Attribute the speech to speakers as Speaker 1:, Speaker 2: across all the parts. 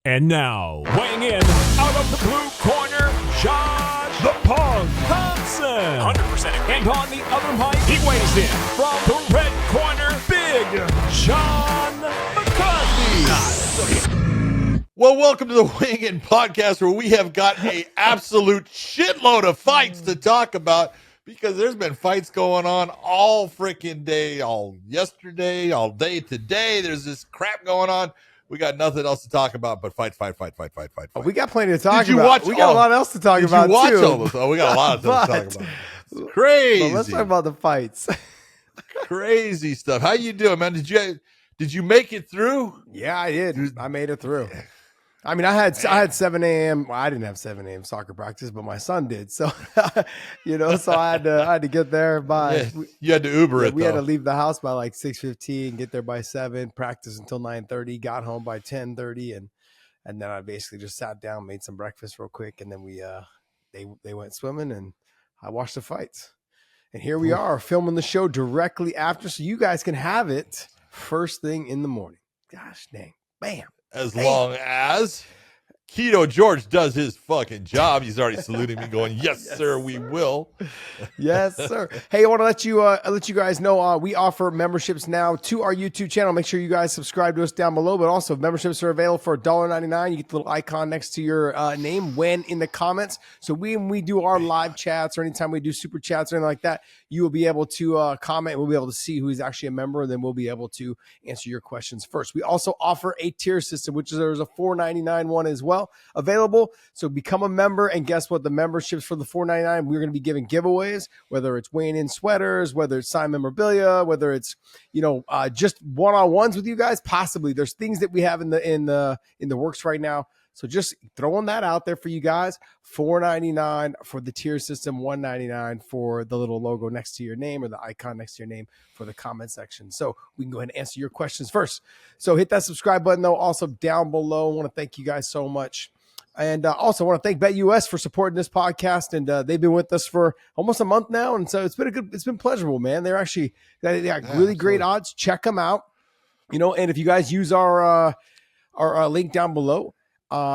Speaker 1: And now, weighing in out of the blue corner, Josh the Punk Thompson. 100%. And on the other mic, he weighs in from the red corner, Big John McCarthy.
Speaker 2: Well, welcome to the Weighing In podcast, where we have got an absolute shitload of fights to talk about, because there's been fights going on all freaking day, all yesterday, all day today. There's this crap going on. We got nothing else to talk about but fight.
Speaker 3: Oh, we got plenty to talk
Speaker 2: Did you
Speaker 3: about.
Speaker 2: watch?
Speaker 3: We got a lot else to talk about,
Speaker 2: Did you watch
Speaker 3: too.
Speaker 2: all this? Oh, we got a lot of stuff to talk about. It's crazy.
Speaker 3: But let's talk about the fights.
Speaker 2: Crazy stuff. How you doing, man? Did you make it through?
Speaker 3: Yeah, I did. I made it through. I mean, I had 7 a.m. Well, I didn't have 7 a.m. soccer practice, but my son did. So, so I had to get there by.
Speaker 2: Yeah, you had to Uber it.
Speaker 3: We had to leave the house by like 6:15, get there by 7, practice until 9:30, got home by 10:30, and then I basically just sat down, made some breakfast real quick, and then they went swimming, and I watched the fights. And here we are filming the show directly after, so you guys can have it first thing in the morning. Gosh dang, bam.
Speaker 2: As long as Keto George does his fucking job. He's already saluting me going, yes, sir, we will.
Speaker 3: Yes, sir. Hey, I want to let you guys know we offer memberships now to our YouTube channel. Make sure you guys subscribe to us down below, but also memberships are available for $1.99. You get the little icon next to your name when in the comments. So when we do our live chats or anytime we do super chats or anything like that, you will be able to comment. We'll be able to see who is actually a member, and then we'll be able to answer your questions first. We also offer a tier system, which is there's a $4.99 one as well available. So become a member, and guess what? The memberships for the $4.99, we're going to be giving giveaways, whether it's weighing in sweaters, whether it's signed memorabilia, whether it's just one-on-ones with you guys. Possibly there's things that we have in the works right now. So just throwing that out there for you guys. $4.99 for the tier system, $1.99 for the little logo next to your name or the icon next to your name for the comment section. So we can go ahead and answer your questions first. So hit that subscribe button, though. Also down below, I want to thank you guys so much. And also want to thank BetUS for supporting this podcast. And they've been with us for almost a month now. And so it's been pleasurable, man. They got really great odds. Check them out. And if you guys use our link down below,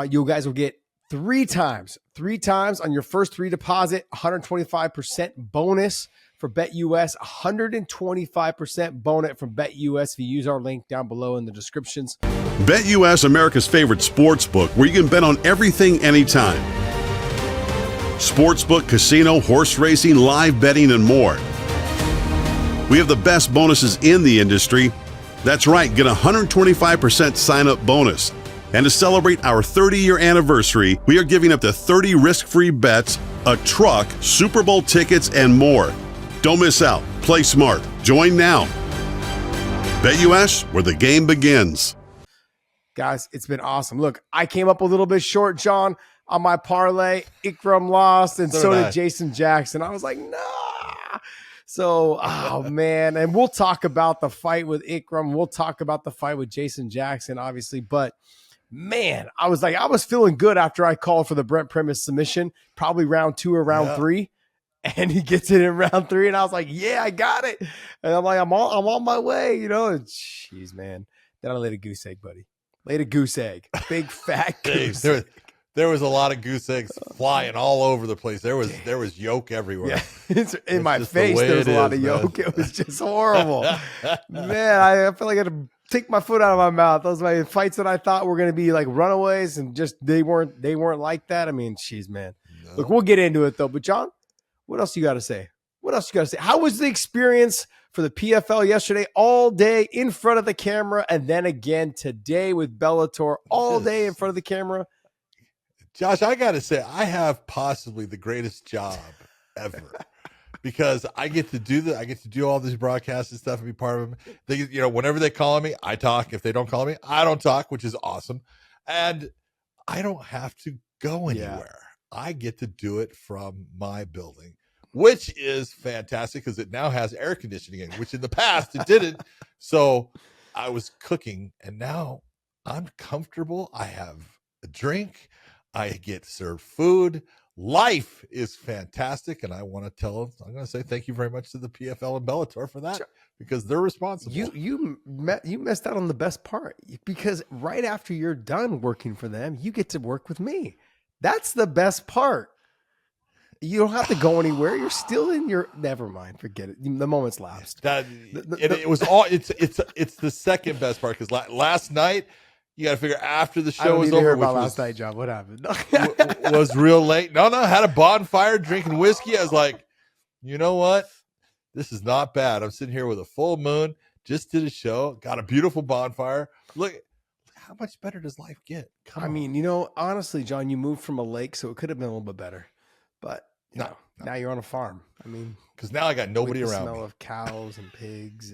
Speaker 3: you guys will get three times on your first 3 deposit, 125% bonus for BetUS, 125% bonus from BetUS if you use our link down below in the descriptions.
Speaker 4: BetUS, America's favorite sports book, where you can bet on everything anytime. Sportsbook, casino, horse racing, live betting, and more. We have the best bonuses in the industry. That's right, get a 125% sign-up bonus. And to celebrate our 30-year anniversary, we are giving up to 30 risk-free bets, a truck, Super Bowl tickets, and more. Don't miss out. Play smart. Join now. BetUS, where the game begins.
Speaker 3: Guys, it's been awesome. Look, I came up a little bit short, John, on my parlay. Ikram lost, and so did Jason Jackson. I was like, nah. So, oh, man. And we'll talk about the fight with Ikram. We'll talk about the fight with Jason Jackson, obviously. But, man, I was feeling good after I called for the Brent Primus submission, probably round 2 or round 3. And he gets it in round 3. And I was like, yeah, I got it. And I'm like, I'm on my way, And jeez, man. Then I laid a goose egg, buddy. Laid a goose egg. Big fat goose egg.
Speaker 2: There was a lot of goose eggs flying all over the place. There was yolk everywhere.
Speaker 3: Yeah. In my face, there was a lot of yolk. It was just horrible. Man, I feel like I had to take my foot out of my mouth. Those were my fights that I thought were going to be like runaways, and just they weren't like that. I mean, jeez, man. No. Look, we'll get into it, though. But, John, what else you got to say? How was the experience for the PFL yesterday? All day in front of the camera, and then again today with Bellator, all day in front of the camera.
Speaker 2: Josh, I got to say, I have possibly the greatest job ever because I get to do I get to do all these broadcasts and stuff and be part of them. Whenever they call me, I talk. If they don't call me, I don't talk, which is awesome. And I don't have to go anywhere. Yeah. I get to do it from my building, which is fantastic because it now has air conditioning in, which in the past it didn't. So I was cooking, and now I'm comfortable. I have a drink. I get served food. Life is fantastic, and I'm going to say thank you very much to the PFL and Bellator for that. because they're responsible.
Speaker 3: You messed out on the best part, because right after you're done working for them, you get to work with me. That's the best part. You don't have to go anywhere. You're still in your. Never mind. Forget it. The moment's lapsed.
Speaker 2: It was all. It's the second best part, because last night you got to figure after the show was over.
Speaker 3: About last night, John. What happened?
Speaker 2: Was real late. No, had a bonfire, drinking whiskey. I was like, you know what? This is not bad. I'm sitting here with a full moon. Just did a show. Got a beautiful bonfire. Look, how much better does life get?
Speaker 3: I mean, honestly, John, you moved from a lake, so it could have been a little bit better. But now you're on a farm. I mean,
Speaker 2: because now I got nobody
Speaker 3: with the
Speaker 2: around
Speaker 3: smell
Speaker 2: me.
Speaker 3: Of cows and pigs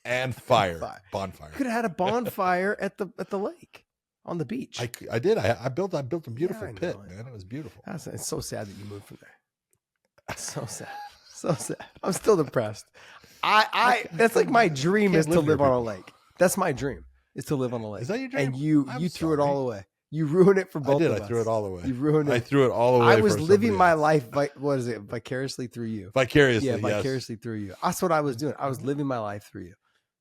Speaker 2: and fire. Bonfire.
Speaker 3: You could have had a bonfire at the lake on the beach.
Speaker 2: I did. I built a beautiful pit, man. It was beautiful.
Speaker 3: It's so sad that you moved from there. So sad. So sad. I'm still depressed. That's like my dream is to live on a lake. That's my dream, is to live on a lake.
Speaker 2: Is that your dream?
Speaker 3: And you threw it all away. You ruined it for both of us.
Speaker 2: I threw it all away.
Speaker 3: You ruined it.
Speaker 2: I threw it all away.
Speaker 3: I was living my life vicariously through you.
Speaker 2: Vicariously,
Speaker 3: yeah, vicariously through you. That's what I was doing. I was living my life through you.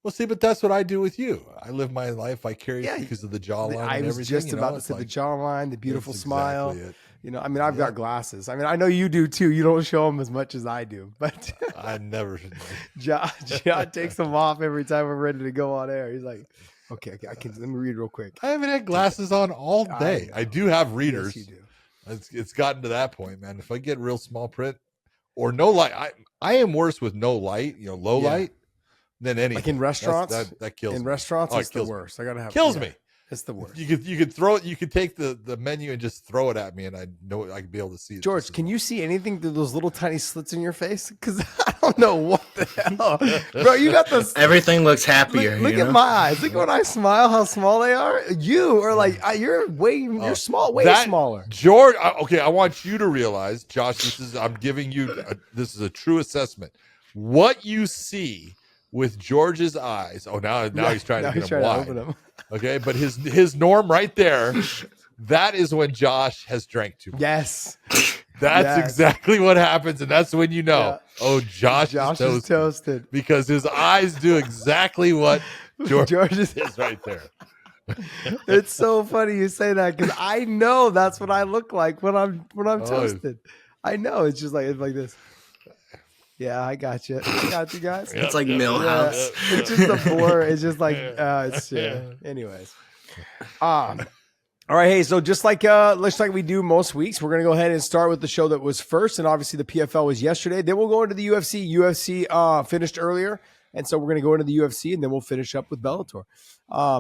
Speaker 2: Well, see, but that's what I do with you. I live my life vicariously because of the jawline.
Speaker 3: I was just about to say the jawline, the beautiful smile. Exactly I mean, I've got glasses. I mean, I know you do too. You don't show them as much as I do, but
Speaker 2: I never.
Speaker 3: John takes them off every time we're ready to go on air. He's like, okay, I can. Let me read real quick.
Speaker 2: I haven't had glasses on all day. I do have readers.
Speaker 3: Yes, you do.
Speaker 2: It's gotten to that point, man. If I get real small print or no light, I am worse with no light. Low light than anything.
Speaker 3: Like in restaurants,
Speaker 2: that kills me.
Speaker 3: In restaurants, it's the worst. I gotta have
Speaker 2: kills me.
Speaker 3: It's the worst.
Speaker 2: You could throw it. You could take the menu and just throw it at me, and I know I could be able to see it.
Speaker 3: George, can you see anything through those little tiny slits in your face? Because I don't know what the hell, bro. You got this.
Speaker 5: Everything looks happier.
Speaker 3: Look at my eyes. Look when I smile, how small they are. You are like you're small, way smaller.
Speaker 2: George, okay. I want you to realize, Josh. I'm giving you. This is a true assessment. What you see with George's eyes. Oh, now he's trying to get them wide. Open them. Okay, but his norm right there, that is when Josh has drank too much.
Speaker 3: Yes.
Speaker 2: That's exactly what happens, and that's when you know, Josh is
Speaker 3: toasted.
Speaker 2: Because his eyes do exactly what George is right there.
Speaker 3: It's so funny you say that, because I know that's what I look like when I'm toasted. I know it's just it's like this. Yeah, I got you. I got you guys.
Speaker 5: It's like Millhouse.
Speaker 3: It's just a blur. It's just like anyways. All right, hey, so just like we do most weeks, we're gonna go ahead and start with the show that was first, and obviously the PFL was yesterday. Then we'll go into the UFC. UFC finished earlier, and so we're gonna go into the UFC, and then we'll finish up with Bellator.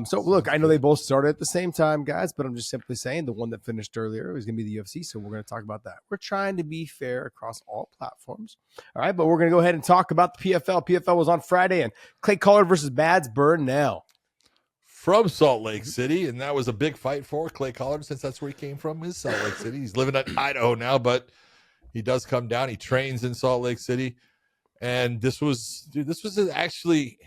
Speaker 3: So look, I know they both started at the same time, guys, but I'm just simply saying the one that finished earlier was going to be the UFC. So we're going to talk about that. We're trying to be fair across all platforms. All right. But we're going to go ahead and talk about the PFL. PFL was on Friday, and Clay Collard versus Mads Burnell
Speaker 2: from Salt Lake City. And that was a big fight for Clay Collard, since that's where he came from, is Salt Lake City. He's living in Idaho now, but he does come down. He trains in Salt Lake City. And this was actually,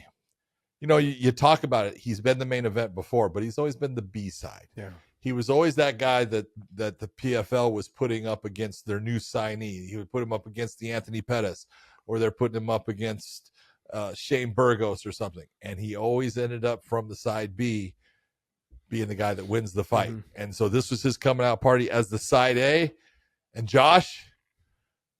Speaker 2: you talk about it. He's been the main event before, but he's always been the B side.
Speaker 3: Yeah.
Speaker 2: He was always that guy that the PFL was putting up against their new signee. He would put him up against the Anthony Pettis, or they're putting him up against Shane Burgos or something. And he always ended up from the side B being the guy that wins the fight. Mm-hmm. And so this was his coming out party as the side A. And Josh,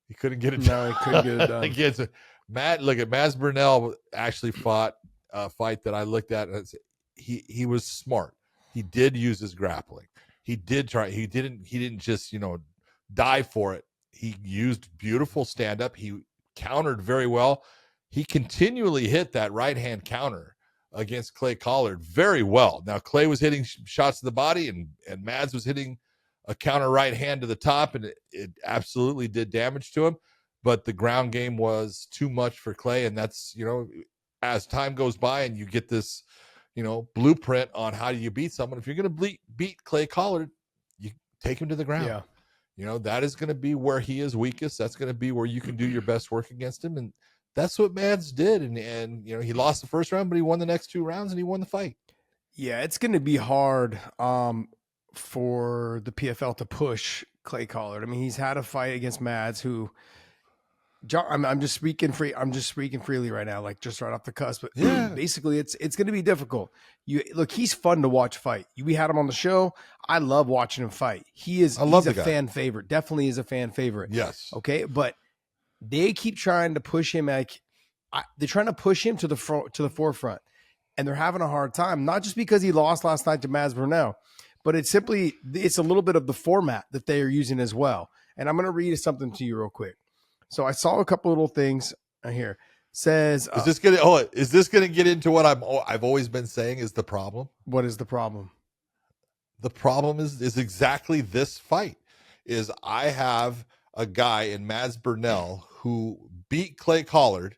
Speaker 2: he couldn't get it done.
Speaker 3: No, he couldn't get it done.
Speaker 2: Mads Burnell actually fought a fight that I looked at, and he was smart. He did use his grappling. He did try. He didn't just dive for it. He used beautiful stand up. He countered very well. He continually hit that right hand counter against Clay Collard very well. Now Clay was hitting shots to the body, and Mads was hitting a counter right hand to the top, and it absolutely did damage to him. But the ground game was too much for Clay, and that's as time goes by and you get this, blueprint on how do you beat someone. If you're going to beat Clay Collard, you take him to the ground. Yeah. That is going to be where he is weakest. That's going to be where you can do your best work against him. And that's what Mads did. And he lost the first round, but he won the next 2 rounds and he won the fight.
Speaker 3: Yeah, it's going to be hard for the PFL to push Clay Collard. I mean, he's had a fight against Mads, who John, I'm just speaking free. I'm just speaking freely right now, like just right off the cusp. But
Speaker 2: Yeah.
Speaker 3: basically, it's going to be difficult. You look, he's fun to watch fight. We had him on the show. I love watching him fight. He's a fan favorite. Definitely is a fan favorite.
Speaker 2: Yes.
Speaker 3: Okay, but they keep trying to push him. Like they're trying to push him to the forefront, and they're having a hard time. Not just because he lost last night to Maz Burnell, but it's a little bit of the format that they are using as well. And I'm going to read something to you real quick. So I saw a couple little things here. Says,
Speaker 2: is this gonna get into what I've always been saying is the problem?
Speaker 3: What is the problem?
Speaker 2: The problem is exactly this fight. Is I have a guy in Mads Burnell who beat Clay Collard,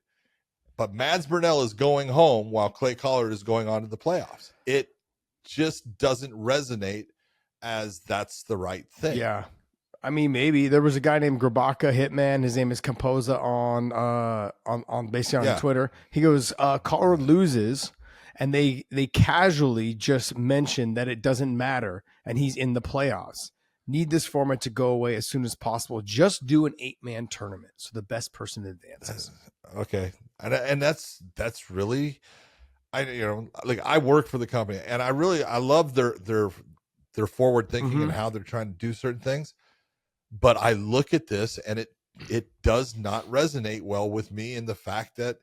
Speaker 2: but Mads Burnell is going home while Clay Collard is going on to the playoffs. It just doesn't resonate as that's the right thing.
Speaker 3: Yeah. I mean, maybe there was a guy named Grabaka Hitman. His name is Composa on basically on Twitter. He goes, Collard loses, and they casually just mention that it doesn't matter, and he's in the playoffs. Need this format to go away as soon as possible. Just do an 8-man tournament so the best person advances.
Speaker 2: Okay, and that's really, I work for the company, and I love their forward thinking and how they're trying to do certain things. But I look at this and it does not resonate well with me in the fact that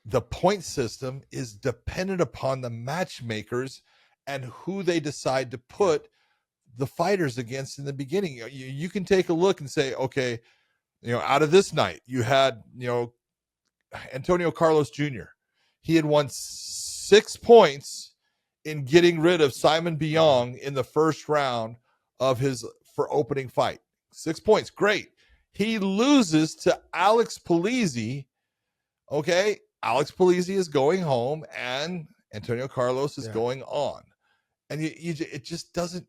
Speaker 2: the point system is dependent upon the matchmakers and who they decide to put the fighters against in the beginning. You can take a look and say, okay, out of this night, you had, Antonio Carlos Jr. He had won 6 points in getting rid of Simon Biyong in the first round of his opening fight. 6 points. Great. He loses to Alex Polizzi. Okay. Alex Polizzi is going home and Antonio Carlos is going on. And it just doesn't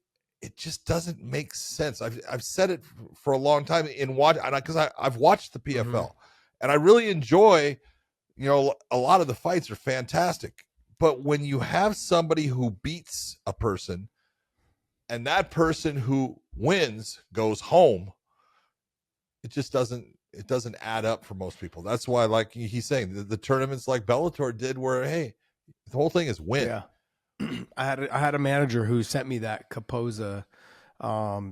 Speaker 2: make sense. I've said it for a long time because I've watched the PFL and I really enjoy, a lot of the fights are fantastic. But when you have somebody who beats a person and that person who wins goes home, it doesn't add up for most people. That's why, like he's saying, the tournaments like Bellator did where, hey, the whole thing is win.
Speaker 3: Yeah. I had a manager who sent me that Capoza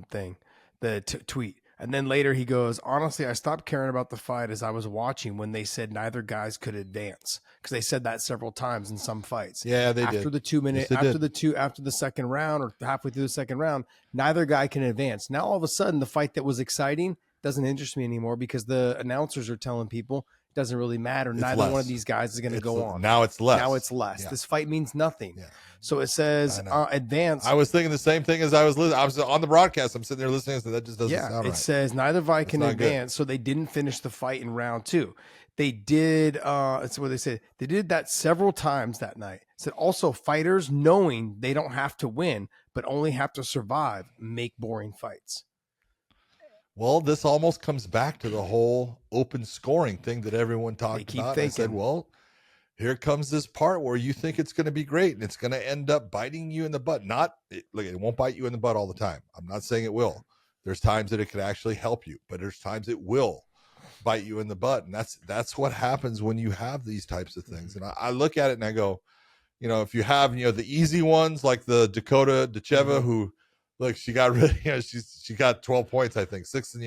Speaker 3: thing, the tweet. And then later he goes, honestly, I stopped caring about the fight as I was watching when they said neither guys could advance, because they said that several times in some fights.
Speaker 2: Yeah, they did.
Speaker 3: After the second round or halfway through the second round, neither guy can advance. Now all of a sudden the fight that was exciting doesn't interest me anymore because the announcers are telling people it doesn't really matter. Neither one of these guys is going to go on.
Speaker 2: Now it's less.
Speaker 3: Yeah. This fight means nothing. Yeah. So it says advance.
Speaker 2: I was thinking the same thing as I was listening. I was on the broadcast. I'm sitting there listening. So that just doesn't sound right.
Speaker 3: It says neither fight can advance. So they didn't finish the fight in round 2. They did. That's what they said. They did that several times that night. It said also fighters knowing they don't have to win, but only have to survive, make boring fights.
Speaker 2: Well, this almost comes back to the whole open scoring thing that everyone talked about. I said, well, here comes this part where you think it's going to be great and it's going to end up biting you in the butt. It won't bite you in the butt all the time. I'm not saying it will. There's times that it could actually help you, but there's times it will bite you in the butt. And that's what happens when you have these types of things. And I look at it and I go, if you have, the easy ones like the Dakota Dacheva, who, look, she got rid. She got 12 points, I think, 6,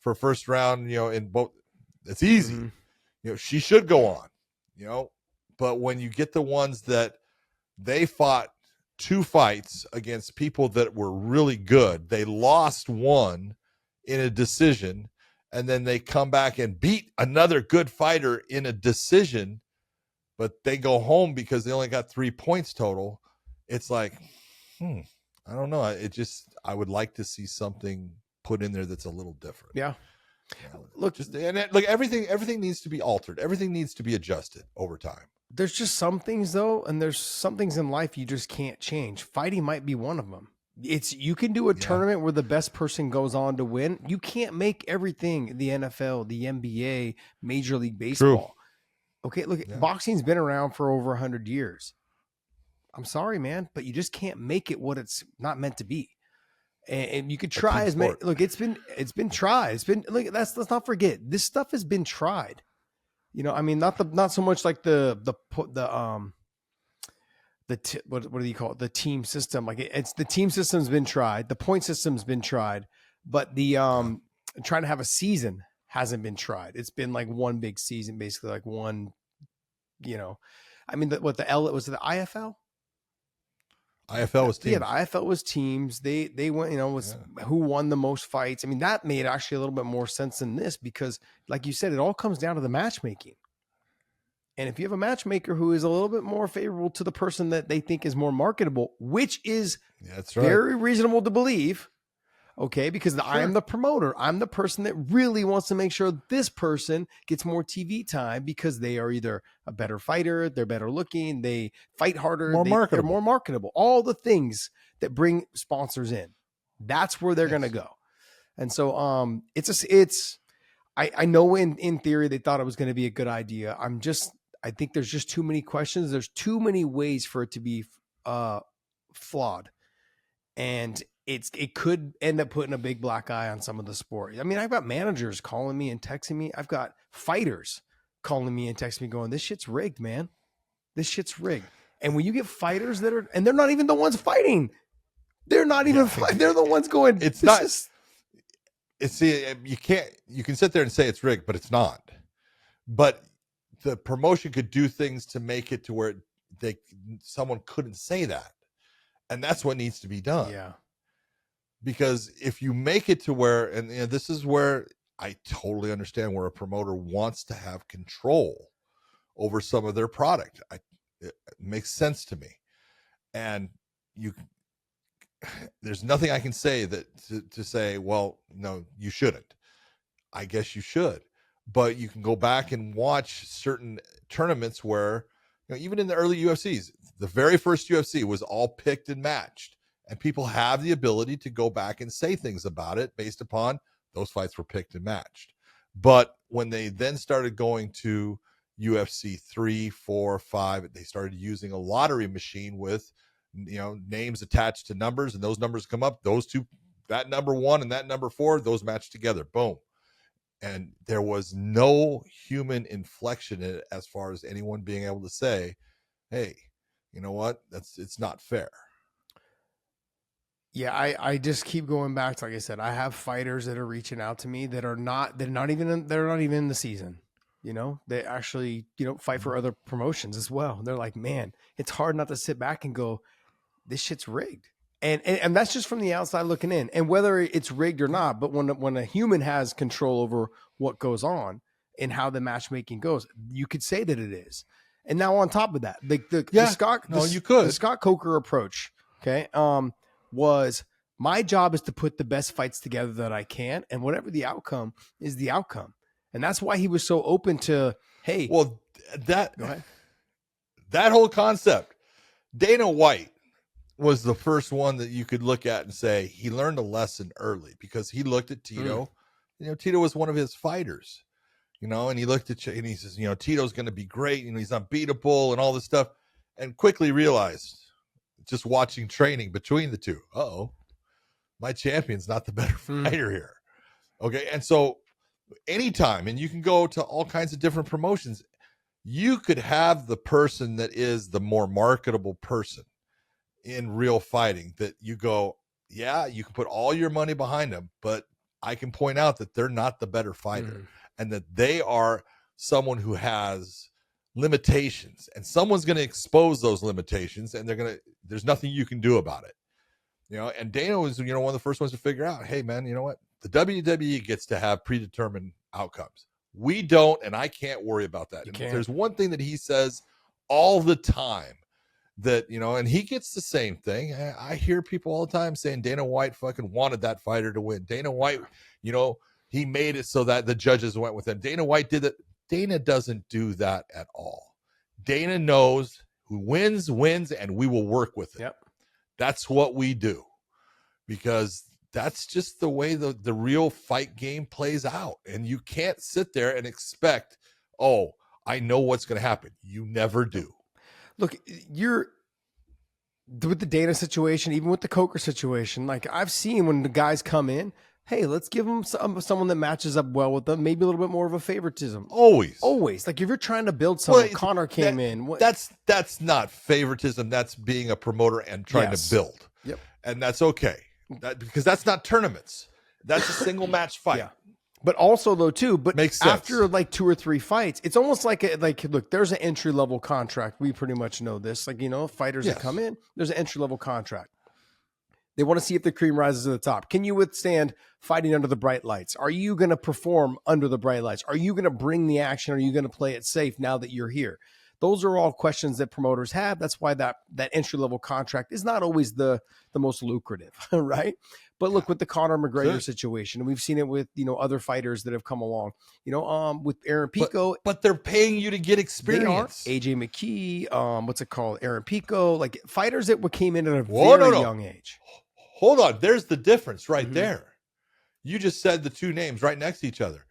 Speaker 2: for first round. In both, it's easy. She should go on. But when you get the ones that they fought 2 fights against people that were really good, they lost one in a decision, and then they come back and beat another good fighter in a decision, but they go home because they only got 3 points total. It's like, I don't know. I would like to see something put in there that's a little different.
Speaker 3: Yeah.
Speaker 2: Look, everything needs to be altered. Everything needs to be adjusted over time.
Speaker 3: There's just some things though, and there's some things in life you just can't change. Fighting might be one of them. You can do a tournament where the best person goes on to win. You can't make everything the NFL, the NBA, Major League Baseball.
Speaker 2: True.
Speaker 3: Okay, look, boxing's been around for over 100 years. I'm sorry, man, but you just can't make it what it's not meant to be. And you could try as many. Look, it's been tried. It's been look. Let's not forget this stuff has been tried. I mean, not so much like what do you call it? The team system. Like it's the team system's been tried. The point system's been tried, but the trying to have a season hasn't been tried. It's been like one big season, basically like one. I mean, was it the IFL?
Speaker 2: IFL was teams.
Speaker 3: Yeah, the IFL was teams. They went, who won the most fights. I mean, that made actually a little bit more sense than this because, like you said, it all comes down to the matchmaking. And if you have a matchmaker who is a little bit more favorable to the person that they think is more marketable, which is very reasonable to believe, okay, because I am the promoter. I'm the person that really wants to make sure this person gets more TV time because they are either a better fighter, they're better looking, they fight harder, they're more marketable. All the things that bring sponsors in. That's where they're going to go. And so I know in theory they thought it was going to be a good idea. I think there's just too many questions. There's too many ways for it to be flawed. And it could end up putting a big black eye on some of the sport. I mean, I've got managers calling me and texting me. I've got fighters calling me and texting me going, this shit's rigged, man. This shit's rigged. And when you get fighters and they're not even the ones fighting. They're not even fighting. They're the ones going, you
Speaker 2: can sit there and say it's rigged, but it's not. But the promotion could do things to make it to where someone couldn't say that. And that's what needs to be done.
Speaker 3: Yeah.
Speaker 2: Because if you make it to where, and this is where I totally understand where a promoter wants to have control over some of their product. It makes sense to me. And there's nothing I can say to say, well, no, you shouldn't. I guess you should. But you can go back and watch certain tournaments where, even in the early UFCs, the very first UFC was all picked and matched. And people have the ability to go back and say things about it based upon those fights were picked and matched. But when they then started going to UFC 3, 4, 5, they started using a lottery machine with, names attached to numbers, and those numbers come up. Those two, that number 1 and that number 4, those match together. Boom. And there was no human inflection in it as far as anyone being able to say, hey, you know what? It's not fair.
Speaker 3: Yeah, I just keep going back to, like I said, I have fighters that are reaching out to me they're not even in the season. They actually, fight for other promotions as well. They're like, man, it's hard not to sit back and go, this shit's rigged. And that's just from the outside looking in. And whether it's rigged or not, but when a human has control over what goes on and how the matchmaking goes, you could say that it is. And now on top of that, the Scott Coker approach, okay, was my job is to put the best fights together that I can, and whatever the outcome is the outcome. And that's why he was so open to, hey.
Speaker 2: Well, that whole concept, Dana White was the first one that you could look at and say he learned a lesson early, because he looked at Tito. Tito was one of his fighters, and he looked at and he says, Tito's going to be great, he's unbeatable and all this stuff, and quickly realized, just watching training between the two, my champion's not the better fighter here. Okay. And so anytime, and you can go to all kinds of different promotions, you could have the person that is the more marketable person in real fighting, that you go, yeah, you can put all your money behind them, but I can point out that they're not the better fighter, and that they are someone who has limitations, and someone's going to expose those limitations, and there's nothing you can do about it. And Dana was, one of the first ones to figure out, hey man, you know what? The WWE gets to have predetermined outcomes. We don't, and I can't worry about that. And there's one thing that he says all the time that, and he gets the same thing. I hear people all the time saying Dana White fucking wanted that fighter to win. Dana White, he made it so that the judges went with him. Dana White did it. Dana doesn't do that at all. Dana knows who wins, and we will work with it.
Speaker 3: Yep. That's
Speaker 2: what we do, because that's just the way the real fight game plays out. And you can't sit there and expect, I know what's going to happen. You never do.
Speaker 3: Look, with the Dana situation, even with the Coker situation, like I've seen when the guys come in, hey, let's give them someone that matches up well with them, maybe a little bit more of a favoritism. Always. Like if you're trying to build someone, Connor came in.
Speaker 2: That's not favoritism. That's being a promoter and trying to build.
Speaker 3: Yep.
Speaker 2: And that's okay. Because that's not tournaments. That's a single match fight.
Speaker 3: Yeah. But also though too,
Speaker 2: makes sense.
Speaker 3: After like 2 or 3 fights, it's almost like look, there's an entry level contract. We pretty much know this. Like, fighters that come in, there's an entry level contract. They want to see if the cream rises to the top. Can you withstand fighting under the bright lights? Are you going to perform under the bright lights? Are you going to bring the action? Are you going to play it safe now that you're here? Those are all questions that promoters have. That's why that entry level contract is not always the most lucrative, right? But look, with the Conor McGregor situation, and we've seen it with other fighters that have come along. With Aaron Pico,
Speaker 2: but they're paying you to get experience.
Speaker 3: AJ McKee, what's it called? Aaron Pico, like fighters that came in at a very young age.
Speaker 2: Hold on, there's the difference right there. You just said the two names right next to each other.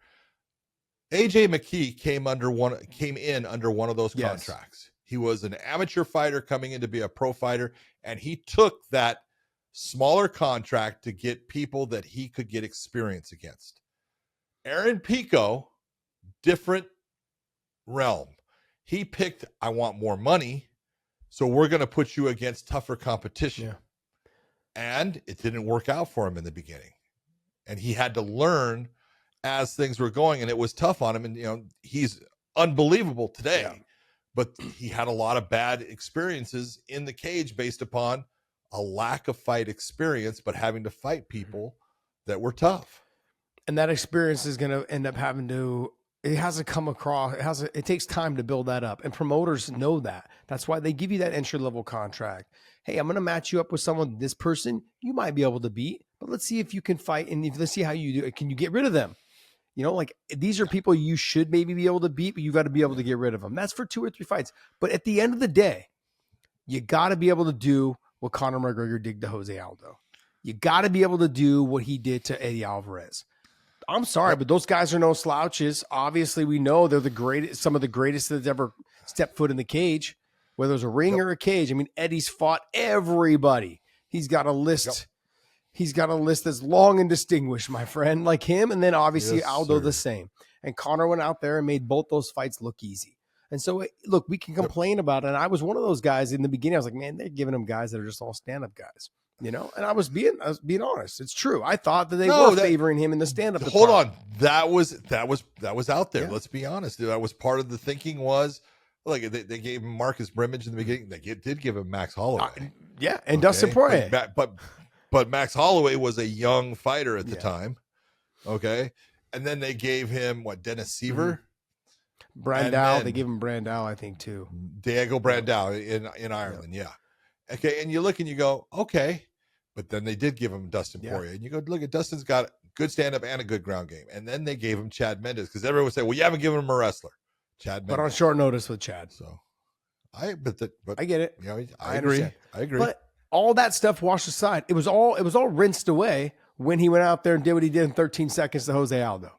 Speaker 2: AJ McKee came in under one of those contracts. He was an amateur fighter coming in to be a pro fighter, and he took that smaller contract to get people that he could get experience against. Aaron Pico, different realm. He picked, I want more money, so we're going to put you against tougher competition.
Speaker 3: Yeah. And
Speaker 2: it didn't work out for him in the beginning. And he had to learn as things were going, and it was tough on him. And, he's unbelievable today, but he had a lot of bad experiences in the cage based upon a lack of fight experience, but having to fight people that were tough.
Speaker 3: And that experience is going to end up it hasn't come across. It takes time to build that up. And promoters know that. That's why they give you that entry level contract. Hey, I'm going to match you up with this person you might be able to beat, but let's see if you can fight. And let's see how you do it. Can you get rid of them? These are people you should maybe be able to beat, but you got to be able to get rid of them. That's for 2 or 3 fights. But at the end of the day, you got to be able to do what Conor McGregor did to Jose Aldo. You got to be able to do what he did to Eddie Alvarez. I'm sorry, but those guys are no slouches. Obviously, we know they're the greatest, some of the greatest that's ever stepped foot in the cage, whether it's a ring or a cage. I mean, Eddie's fought everybody. He's got a list. He's got a list that's long and distinguished, my friend, like him. And then obviously Aldo the same. And Conor went out there and made both those fights look easy. And so, look, we can complain about it. And I was one of those guys in the beginning. I was like, man, they're giving them guys that are just all stand-up guys. And I was being honest. It's true. I thought that they were favoring him in the stand-up.
Speaker 2: Hold on. That was out there. Yeah. Let's be honest. That was part of the thinking was, like, they gave him Marcus Brimage in the beginning. They did give him Max Holloway.
Speaker 3: And Dustin Poirier.
Speaker 2: But Max Holloway was a young fighter at the time. Okay. And then they gave him, Dennis Seaver?
Speaker 3: Brandao. They gave him Brandao, I think, too.
Speaker 2: Diego Brandao in Ireland. Yeah. Okay. And you look and you go, okay. But then they did give him Dustin Poirier. And you go, look at Dustin's got good stand-up and a good ground game. And then they gave him Chad Mendes because everyone would say, well, you haven't given him a wrestler. Chad Mendes.
Speaker 3: But on short notice with Chad.
Speaker 2: So I
Speaker 3: get it.
Speaker 2: I agree. I agree.
Speaker 3: But all that stuff washed aside. It was all rinsed away when he went out there and did what he did in 13 seconds to Jose Aldo.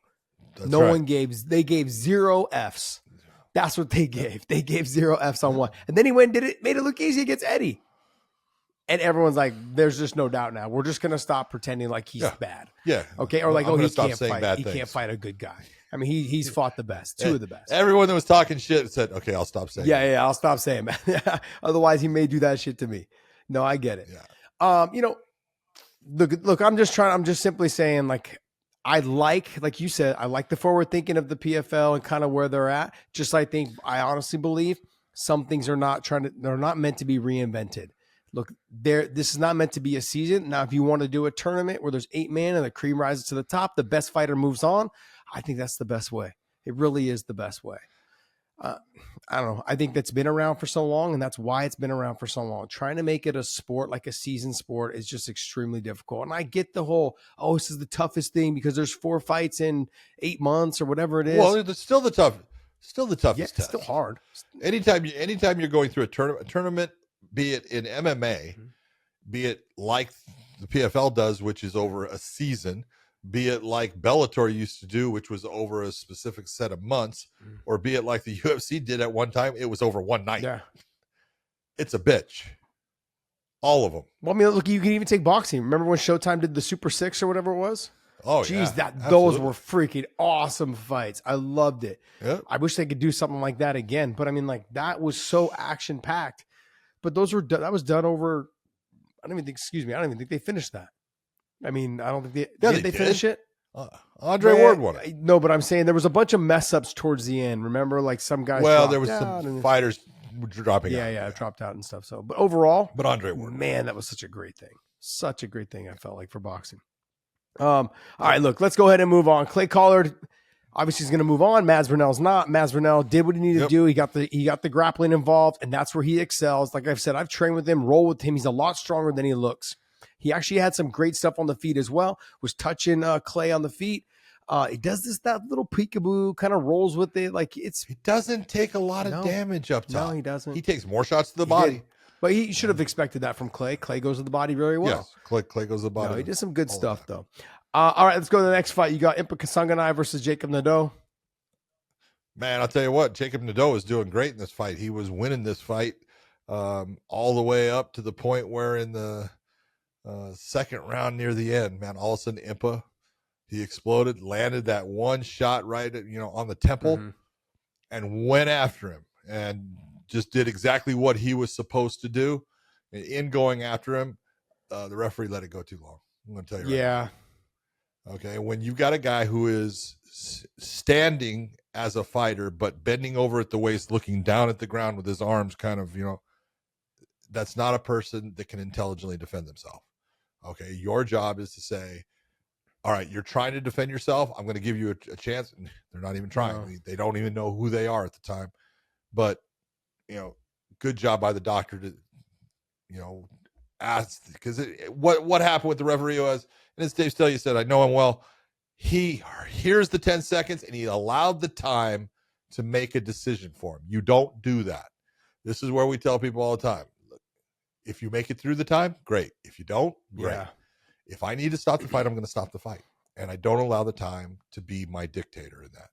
Speaker 3: They gave 0 Fs. That's what they gave. They gave 0 Fs on one. And then he went and made it look easy against Eddie. And everyone's like, there's just no doubt now. We're just going to stop pretending like he's bad.
Speaker 2: Yeah.
Speaker 3: Okay. Or like, he can't fight. He can't fight a good guy. I mean, he's fought the best, two of the best.
Speaker 2: Everyone that was talking shit said, okay, I'll stop saying that.
Speaker 3: Yeah, I'll stop saying that. Otherwise, he may do that shit to me. No, I get it.
Speaker 2: Yeah.
Speaker 3: Look, I'm just simply saying, like, like you said, I like the forward thinking of the PFL and kind of where they're at. I honestly believe some things they're not meant to be reinvented. Look, this is not meant to be a season. Now, if you want to do a tournament where there's 8 men and the cream rises to the top, the best fighter moves on. I think that's the best way. It really is the best way. I don't know. I think that's been around for so long, and that's why it's been around for so long. Trying to make it a sport, like a season sport, is just extremely difficult. And I get the whole, this is the toughest thing because there's 4 fights in 8 months or whatever it is.
Speaker 2: Well, it's still the toughest test.
Speaker 3: It's still hard.
Speaker 2: Anytime you're going through a tournament, be it in MMA, be it like the PFL does, which is over a season, be it like Bellator used to do, which was over a specific set of months, or be it like the UFC did at one time, it was over one night.
Speaker 3: Yeah.
Speaker 2: It's a bitch. All of them.
Speaker 3: Well, I mean, look, you can even take boxing. Remember when Showtime did the Super 6 or whatever it was?
Speaker 2: Oh,
Speaker 3: Jeez,
Speaker 2: yeah.
Speaker 3: those were freaking awesome fights. I loved it.
Speaker 2: Yep.
Speaker 3: I wish they could do something like that again. But I mean, like that was so action packed. But that was done over. I don't even think they finished that. I mean, I don't think did they finish it.
Speaker 2: Andre Ward won it.
Speaker 3: No, but I'm saying there was a bunch of mess ups towards the end. Remember, like some guys.
Speaker 2: Well, there was some fighters dropping out.
Speaker 3: Yeah, dropped out and stuff. So, but overall,
Speaker 2: Andre Ward,
Speaker 3: man, that was such a great thing. Such a great thing. I felt like for boxing. All right, look, let's go ahead and move on. Clay Collard, obviously, is going to move on. Mads Burnell's not. Mads Burnell did what he needed to do. He got the grappling involved, and that's where he excels. Like I've said, I've trained with him, roll with him. He's a lot stronger than he looks. He actually had some great stuff on the feet as well. Was touching Clay on the feet. He does that little peekaboo, kind of rolls with it. Like he
Speaker 2: doesn't take a lot of damage up top.
Speaker 3: No, he doesn't.
Speaker 2: He takes more shots to the body.
Speaker 3: But he should have expected that from Clay. Clay goes to the body very well.
Speaker 2: Yes, Clay goes to the body.
Speaker 3: No, he did some good stuff, though. All right, let's go to the next fight. You got Impa Kasanganay versus Jacob Nedoh.
Speaker 2: Man, I'll tell you what, Jacob Nedoh is doing great in this fight. He was winning this fight all the way up to the point where in the second round near the end, man, all of a sudden Impa, he exploded, landed that one shot right at, on the temple and went after him and just did exactly what he was supposed to do. In going after him, the referee let it go too long. I'm going to tell you right now. Okay, when you've got a guy who is standing as a fighter but bending over at the waist, looking down at the ground with his arms kind of, that's not a person that can intelligently defend themselves. Okay, your job is to say, all right, you're trying to defend yourself. I'm going to give you a chance. And they're not even trying. No. They don't even know who they are at the time. But, good job by the doctor to, ask. Because what happened with the referee was, and as Dave Stelio said, I know him well, he hears the 10 seconds and he allowed the time to make a decision for him. You don't do that. This is where we tell people all the time. Look, if you make it through the time, great. If you don't, great. Yeah. If I need to stop the fight, I'm going to stop the fight. And I don't allow the time to be my dictator in that.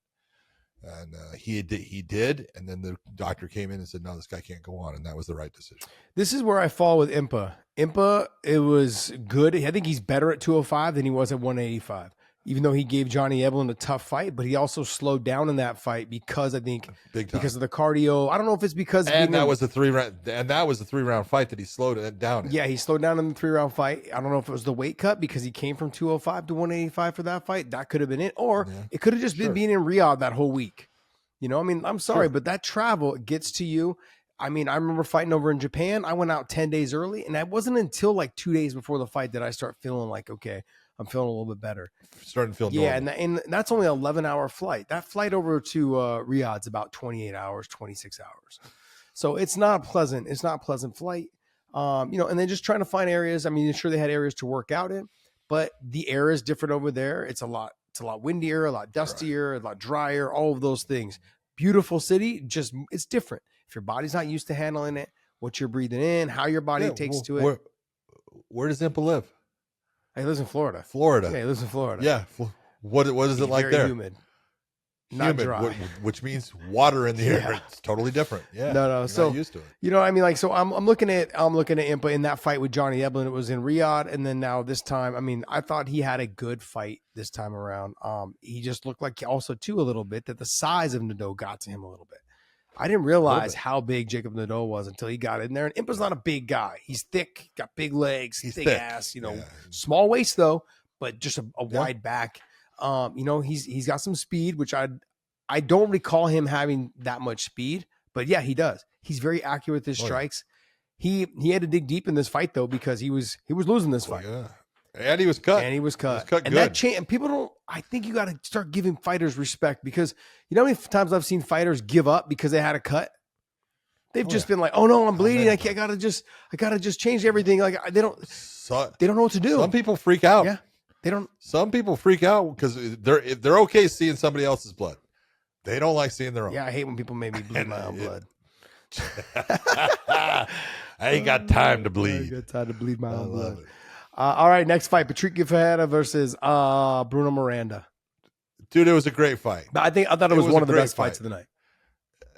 Speaker 2: And he did. And then the doctor came in and said, no, this guy can't go on. And that was the right decision.
Speaker 3: This is where I fall with Impa. Impa, it was good. I think he's better at 205 than he was at 185. Even though he gave Johnny Evelyn a tough fight, but he also slowed down in that fight because I think because of the cardio. I don't know if it's because
Speaker 2: that was the 3-round fight that he slowed it down.
Speaker 3: Yeah, he slowed down in the 3-round fight. I don't know if it was the weight cut because he came from 205 to 185 for that fight. That could have been it, or it could have just been being in Riyadh that whole week. I'm sorry, but that travel gets to you. I mean, I remember fighting over in Japan. I went out 10 days early, and it wasn't until like 2 days before the fight that I start feeling like, okay, I'm feeling a little bit better.
Speaker 2: Starting to feel normal.
Speaker 3: And that's only an 11-hour flight. That flight over to Riyadh's about 28 hours, 26 hours. So it's not pleasant. It's not a pleasant flight. And then just trying to find areas. I mean, sure they had areas to work out in, but the air is different over there. It's a lot windier, a lot dustier, a lot drier, all of those things. Beautiful city, just it's different. If your body's not used to handling it, what you're breathing in, how your body takes to it.
Speaker 2: Where does Impa live?
Speaker 3: He lives in Florida.
Speaker 2: Yeah,
Speaker 3: he lives in Florida.
Speaker 2: Yeah. What is it like there?
Speaker 3: Humid. Not dry.
Speaker 2: Which means water in the air. It's totally different. Yeah.
Speaker 3: No. So
Speaker 2: not used to it.
Speaker 3: I'm looking at Impa in that fight with Johnny Evelyn. It was in Riyadh, and then now this time, I mean, I thought he had a good fight this time around. He just looked like also too a little bit that the size of Nedoh got to him a little bit. I didn't realize how big Jacob Nedoh was until he got in there. And Impa's not a big guy. He's thick, got big legs, thick ass, small waist though, but just a wide back. He's got some speed, which I don't recall him having that much speed, but yeah, he does. He's very accurate with his strikes. He had to dig deep in this fight though, because he was losing this fight.
Speaker 2: Yeah. And he was cut.
Speaker 3: He was cut
Speaker 2: and
Speaker 3: good. That change. And people don't. I think you got to start giving fighters respect because you know how many times I've seen fighters give up because they had a cut. They've just been like, "Oh no, I'm bleeding. I gotta just change everything." Like they don't know what to do.
Speaker 2: Some people freak out.
Speaker 3: Yeah, they don't.
Speaker 2: Some people freak out because they're okay seeing somebody else's blood. They don't like seeing their own.
Speaker 3: Yeah, I hate when people make me bleed my own blood.
Speaker 2: I ain't got time to bleed.
Speaker 3: I ain't got time to bleed my own blood. All right, next fight: Patrick Ferreira versus Bruno Miranda.
Speaker 2: Dude, it was a great fight.
Speaker 3: I thought it was one of the best fights of the night.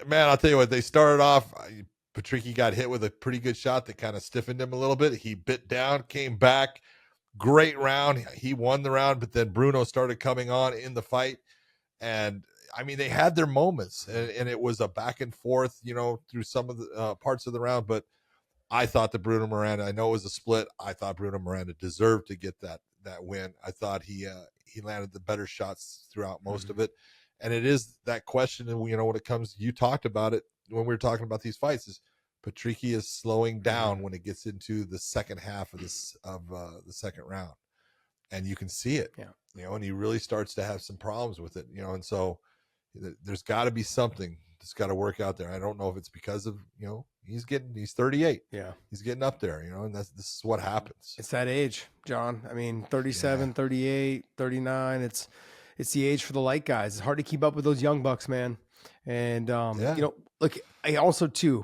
Speaker 2: Man, I'll tell you what. They started off. Patricky got hit with a pretty good shot that kind of stiffened him a little bit. He bit down, came back. Great round. He won the round, but then Bruno started coming on in the fight. And I mean, they had their moments, and it was a back and forth, through some of the parts of the round. But I thought that Bruno Miranda, I know it was a split. I thought Bruno Miranda deserved to get that win. I thought he landed the better shots throughout most of it. And it is that question, and when it comes, you talked about it when we were talking about these fights, is Patricky is slowing down when it gets into the second half of the second round, and you can see it. And he really starts to have some problems with it. And so there's got to be something that's got to work out there. I don't know if it's because of he's 38. He's getting up there. And this is what happens.
Speaker 3: It's that age, John. I mean, 37, 38, 39. It's the age for the light guys. It's hard to keep up with those young bucks, man. And look, I also too.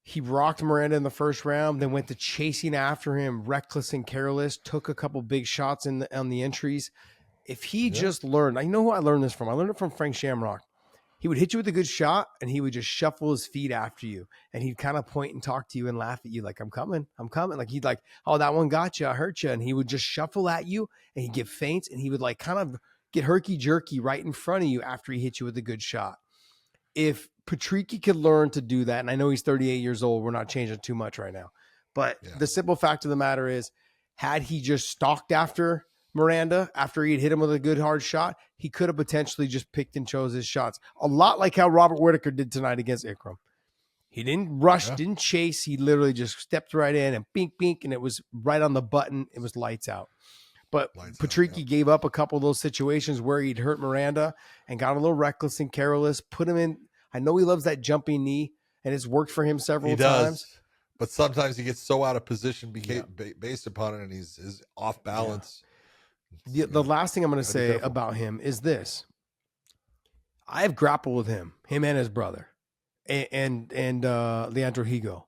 Speaker 3: He rocked Miranda in the first round, then went to chasing after him, reckless and careless, took a couple big shots on the entries. If he just learned, I know who I learned this from. I learned it from Frank Shamrock. He would hit you with a good shot, and he would just shuffle his feet after you. And he'd kind of point and talk to you and laugh at you like, I'm coming. Like he'd like, oh, that one got you, I hurt you. And he would just shuffle at you, and he'd give feints, and he would like kind of get herky-jerky right in front of you after he hit you with a good shot. If Patricky could learn to do that, and I know he's 38 years old, we're not changing too much right now, but the simple fact of the matter is, had he just stalked after Miranda after he'd hit him with a good hard shot, he could have potentially just picked and chose his shots, a lot like how Robert Whittaker did tonight against Ikram. He didn't rush, didn't chase. He literally just stepped right in and bink, bink, and it was right on the button. It was lights out. But Patricky gave up a couple of those situations where he'd hurt Miranda and got a little reckless and careless, put him in. I know he loves that jumping knee, and it's worked for him several times.
Speaker 2: But sometimes he gets so out of position based upon it, and he's off balance.
Speaker 3: The last thing I'm going to say about him is this. I have grappled with him and his brother, and Leandro Higo.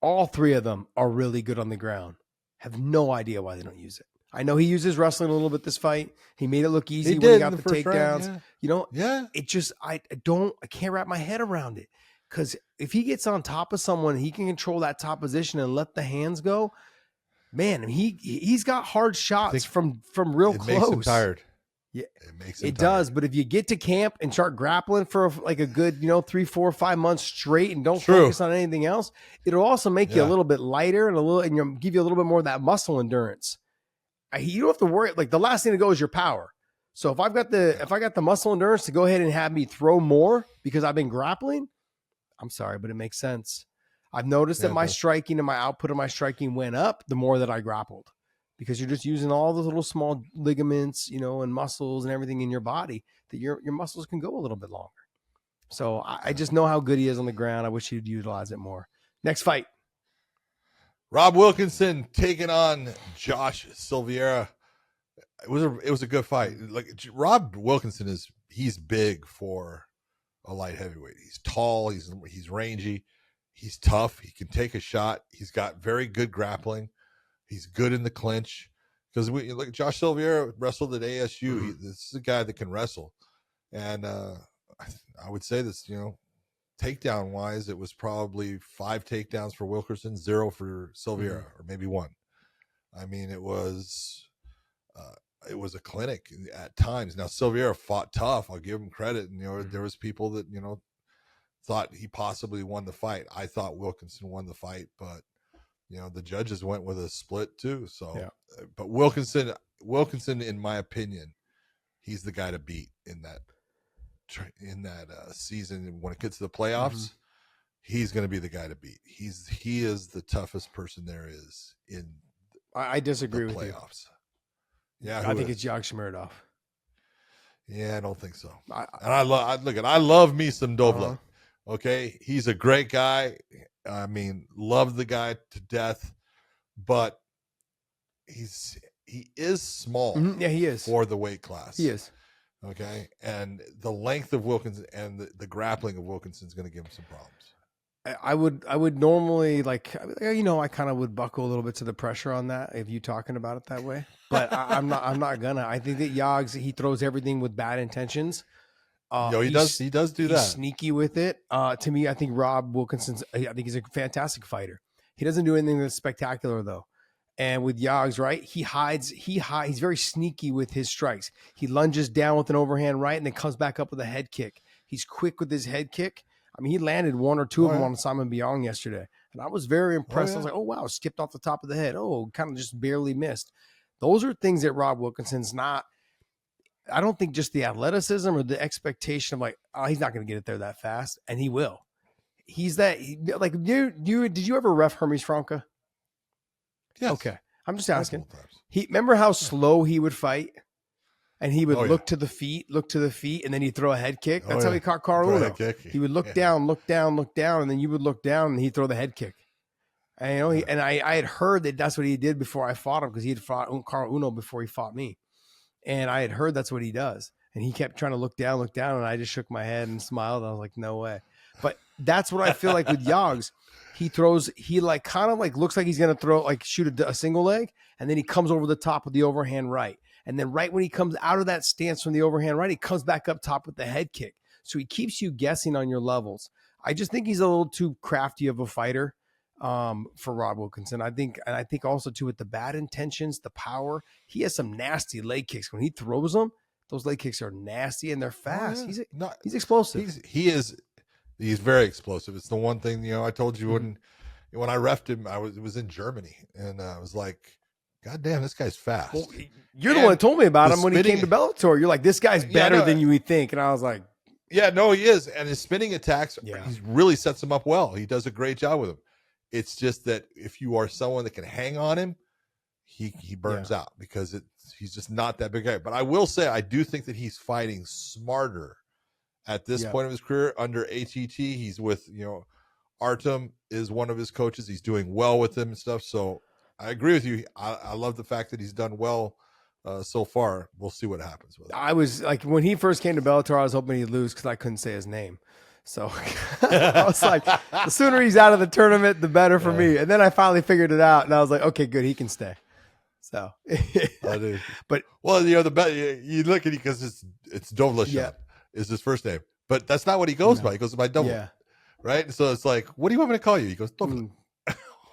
Speaker 3: All three of them are really good on the ground. Have no idea why they don't use it. I know he uses wrestling a little bit this fight. He made it look easy when he got the takedowns. Round, it just I can't wrap my head around it. Because if he gets on top of someone, he can control that top position and let the hands go. Man, he's got hard shots from real close. It makes him
Speaker 2: tired.
Speaker 3: Yeah,
Speaker 2: it
Speaker 3: does. But if you get to camp and start grappling for like a good 3, 4, 5 months straight and don't focus on anything else, it'll also make you a little bit lighter and give you a little bit more of that muscle endurance. You don't have to worry. Like the last thing to go is your power. So if I got the muscle endurance to go ahead and have me throw more because I've been grappling, I'm sorry, but it makes sense. I've noticed that my striking and my output of my striking went up the more that I grappled, because you're just using all those little small ligaments, and muscles and everything in your body that your muscles can go a little bit longer. So I just know how good he is on the ground. I wish he'd utilize it more. Next fight.
Speaker 2: Rob Wilkinson taking on Josh Silveira. It was a good fight. Like Rob Wilkinson he's big for a light heavyweight. He's tall. He's rangy. He's tough. He can take a shot. He's got very good grappling. He's good in the clinch. Because Josh Silveira wrestled at ASU. This is a guy that can wrestle. And I would say this, takedown wise, it was probably 5 takedowns for Wilkinson, 0 for Silveira, or maybe 1. I mean, it was a clinic at times. Now Silveira fought tough. I'll give him credit. And there was people that thought he possibly won the fight. I thought Wilkinson won the fight, but the judges went with a split too. So, but Wilkinson, in my opinion, he's the guy to beat in that season. When it gets to the playoffs, he's going to be the guy to beat. He is the toughest person there is in.
Speaker 3: I disagree with
Speaker 2: playoffs.
Speaker 3: You. Yeah, I think it's Yagshimuradov.
Speaker 2: Yeah, I don't think so. I love me some Dovla. Okay, he's a great guy. I mean, love the guy to death, but he is small.
Speaker 3: Yeah, he is
Speaker 2: for the weight class.
Speaker 3: He is.
Speaker 2: Okay, and the length of Wilkinson and the grappling of Wilkinson is going to give him some problems.
Speaker 3: I would normally I kind of would buckle a little bit to the pressure on that if you talking about it that way, but I'm not gonna. I think that Yags, he throws everything with bad intentions.
Speaker 2: He does do
Speaker 3: He's
Speaker 2: that.
Speaker 3: sneaky with it. To me, I think Rob Wilkinson's. I think he's a fantastic fighter. He doesn't do anything that's spectacular though. And with Yags, right, he hides. He's very sneaky with his strikes. He lunges down with an overhand right and then comes back up with a head kick. He's quick with his head kick. I mean, he landed one or two of them on Simon Biyong yesterday. And I was very impressed. I was like, oh, wow, skipped off the top of the head. Oh, kind of just barely missed. Those are things that Rob Wilkinson's not. I don't think just the athleticism or the expectation of like, oh, he's not going to get it there that fast. And he will. He's that, like, did you ever ref Hermes Franca?
Speaker 2: Yes.
Speaker 3: Okay. I'm just asking. Remember how slow he would fight? And he would look to the feet, and then he'd throw a head kick. That's how he caught Carl Uno. He would look down, and then you would look down, and he'd throw the head kick. And I had heard that that's what he did before I fought him, because he had fought Carl Uno before he fought me. And I had heard that's what he does. And he kept trying to look down, and I just shook my head and smiled. And I was like, no way. But that's what I feel like with Yags. He like kind of like looks like he's going to shoot a single leg, and then he comes over the top with the overhand right. And then right when he comes out of that stance from the overhand right, he comes back up top with the head kick. So he keeps you guessing on your levels. I just think he's a little too crafty of a fighter for Rob Wilkinson. I think also too with the bad intentions, the power, he has some nasty leg kicks. When he throws them, those leg kicks are nasty and they're fast. He's explosive.
Speaker 2: He's very explosive. It's the one thing, I told you when I reffed him, it was in Germany, and I was like, God damn, this guy's fast.
Speaker 3: Well, you're the one that told me about him when he came to Bellator. You're like, this guy's better than you would think. And I was like,
Speaker 2: yeah, no, he is. And his spinning attacks, he really sets him up well. He does a great job with him. It's just that if you are someone that can hang on him, he burns out, because he's just not that big guy. But I will say, I do think that he's fighting smarter at this point of his career under ATT. He's with, Artem is one of his coaches. He's doing well with him and stuff. So I agree with you. I love the fact that he's done well so far. We'll see what happens with him.
Speaker 3: I was like, when he first came to Bellator, I was hoping he'd lose because I couldn't say his name. So I was like, the sooner he's out of the tournament, the better for me. And then I finally figured it out, and I was like, okay, good, he can stay. So, but
Speaker 2: you look at it because it's Dovlashov is his first name, but that's not what he goes by. He goes by Dovlet, right? So it's like, what do you want me to call you? He goes Dovlet.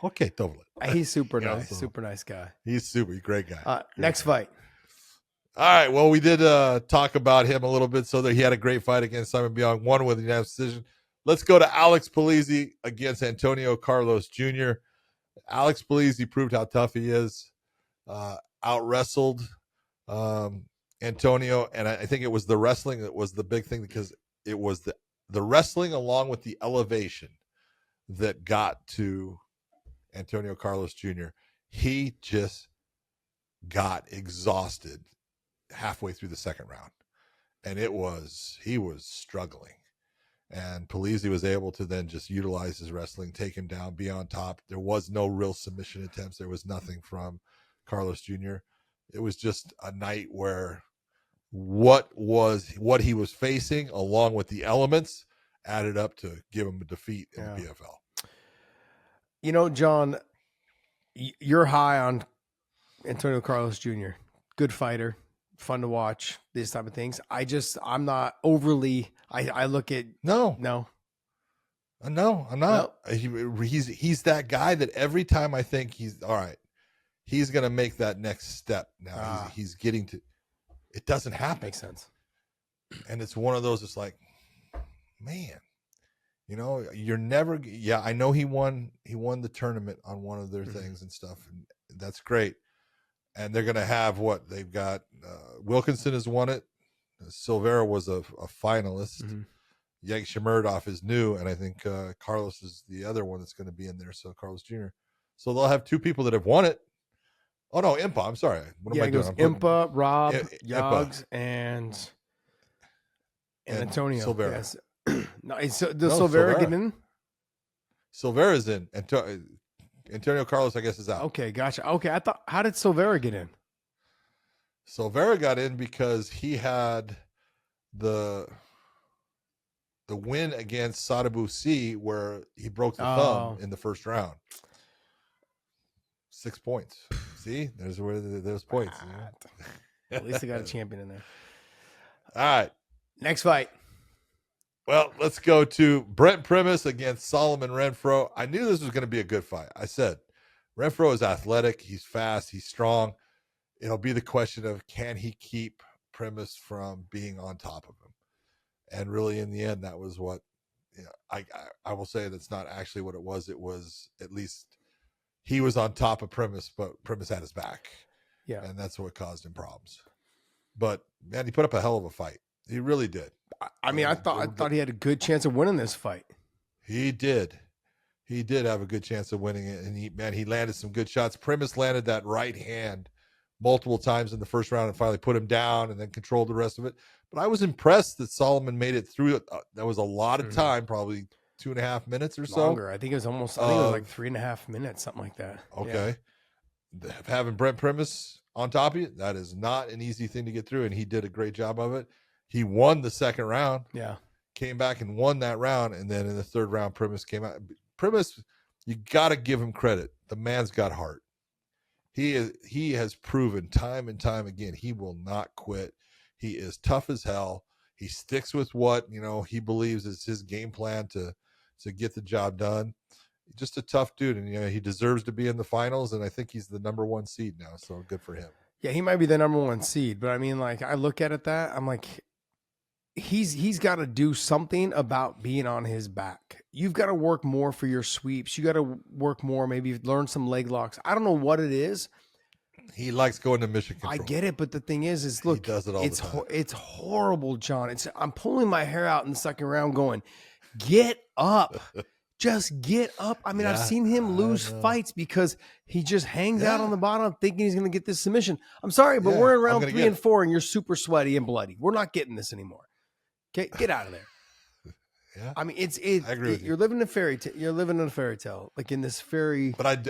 Speaker 2: Okay, Dovlet.
Speaker 3: He's super nice, super nice guy.
Speaker 2: He's great guy.
Speaker 3: Next fight.
Speaker 2: All right. Well, we did talk about him a little bit, so that he had a great fight against Simon Biyong, won with a unanimous decision. Let's go to Alex Polizzi against Antonio Carlos Jr. Alex Polizzi proved how tough he is. Out-wrestled Antonio, and I think it was the wrestling that was the big thing, because it was the wrestling along with the elevation that got to Antonio Carlos Jr. He just got exhausted halfway through the second round, and he was struggling, and Polizzi was able to then just utilize his wrestling, take him down, be on top. There was no real submission attempts. There was nothing from Carlos Jr. It was just a night where what he was facing, along with the elements, added up to give him a defeat in the PFL.
Speaker 3: John, you're high on Antonio Carlos Jr. Good fighter, fun to watch, these type of things. I'm not overly. I look at
Speaker 2: no, I'm not.
Speaker 3: No.
Speaker 2: He's that guy that every time I think he's all right, he's gonna make that next step. Now he's getting to. It doesn't happen.
Speaker 3: Makes sense.
Speaker 2: And it's one of those. It's like, man. You're never. Yeah, I know he won the tournament on one of their things and stuff, and that's great. And they're gonna have what they've got. Wilkinson has won it. Silveira was a finalist. Yagshimuradov is new, and I think Carlos is the other one that's going to be in there. So Carlos Jr. So they'll have two people that have won it. Oh no, Impa. I'm sorry. What am I doing?
Speaker 3: Impa, Rob, Yags, and Antonio.
Speaker 2: Silveira.
Speaker 3: Yes. Silveira get in?
Speaker 2: Silveira's in. Antonio Carlos, I guess, is out.
Speaker 3: Okay, gotcha. Okay, how did Silveira get in?
Speaker 2: Silveira got in because he had the win against Sadabu C, where he broke the thumb in the first round. 6 points. See, there's where those points.
Speaker 3: At least they got a champion in there.
Speaker 2: All right,
Speaker 3: next fight.
Speaker 2: Well, let's go to Brent Primus against Solomon Renfro. I knew this was going to be a good fight. I said, Renfro is athletic. He's fast. He's strong. It'll be the question of, can he keep Primus from being on top of him? And really, in the end, that was what, I will say that's not actually what it was. It was, at least he was on top of Primus, but Primus had his back.
Speaker 3: Yeah.
Speaker 2: And that's what caused him problems. But, man, he put up a hell of a fight. He really did.
Speaker 3: I mean, I thought he had a good chance of winning this fight.
Speaker 2: He did. He did have a good chance of winning it. And he landed some good shots. Primus landed that right hand multiple times in the first round and finally put him down and then controlled the rest of it. But I was impressed that Solomon made it through it. That was a lot of time, probably 2.5 minutes or so.
Speaker 3: Longer. I think it was like 3.5 minutes, something like that.
Speaker 2: Okay. Yeah. Having Brent Primus on top of you, that is not an easy thing to get through. And he did a great job of it. He won the second round. Yeah. Came back and won that round. And then in the third round, Primus came out. Primus, you got to give him credit. The man's got heart. He has proven time and time again, he will not quit. He is tough as hell. He sticks with what, he believes is his game plan to get the job done. Just a tough dude. And, he deserves to be in the finals. And I think he's the number 1 seed now. So good for him.
Speaker 3: Yeah, he might be the number 1 seed. But I mean, like, I look at it I'm like, he's got to do something about being on his back. You've got to work more for your sweeps. You got to work more, maybe learn some leg locks. I don't know what it is.
Speaker 2: He likes going to mission control.
Speaker 3: I get it, but the thing is look,
Speaker 2: he does it all the time.
Speaker 3: It's horrible, John. I'm pulling my hair out in the second round going, get up. Just get up. I mean, I've seen him lose fights because he just hangs out on the bottom thinking he's going to get this submission. I'm sorry, but we're in round 3 and 4 and you're super sweaty and bloody. We're not getting this anymore. Okay, get out of there.
Speaker 2: Yeah,
Speaker 3: I mean, I agree with you. You're living in a fairy tale, like in this fairy.
Speaker 2: But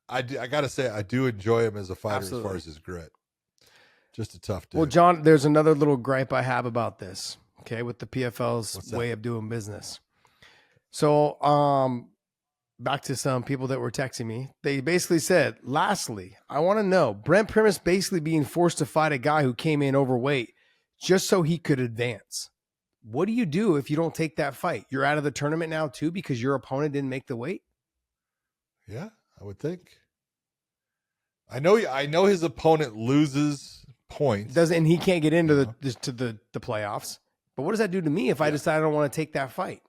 Speaker 2: I got to say, I do enjoy him as a fighter. Absolutely. As far as his grit. Just a tough dude.
Speaker 3: Well, John, there's another little gripe I have about this. Okay, with the PFL's way of doing business. So, back to some people that were texting me. They basically said, lastly, I want to know, Brent Primus basically being forced to fight a guy who came in overweight just so he could advance. What do you do if you don't take that fight? You're out of the tournament now too because your opponent didn't make the weight?
Speaker 2: Yeah, I would think. I know his opponent loses points.
Speaker 3: And he can't get into the playoffs. But what does that do to me if I decide I don't want to take that fight?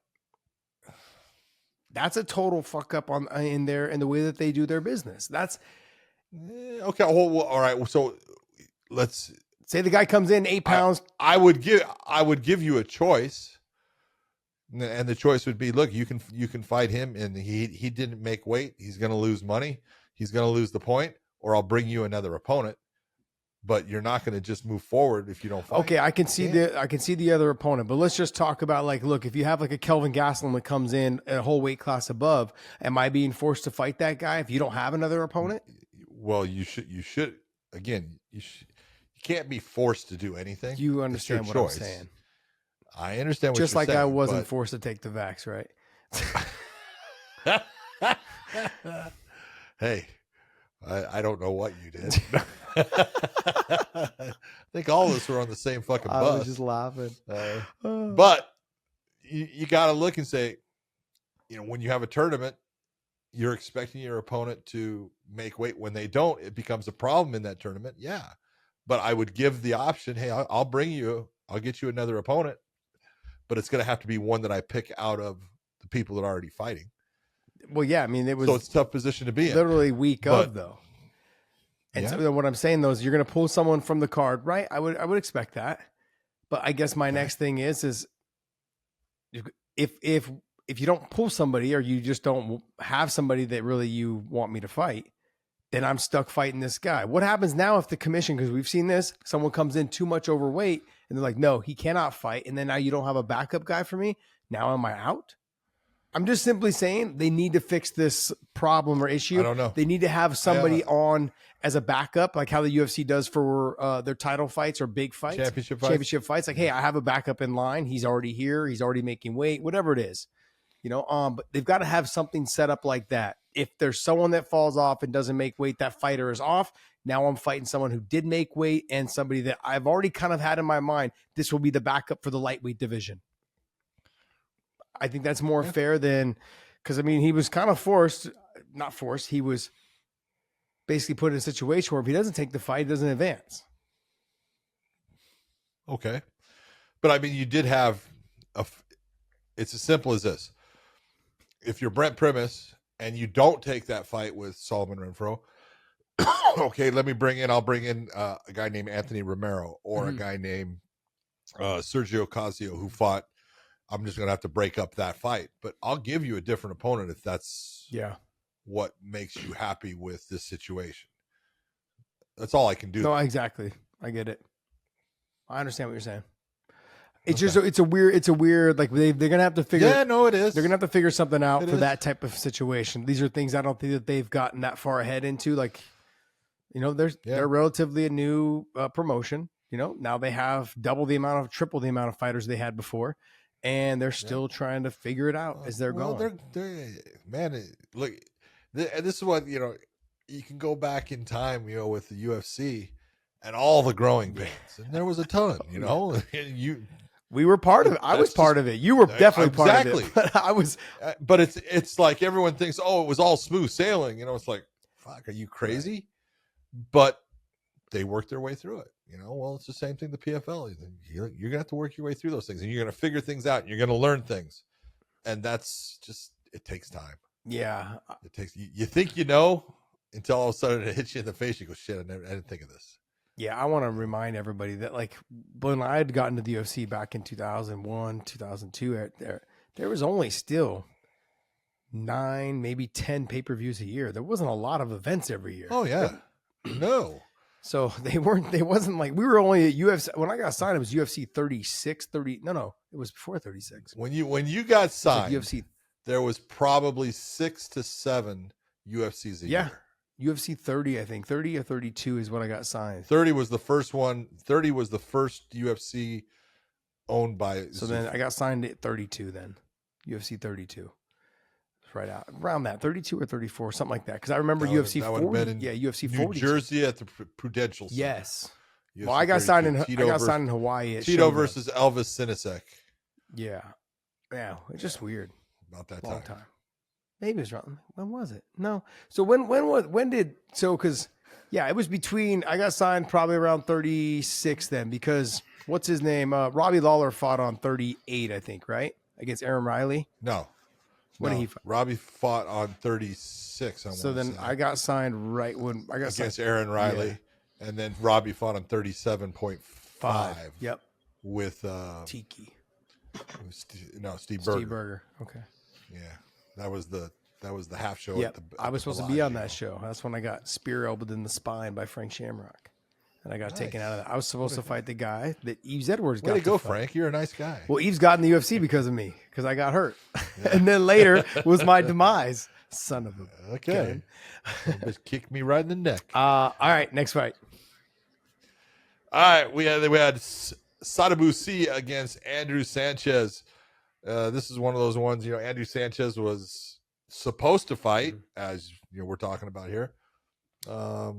Speaker 3: That's a total fuck up in the way that they do their business. That's
Speaker 2: okay. Well, all right. So let's
Speaker 3: say the guy comes in 8 pounds.
Speaker 2: I would give you a choice, and the choice would be: look, you can fight him, and he didn't make weight. He's going to lose money. He's going to lose the point, or I'll bring you another opponent. But you're not going to just move forward if you don't fight.
Speaker 3: Okay, I can see the other opponent, but let's just talk about look, if you have a Kelvin Gastelum that comes in a whole weight class above, am I being forced to fight that guy if you don't have another opponent?
Speaker 2: Well, you should again. You can't be forced to do anything.
Speaker 3: You understand what choice. I'm saying?
Speaker 2: I understand what
Speaker 3: just
Speaker 2: you're
Speaker 3: like
Speaker 2: saying,
Speaker 3: I wasn't forced to take the vax, right?
Speaker 2: Hey. I don't know what you did. I think all of us were on the same fucking bus.
Speaker 3: I was just laughing.
Speaker 2: But you got to look and say, when you have a tournament, you're expecting your opponent to make weight. When they don't, it becomes a problem in that tournament. Yeah. But I would give the option, hey, I'll get you another opponent, but it's going to have to be one that I pick out of the people that are already fighting.
Speaker 3: Well, yeah, I mean, it's
Speaker 2: a tough position to be in.
Speaker 3: Literally week of, though. And so what I'm saying, though, is you're going to pull someone from the card, right? I would expect that. But I guess my next thing is if you don't pull somebody or you just don't have somebody that really you want me to fight, then I'm stuck fighting this guy. What happens now if the commission, because we've seen this, someone comes in too much overweight and they're like, no, he cannot fight. And then now you don't have a backup guy for me. Now am I out? I'm just simply saying they need to fix this problem or issue.
Speaker 2: I don't know.
Speaker 3: They need to have somebody on as a backup, like how the UFC does for their title fights or big fights, championship fights. Like, hey, I have a backup in line. He's already here. He's already making weight, whatever it is, but they've got to have something set up like that. If there's someone that falls off and doesn't make weight, that fighter is off. Now I'm fighting someone who did make weight and somebody that I've already kind of had in my mind. This will be the backup for the lightweight division. I think that's more fair than, because I mean, he was kind of not forced. He was basically put in a situation where if he doesn't take the fight, he doesn't advance.
Speaker 2: Okay. But I mean, you did have it's as simple as this. If you're Brent Primus and you don't take that fight with Solomon Renfro, okay, I'll bring in a guy named Anthony Romero or a guy named Sergio Casio who fought. I'm just going to have to break up that fight, but I'll give you a different opponent if that's what makes you happy with this situation. That's all I can do.
Speaker 3: No, exactly. I get it. I understand what you're saying. It's just, it's a weird, like they're going to have to figure.
Speaker 2: Yeah, no, it is.
Speaker 3: They're going to have to figure something out for that type of situation. These are things I don't think that they've gotten that far ahead into. Like, you know, they're relatively a new promotion. You know, now they have triple the amount of fighters they had before, and they're still trying to figure it out as they're going.
Speaker 2: Look, this is what, you know, you can go back in time, you know, with the UFC and all the growing pains, and there was a ton, you know,
Speaker 3: we were part of it. I was part of it. You were definitely part of it. But I was,
Speaker 2: but it's like everyone thinks, oh, it was all smooth sailing. You know, it's like, fuck, are you crazy? Right. But they worked their way through it. You know, well, it's the same thing. The PFL, you're gonna have to work your way through those things, and you're gonna figure things out. And you're gonna learn things, and that's just, it takes time.
Speaker 3: Yeah,
Speaker 2: it takes. You think you know until all of a sudden it hits you in the face. You go, shit, I didn't think of this.
Speaker 3: Yeah, I want to remind everybody that, like, when I had gotten to the UFC back in 2001, 2002, there was only still 9, maybe 10 pay-per-views a year. There wasn't a lot of events every year.
Speaker 2: Oh yeah, no.
Speaker 3: So they wasn't like, we were only at UFC. When I got signed, it was UFC 36, 30. No, it was before 36.
Speaker 2: When you got signed,
Speaker 3: UFC,
Speaker 2: there was probably 6 to 7 UFCs a year.
Speaker 3: UFC 30, I think 30 or 32 is when I got signed.
Speaker 2: 30 was the first one. 30 was the first UFC owned by.
Speaker 3: So then I got signed at 32. Then UFC 32, it's right out around that 32 or 34, something like that. Because I remember UFC 40. UFC 40.
Speaker 2: New Jersey at the Prudential Center.
Speaker 3: Yes.
Speaker 2: UFC
Speaker 3: well, I got signed in Hawaii. At
Speaker 2: Tito
Speaker 3: Showdown.
Speaker 2: versus Elvis Sinisek.
Speaker 3: Yeah. It's just weird.
Speaker 2: About that
Speaker 3: long
Speaker 2: time.
Speaker 3: Maybe it was wrong. When was it? No. So because it was between, I got signed probably around 36 then, because what's his name? Robbie Lawler fought on 38, I think, right? Against Aaron Riley.
Speaker 2: No.
Speaker 3: When did he fight?
Speaker 2: Robbie fought on 36.
Speaker 3: So then I got signed right when I got
Speaker 2: against Aaron Riley. Yeah. And then Robbie fought on 37.5.
Speaker 3: Yep.
Speaker 2: With
Speaker 3: Tiki.
Speaker 2: Steve Berger.
Speaker 3: Steve Berger. Okay.
Speaker 2: Yeah. That was the half show.
Speaker 3: Yep. I was supposed to be on that show. That's when I got spear elbowed in the spine by Frank Shamrock, and I got taken out of that. I was supposed to fight the guy that Yves Edwards got.
Speaker 2: Way to go, Frank! You're a nice guy.
Speaker 3: Well, Yves got in the UFC because of me, because I got hurt, and then later was my demise. Son of a
Speaker 2: okay, just kicked me right in the neck.
Speaker 3: All right, next fight.
Speaker 2: All right, we had Sadabu C against Andrew Sanchez. This is one of those ones, you know, Andrew Sanchez was supposed to fight, as you know, we're talking about here. Oh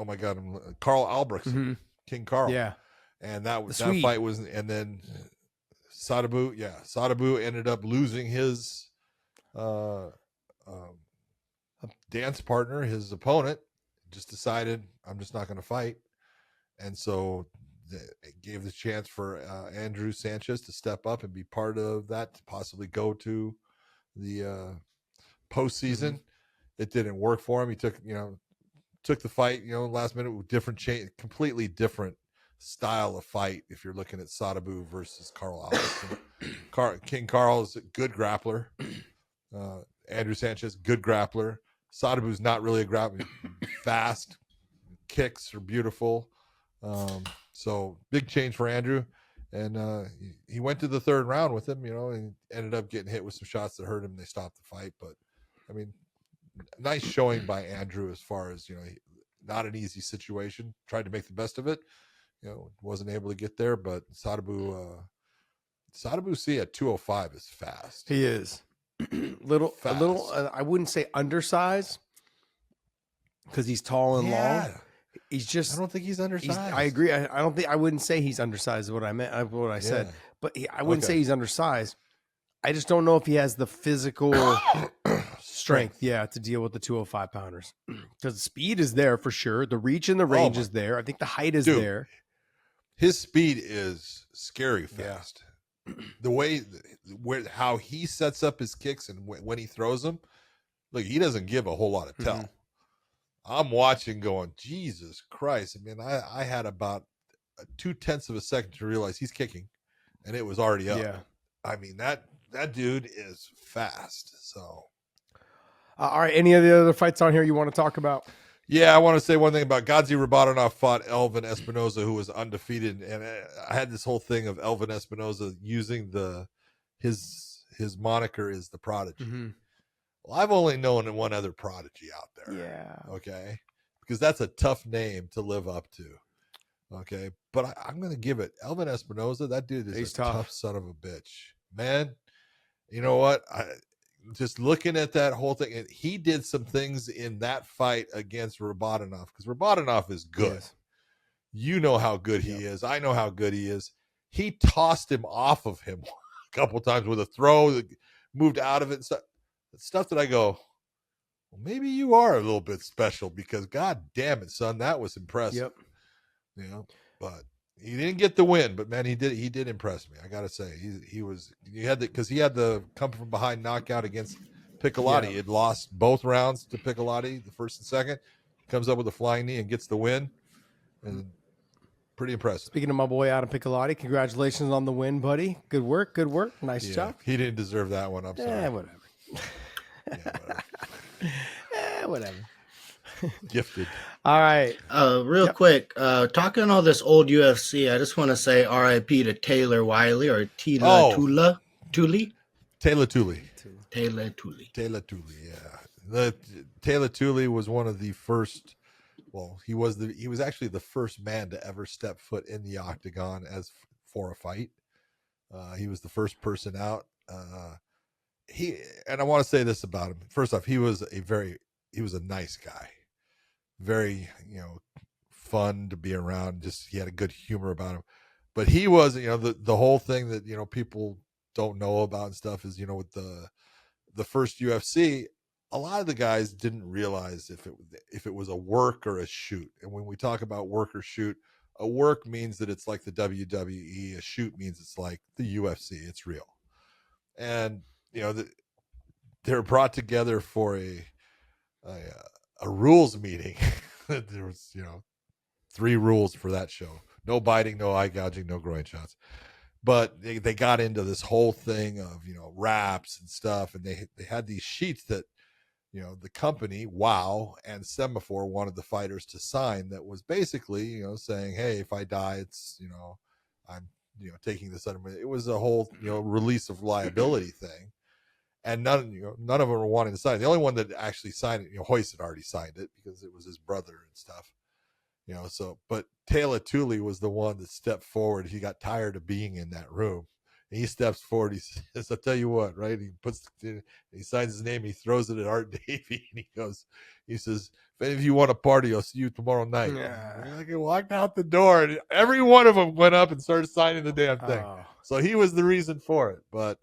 Speaker 2: my God, Carl Albrechtsen, King Carl.
Speaker 3: Yeah.
Speaker 2: And that fight was, and then Sadabu ended up losing his dance partner, his opponent, just decided, I'm just not going to fight. And so it gave the chance for Andrew Sanchez to step up and be part of that, to possibly go to the postseason. Mm-hmm. It didn't work for him. He took the fight, last minute with completely different style of fight. If you're looking at Sadabu versus Carl Albrechtsen, King Carl is a good grappler. Andrew Sanchez, good grappler. Sadabu's not really a grappler. Fast kicks are beautiful. So big change for Andrew, and he went to the third round with him, and ended up getting hit with some shots that hurt him. They stopped the fight, but I mean, nice showing by Andrew as far as, not an easy situation. Tried to make the best of it, wasn't able to get there, but Sadabu C at 205 is fast.
Speaker 3: He is a little. I wouldn't say undersized because he's tall and long. He's just.
Speaker 2: I don't think he's undersized.
Speaker 3: I agree. I don't think. I wouldn't say he's undersized. Is what I meant. What I said. But I wouldn't say he's undersized. I just don't know if he has the physical strength, to deal with the 205 pounders. Because the speed is there for sure. The reach and the range is there. I think the height is there.
Speaker 2: His speed is scary fast. The way how he sets up his kicks and when he throws them, look, he doesn't give a whole lot of tell. I'm watching going, Jesus Christ. I mean, I had about 0.2 of a second to realize he's kicking, and it was already up.
Speaker 3: Yeah.
Speaker 2: I mean, that dude is fast. So,
Speaker 3: all right. Any of the other fights on here you want to talk about?
Speaker 2: Yeah, I want to say one thing about Gadzi Rabadanov fought Elvin Espinoza, who was undefeated, and I had this whole thing of Elvin Espinoza using his moniker is the Prodigy. Well, I've only known one other Prodigy out there.
Speaker 3: Yeah.
Speaker 2: Okay, because that's a tough name to live up to. Okay, but I'm going to give it Elvin Espinoza. That dude is tough son of a bitch, man. You know what? Just looking at that whole thing, and he did some things in that fight against Rabadanov, because Rabadanov is good. Yes. You know how good he is. I know how good he is. He tossed him off of him a couple times with a throw that moved out of it and stuff that I go, well, maybe you are a little bit special, because God damn it, son, that was impressive.
Speaker 3: Yep.
Speaker 2: You know, but he didn't get the win, but man, he did impress me. I gotta say, he had the come from behind knockout against Piccolotti. Yeah. He had lost both rounds to Piccolotti, the first and second. Comes up with a flying knee and gets the win, and pretty impressive.
Speaker 3: Speaking of my boy Adam Piccolotti, congratulations on the win, buddy. Good work, nice job.
Speaker 2: He didn't deserve that one. I'm sorry.
Speaker 3: Whatever. Whatever.
Speaker 2: Gifted.
Speaker 3: All right.
Speaker 5: Real quick, talking all this old UFC, I just want to say R.I.P. to Taylor Wiley or Teila Tuli.
Speaker 2: Teila Tuli.
Speaker 5: Teila Tuli.
Speaker 2: Teila Tuli. Yeah. Teila Tuli was one of the first. Well, he was actually the first man to ever step foot in the octagon for a fight. He was the first person out. And I want to say this about him. First off, he was a nice guy. Very, fun to be around. Just he had a good humor about him. But he was, the whole thing that people don't know about and stuff is, with the first UFC, a lot of the guys didn't realize if it was a work or a shoot. And when we talk about work or shoot, a work means that it's like the WWE. A shoot means it's like the UFC. It's real. And they're brought together for a rules meeting. There was 3 rules for that show: no biting, no eye gouging, no groin shots. But they got into this whole thing of wraps and stuff, and they had these sheets that the company WOW and Semaphore wanted the fighters to sign, that was basically saying, hey, if I die, it's I'm taking this under. It was a whole release of liability thing. And none of them were wanting to sign it. The only one that actually signed it, Hoist had already signed it because it was his brother and stuff. But Teila Tuli was the one that stepped forward. He got tired of being in that room. And he steps forward. He says, I'll tell you what, right? He signs his name. He throws it at Art Davie. And he says, if any of you want a party, I'll see you tomorrow night. Yeah. He walked out the door, and every one of them went up and started signing the damn thing. Oh. So he was the reason for it. But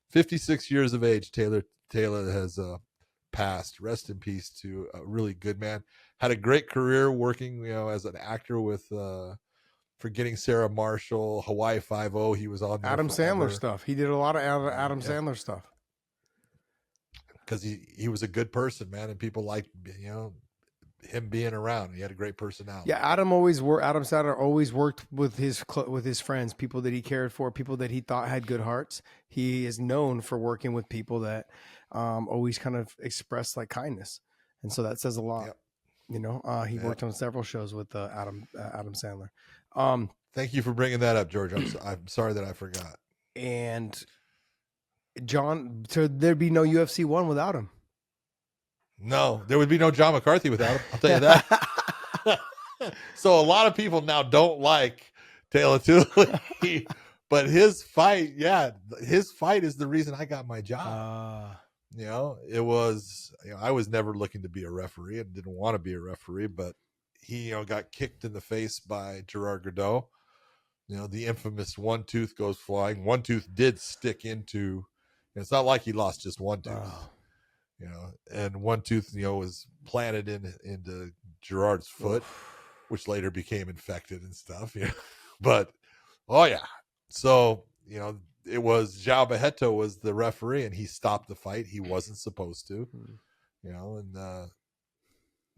Speaker 2: 56 years of age, Taylor has passed. Rest in peace to a really good man. Had a great career working, as an actor with Forgetting Sarah Marshall, Hawaii Five-0. He was on
Speaker 3: Adam Sandler stuff. He did a lot of Adam Sandler stuff.
Speaker 2: Because he was a good person, man, and people liked him being around. He had a great personality.
Speaker 3: Yeah, Adam Sandler always worked with his friends, people that he cared for, people that he thought had good hearts. He is known for working with people that always kind of express like kindness, and so that says a lot. Yep. He worked on several shows with Adam Sandler.
Speaker 2: Thank you for bringing that up, George. I'm sorry that I forgot.
Speaker 3: And John, so there'd be no UFC 1 without him.
Speaker 2: No, there would be no John McCarthy without him. I'll tell you that. So a lot of people now don't like Teila Tuli, but his fight is the reason I got my job. It was, I was never looking to be a referee and didn't want to be a referee, but he, got kicked in the face by Gerard Gordeau. The infamous one tooth goes flying. One tooth did stick into, It's not like he lost just one tooth, and one tooth, was planted into Gerard's foot, which later became infected and stuff. But so it was João Barreto was the referee, and he stopped the fight. He wasn't supposed to, and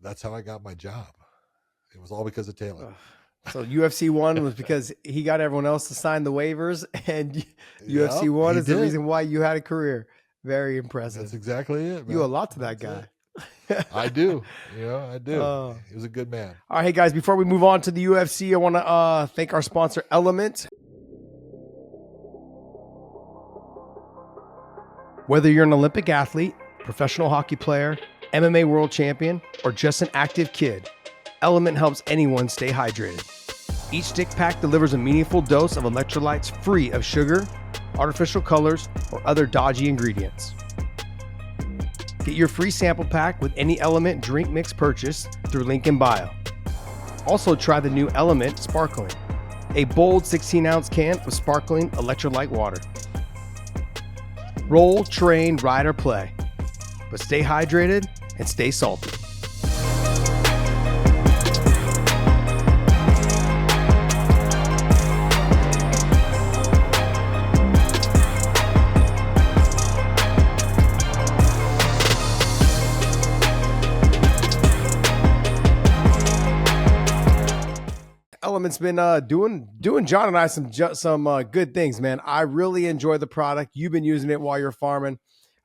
Speaker 2: that's how I got my job. It was all because of Teila.
Speaker 3: So UFC 1 was because he got everyone else to sign the waivers, and UFC 1 is the reason why you had a career. Very impressive.
Speaker 2: That's exactly it, man.
Speaker 3: You owe a lot to that guy.
Speaker 2: I do. I do. He was a good man.
Speaker 3: All right, hey guys, before we move on to the UFC, I want to thank our sponsor, LMNT. Whether you're an Olympic athlete, professional hockey player, MMA world champion, or just an active kid, LMNT helps anyone stay hydrated. Each stick pack delivers a meaningful dose of electrolytes free of sugar, artificial colors, or other dodgy ingredients. Get your free sample pack with any LMNT drink mix purchase through link in bio. Also try the new LMNT Sparkling, a bold 16-ounce can of sparkling electrolyte water. Roll, train, ride, or play, but stay hydrated and stay salty. Element's been doing John and I some good things, man. I really enjoy the product. You've been using it while you're farming.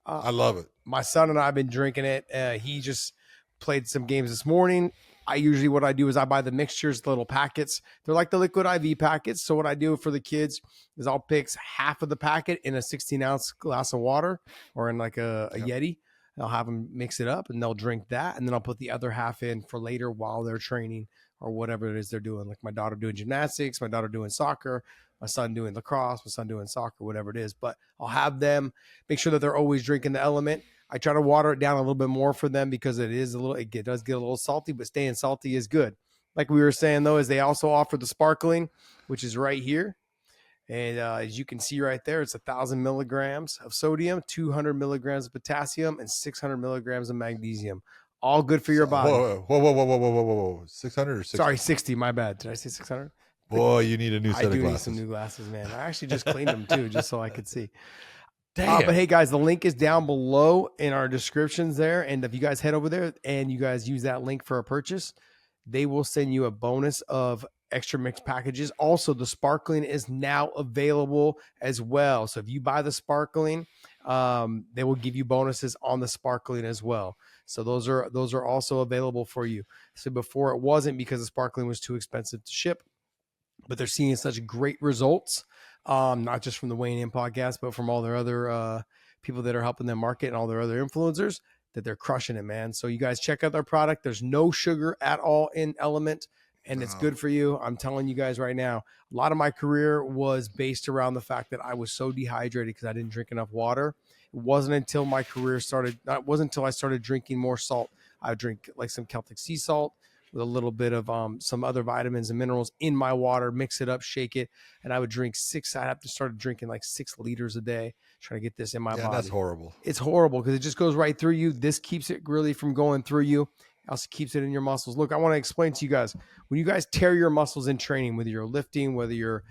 Speaker 2: I love it.
Speaker 3: My son and I have been drinking it. He just played some games this morning. What I do is I buy the mixtures, the little packets. They're like the liquid IV packets. So what I do for the kids is I'll pick half of the packet in a 16-ounce glass of water or in like a Yeti. I'll have them mix it up and they'll drink that. And then I'll put the other half in for later while they're training or whatever it is they're doing. Like my daughter doing gymnastics, my daughter doing soccer, my son doing lacrosse, my son doing soccer, whatever it is. But I'll have them make sure that they're always drinking the LMNT. I try to water it down a little bit more for them because it does get a little salty, but staying salty is good. Like we were saying though, is they also offer the sparkling, which is right here. And as you can see right there, it's 1,000 milligrams of sodium, 200 milligrams of potassium, and 600 milligrams of magnesium. All good for your body.
Speaker 2: Whoa. 600 or 60?
Speaker 3: Sorry, 60. My bad. Did I say 600?
Speaker 2: Boy, you need a new set of glasses. I do need
Speaker 3: some new glasses, man. I actually just cleaned them too, just so I could see.
Speaker 2: Damn.
Speaker 3: But hey, guys, the link is down below in our descriptions there. And if you guys head over there and you guys use that link for a purchase, they will send you a bonus of extra mix packages. Also, the sparkling is now available as well. So if you buy the sparkling, they will give you bonuses on the sparkling as well. So those are also available for you. So before it wasn't because the sparkling was too expensive to ship, but they're seeing such great results, not just from the Weighing In podcast, but from all their other people that are helping them market and all their other influencers, that they're crushing it, man. So you guys check out their product. There's no sugar at all in LMNT, and it's good for you. I'm telling you guys right now, a lot of my career was based around the fact that I was so dehydrated because I didn't drink enough water. It wasn't until my career started, it wasn't until I started drinking more salt. I would drink like some Celtic sea salt with a little bit of some other vitamins and minerals in my water, mix it up, shake it. And I would drink I have to start drinking like 6 liters a day, trying to get this in my body.
Speaker 2: That's horrible.
Speaker 3: It's horrible because it just goes right through you. This keeps it really from going through you. Also keeps it in your muscles. Look, I want to explain to you guys, when you guys tear your muscles in training, whether you're lifting, whether you're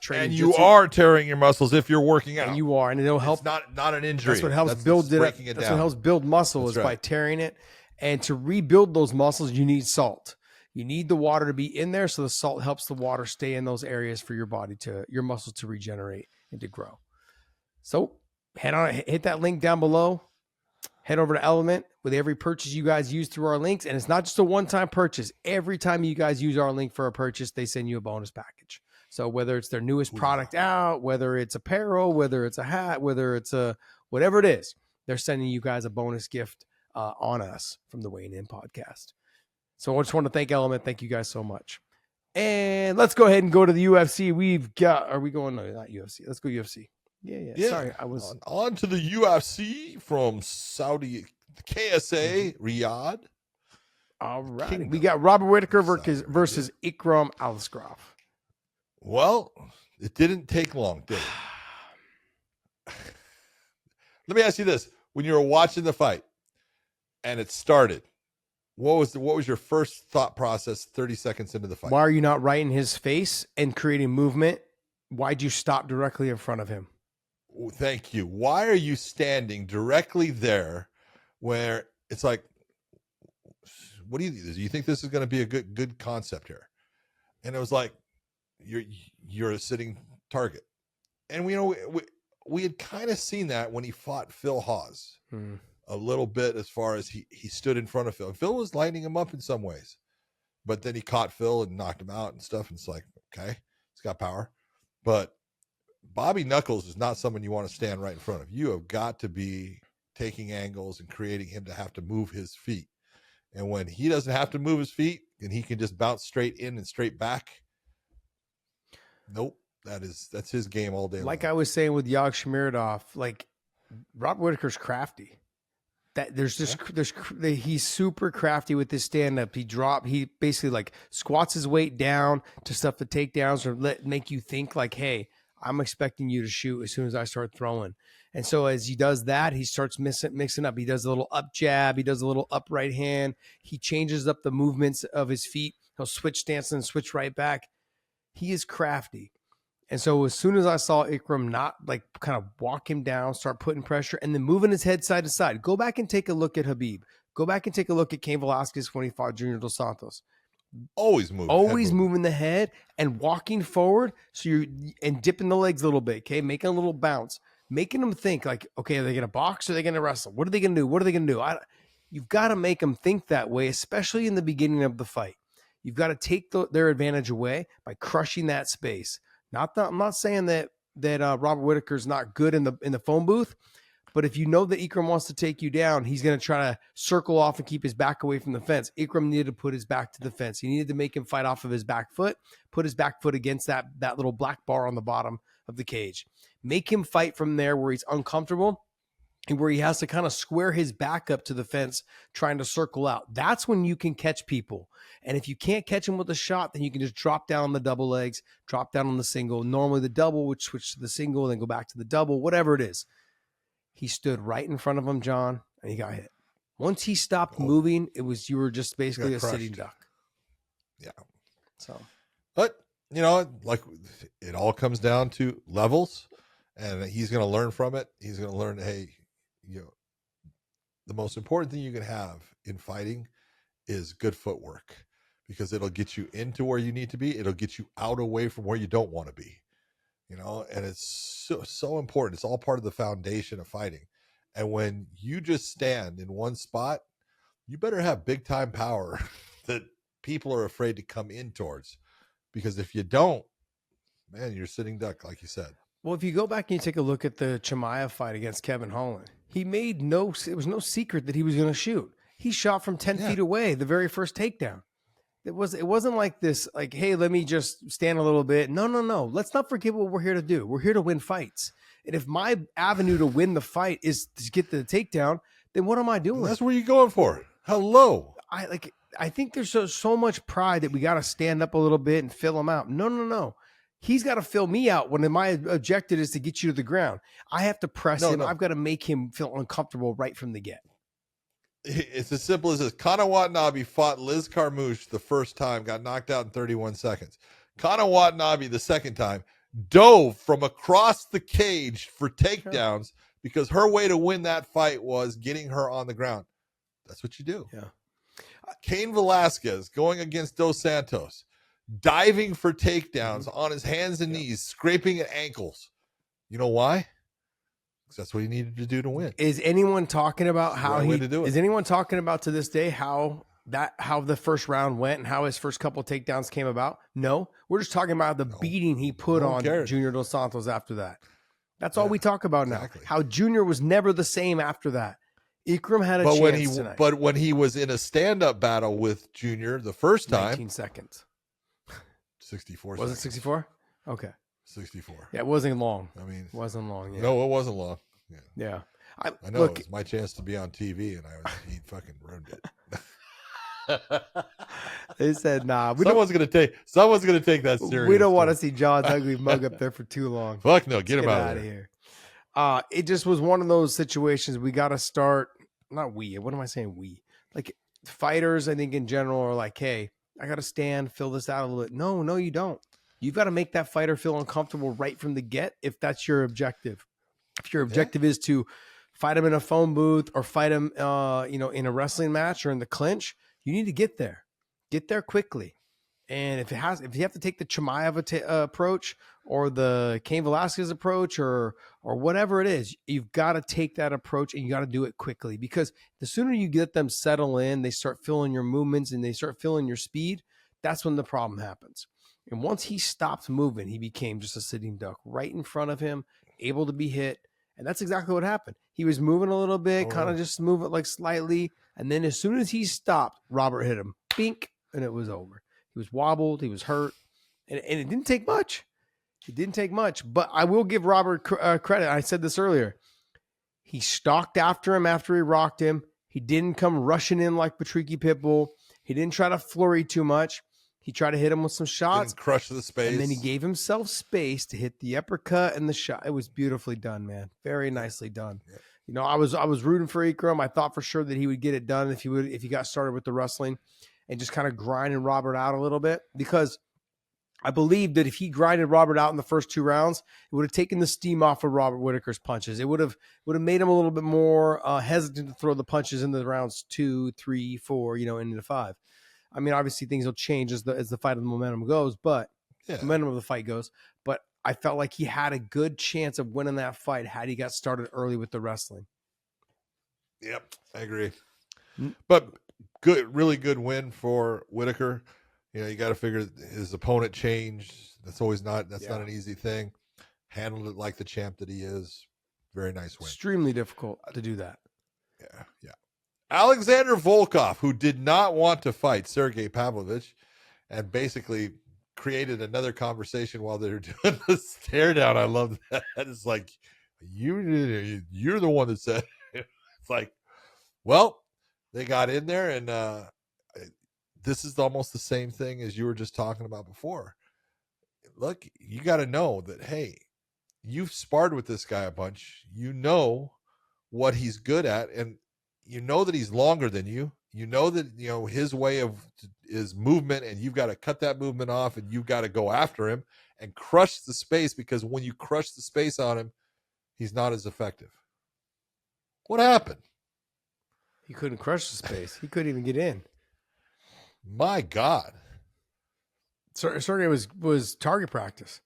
Speaker 3: training,
Speaker 2: and you are tearing your muscles if you're working out,
Speaker 3: and you are, and it'll help.
Speaker 2: It's not an injury.
Speaker 3: That's what helps build it. That's what helps build muscle is by tearing it. And to rebuild those muscles, you need salt. You need the water to be in there, so the salt helps the water stay in those areas for your body your muscles to regenerate and to grow. So hit that link down below. Head over to LMNT with every purchase you guys use through our links. And it's not just a one-time purchase. Every time you guys use our link for a purchase, they send you a bonus package. So whether it's their newest product out, whether it's apparel, whether it's a hat, whether it's whatever it is, they're sending you guys a bonus gift on us from the Weighing In podcast. So I just want to thank LMNT. Thank you guys so much. And let's go ahead and go to the UFC. Are we going? No, not UFC. Let's go UFC. Yeah. Sorry, I was
Speaker 2: on to the UFC from Saudi KSA Riyadh.
Speaker 3: All right, we got Robert Whittaker versus Ikram Aliskerov.
Speaker 2: Well, it didn't take long, did it? Let me ask you this: when you were watching the fight and it started, what was your first thought process 30 seconds into the fight?
Speaker 3: Why are you not right in his face and creating movement? Why'd you stop directly in front of him?
Speaker 2: Thank you. Why are you standing directly there where it's like, what do you think this is going to be a good concept here? And it was like, you're a sitting target. And we had kind of seen that when he fought Phil Hawes a little bit, as far as he stood in front of Phil. Phil was lighting him up in some ways, but then he caught Phil and knocked him out and stuff. And it's like, okay, he's got power, but Bobby Knuckles is not someone you want to stand right in front of. You have got to be taking angles and creating him to have to move his feet. And when he doesn't have to move his feet and he can just bounce straight in and straight back, nope, that's his game all day long.
Speaker 3: Like I was saying with Yagshimuradov, like Rob Whittaker's crafty. That he's super crafty with his stand up. He basically like squats his weight down to stuff the takedowns or make you think like, hey, I'm expecting you to shoot as soon as I start throwing. And so as he does that, he starts mixing up. He does a little up jab. He does a little up right hand. He changes up the movements of his feet. He'll switch stances and switch right back. He is crafty. And so as soon as I saw Ikram not like kind of walk him down, start putting pressure, and then moving his head side to side, go back and take a look at Khabib. Go back and take a look at Cain Velasquez when he fought Junior Dos Santos.
Speaker 2: Always
Speaker 3: moving the head and walking forward. So you're and dipping the legs a little bit. Okay. Making a little bounce, making them think like, okay, are they going to box or are they going to wrestle? What are they going to do? What are they going to do? You've got to make them think that way, especially in the beginning of the fight. You've got to take their advantage away by crushing that space. I'm not saying that Robert Whittaker's not good in the phone booth, but if you know that Ikram wants to take you down, he's going to try to circle off and keep his back away from the fence. Ikram needed to put his back to the fence. He needed to make him fight off of his back foot, put his back foot against that little black bar on the bottom of the cage. Make him fight from there where he's uncomfortable and where he has to kind of square his back up to the fence, trying to circle out. That's when you can catch people. And if you can't catch him with a shot, then you can just drop down on the double legs, drop down on the single. Normally the double would switch to the single, then go back to the double, whatever it is. He stood right in front of him, John, and he got hit. Once he stopped moving, you were just basically a sitting duck.
Speaker 2: Yeah.
Speaker 3: So,
Speaker 2: but like it all comes down to levels, and he's going to learn from it. He's going to learn, hey, the most important thing you can have in fighting is good footwork, because it'll get you into where you need to be. It'll get you out away from where you don't want to be. And it's so important. It's all part of the foundation of fighting. And when you just stand in one spot, you better have big time power that people are afraid to come in towards, because if you don't, man, you're sitting duck, like you said.
Speaker 3: Well, if you go back and you take a look at the Chimaev fight against Kevin Holland, it was no secret that he was going to shoot. He shot from 10 feet away the very first takedown. It wasn't like this, like, hey, let me just stand a little bit. No. Let's not forget what we're here to do. We're here to win fights. And if my avenue to win the fight is to get the takedown, then what am I doing?
Speaker 2: That's what you're going for. Hello.
Speaker 3: I think there's so much pride that we got to stand up a little bit and fill him out. No. He's got to fill me out when my objective is to get you to the ground. I have to press him. I've got to make him feel uncomfortable right from the get.
Speaker 2: It's as simple as this. Conor Watanabe fought Liz Carmouche the first time, got knocked out in 31 seconds. Conor Watanabe the second time dove from across the cage for takedowns because her way to win that fight was getting her on the ground. That's what you do.
Speaker 3: Yeah.
Speaker 2: Cain Velasquez going against Dos Santos, diving for takedowns on his hands and knees, scraping at ankles. You know why? Because that's what he needed to do to win.
Speaker 3: Is anyone talking about is anyone talking about to this day how the first round went and how his first couple of takedowns came about? No, we're just talking about the beating he put on Junior Dos Santos after that. That's all we talk about now. How Junior was never the same after that. Ikram had a chance tonight.
Speaker 2: But when he was in a stand-up battle with Junior the first time,
Speaker 3: 19 seconds.
Speaker 2: 64
Speaker 3: Was
Speaker 2: seconds.
Speaker 3: it 64? Okay.
Speaker 2: 64.
Speaker 3: Yeah, it wasn't long.
Speaker 2: I mean,
Speaker 3: it wasn't long. Yeah.
Speaker 2: No, it wasn't long.
Speaker 3: Yeah.
Speaker 2: I know. It was my chance to be on TV, and he fucking ruined it.
Speaker 3: They said, nah.
Speaker 2: Someone's gonna take that serious.
Speaker 3: We don't want to see John's ugly mug up there for too long.
Speaker 2: Fuck no, get him out of
Speaker 3: here. It just was one of those situations. We got to start. Not we. What am I saying? We, like, fighters, I think in general, are like, hey, I got to stand, fill this out a little bit. No, you don't. You've got to make that fighter feel uncomfortable right from the get if that's your objective. If your objective is to fight him in a phone booth or fight him, in a wrestling match or in the clinch, you need to get there. Get there quickly. And if you have to take the Chimaev approach or the Cain Velasquez approach or whatever it is, you've got to take that approach and you got to do it quickly, because the sooner you get them settle in, they start feeling your movements and they start feeling your speed. That's when the problem happens. And once he stopped moving, he became just a sitting duck right in front of him, able to be hit. And that's exactly what happened. He was moving a little bit, kind of just move it like slightly. And then as soon as he stopped, Robert hit him. Bink. And it was over. He was wobbled. He was hurt. And it didn't take much. It didn't take much. But I will give Robert credit. I said this earlier. He stalked after him after he rocked him. He didn't come rushing in like Patricky Pitbull. He didn't try to flurry too much. He tried to hit him with some shots.
Speaker 2: Didn't crush the space.
Speaker 3: And then he gave himself space to hit the uppercut and the shot. It was beautifully done, man. Very nicely done. Yeah. You know, I was rooting for Ikram. I thought for sure that he would get it done if he got started with the wrestling and just kind of grinding Robert out a little bit, because I believe that if he grinded Robert out in the first 2 rounds, it would have taken the steam off of Robert Whittaker's punches. It would have made him a little bit more hesitant to throw the punches in the rounds 2, 3, 4, into 5. I mean, obviously things will change as the fight of the momentum goes, but momentum of the fight goes. But I felt like he had a good chance of winning that fight had he got started early with the wrestling.
Speaker 2: Yep, I agree. But really good win for Whittaker. You got to figure his opponent changed. That's not an easy thing. Handled it like the champ that he is. Very nice win.
Speaker 3: Extremely difficult to do that.
Speaker 2: Yeah. Alexander Volkov, who did not want to fight Sergey Pavlovich, and basically created another conversation while they were doing the stare down. I love that. It's like, you're the one that said it. It's like, well, they got in there, and this is almost the same thing as you were just talking about before. Look, you got to know that, hey, you've sparred with this guy a bunch. You know what he's good at, and you know that he's longer than you. You know that, his way is movement, and you've got to cut that movement off, and you've got to go after him and crush the space, because when you crush the space on him, he's not as effective. What happened?
Speaker 3: He couldn't crush the space. He couldn't even get in.
Speaker 2: My God.
Speaker 3: Sergey was target practice.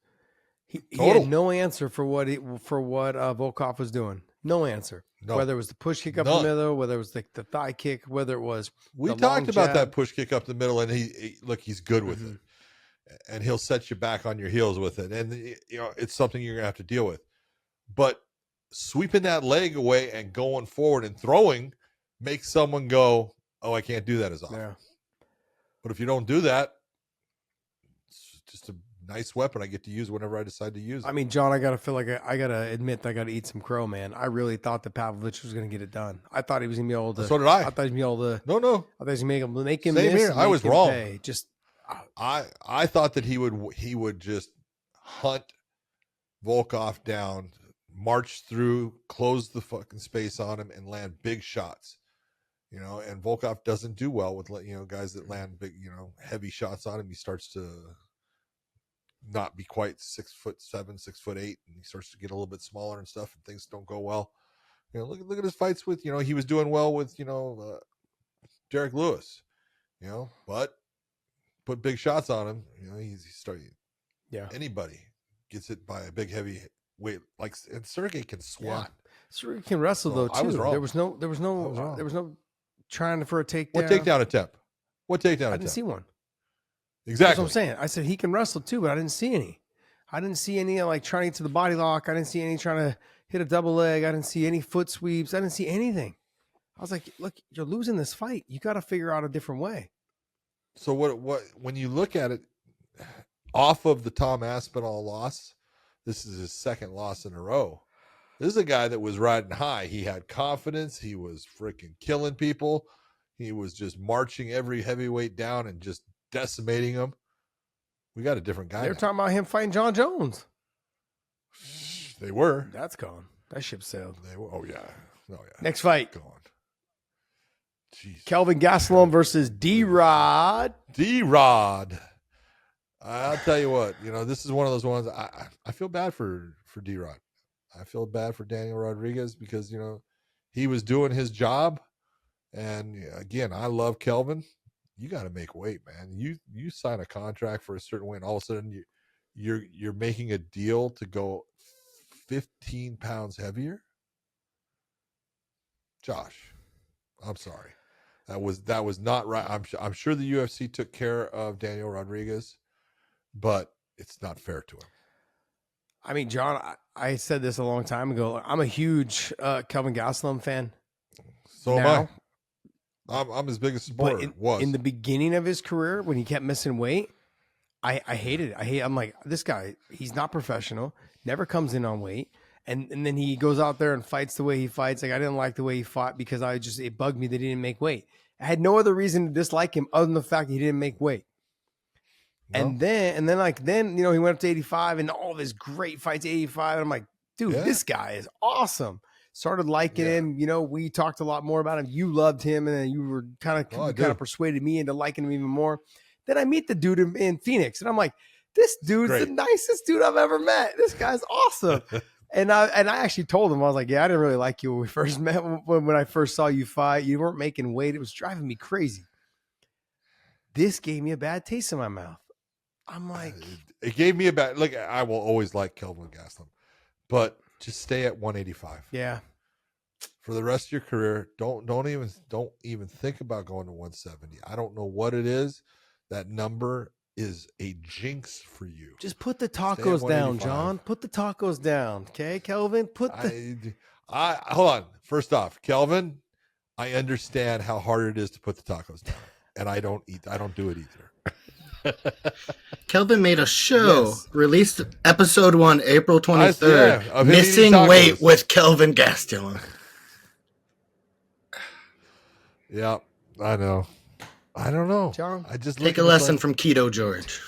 Speaker 3: He had no answer for what Volkov was doing. No answer. No. Whether it was the push kick up the middle, whether it was the thigh kick, whether it was
Speaker 2: we talked about that push kick up the middle, and he's good with it, and he'll set you back on your heels with it, and it's something you're gonna have to deal with. But sweeping that leg away and going forward and throwing makes someone go, "Oh, I can't do that as often." Yeah. But if you don't do that, it's just a nice weapon I get to use whenever I decide to use it.
Speaker 3: I mean, John, I gotta admit, I gotta eat some crow, man. I really thought that Pavlovich was gonna get it done. I thought he was gonna be able to.
Speaker 2: So did I.
Speaker 3: I thought he was gonna be able to.
Speaker 2: No.
Speaker 3: I thought he was gonna make him
Speaker 2: Same
Speaker 3: miss.
Speaker 2: Here. I was wrong.
Speaker 3: Pay.
Speaker 2: I thought that he would just hunt Volkov down, march through, close the fucking space on him, and land big shots. And Volkov doesn't do well with guys that land big, heavy shots on him. He starts to not be quite 6'7", 6'8", and he starts to get a little bit smaller and stuff, and things don't go well. Look at his fights with, he was doing well with, Derek Lewis, but put big shots on him. He's starting. Yeah. Anybody gets it by a big heavy weight, and Sergey can swat.
Speaker 3: Yeah. Sergey can wrestle though too.
Speaker 2: I was wrong.
Speaker 3: There was no trying for a takedown.
Speaker 2: What takedown attempt? I
Speaker 3: didn't see one.
Speaker 2: Exactly.
Speaker 3: That's what I'm saying. I said he can wrestle too, but I didn't see any. I didn't see any trying to get to the body lock. I didn't see any trying to hit a double leg. I didn't see any foot sweeps. I didn't see anything. I was like, look, you're losing this fight. You got to figure out a different way.
Speaker 2: So what when you look at it off of the Tom Aspinall loss, this is his second loss in a row. This is a guy that was riding high. He had confidence. He was freaking killing people. He was just marching every heavyweight down and just decimating them. We got a different guy.
Speaker 3: They were talking about him fighting John Jones.
Speaker 2: They were.
Speaker 3: That's gone. That ship sailed.
Speaker 2: Oh yeah.
Speaker 3: Next fight.
Speaker 2: Go on. Jeez.
Speaker 3: Kelvin Gastelum versus D-Rod.
Speaker 2: D-Rod. I'll tell you what, this is one of those ones I feel bad for D-Rod. I feel bad for Daniel Rodriguez because, he was doing his job. And again, I love Kelvin. You got to make weight, man. You sign a contract for a certain weight, and all of a sudden you're making a deal to go 15 pounds heavier. Josh, I'm sorry. That was not right. I'm sure the UFC took care of Daniel Rodriguez, but it's not fair to him.
Speaker 3: I mean, John, I said this a long time ago. I'm a huge Kelvin Gastelum fan.
Speaker 2: So am I. I'm his biggest supporter.
Speaker 3: In the beginning of his career, when he kept missing weight, I hated it. I'm like, this guy, he's not professional, never comes in on weight. And then he goes out there and fights the way he fights. Like, I didn't like the way he fought because it bugged me that he didn't make weight. I had no other reason to dislike him other than the fact that he didn't make weight. No. And then he went up to 85 and all of his great fights, 85. And I'm like, dude, this guy is awesome. Started liking him. We talked a lot more about him. You loved him, and then you were kind of persuaded me into liking him even more. Then I meet the dude in Phoenix, and I'm like, this dude's the nicest dude I've ever met. This guy's awesome. And I actually told him, I was like, I didn't really like you when we first met. When I first saw you fight, you weren't making weight. It was driving me crazy. This gave me a bad taste in my mouth. I'm like,
Speaker 2: it gave me a bad. Like, I will always like Kelvin Gastelum, but just stay at 185.
Speaker 3: Yeah.
Speaker 2: For the rest of your career, don't even think about going to 170. I don't know what it is. That number is a jinx for you.
Speaker 3: Just put the tacos down, John. Put the tacos down, okay, Kelvin?
Speaker 2: Hold on. First off, Kelvin, I understand how hard it is to put the tacos down, and I don't do it either.
Speaker 5: Kelvin made a show, released episode 1, April 23rd,
Speaker 2: of
Speaker 5: Missing Weight with Kelvin Gastelum.
Speaker 2: Yeah, I know. I don't know,
Speaker 3: John.
Speaker 2: I just
Speaker 5: take a lesson from Keto George.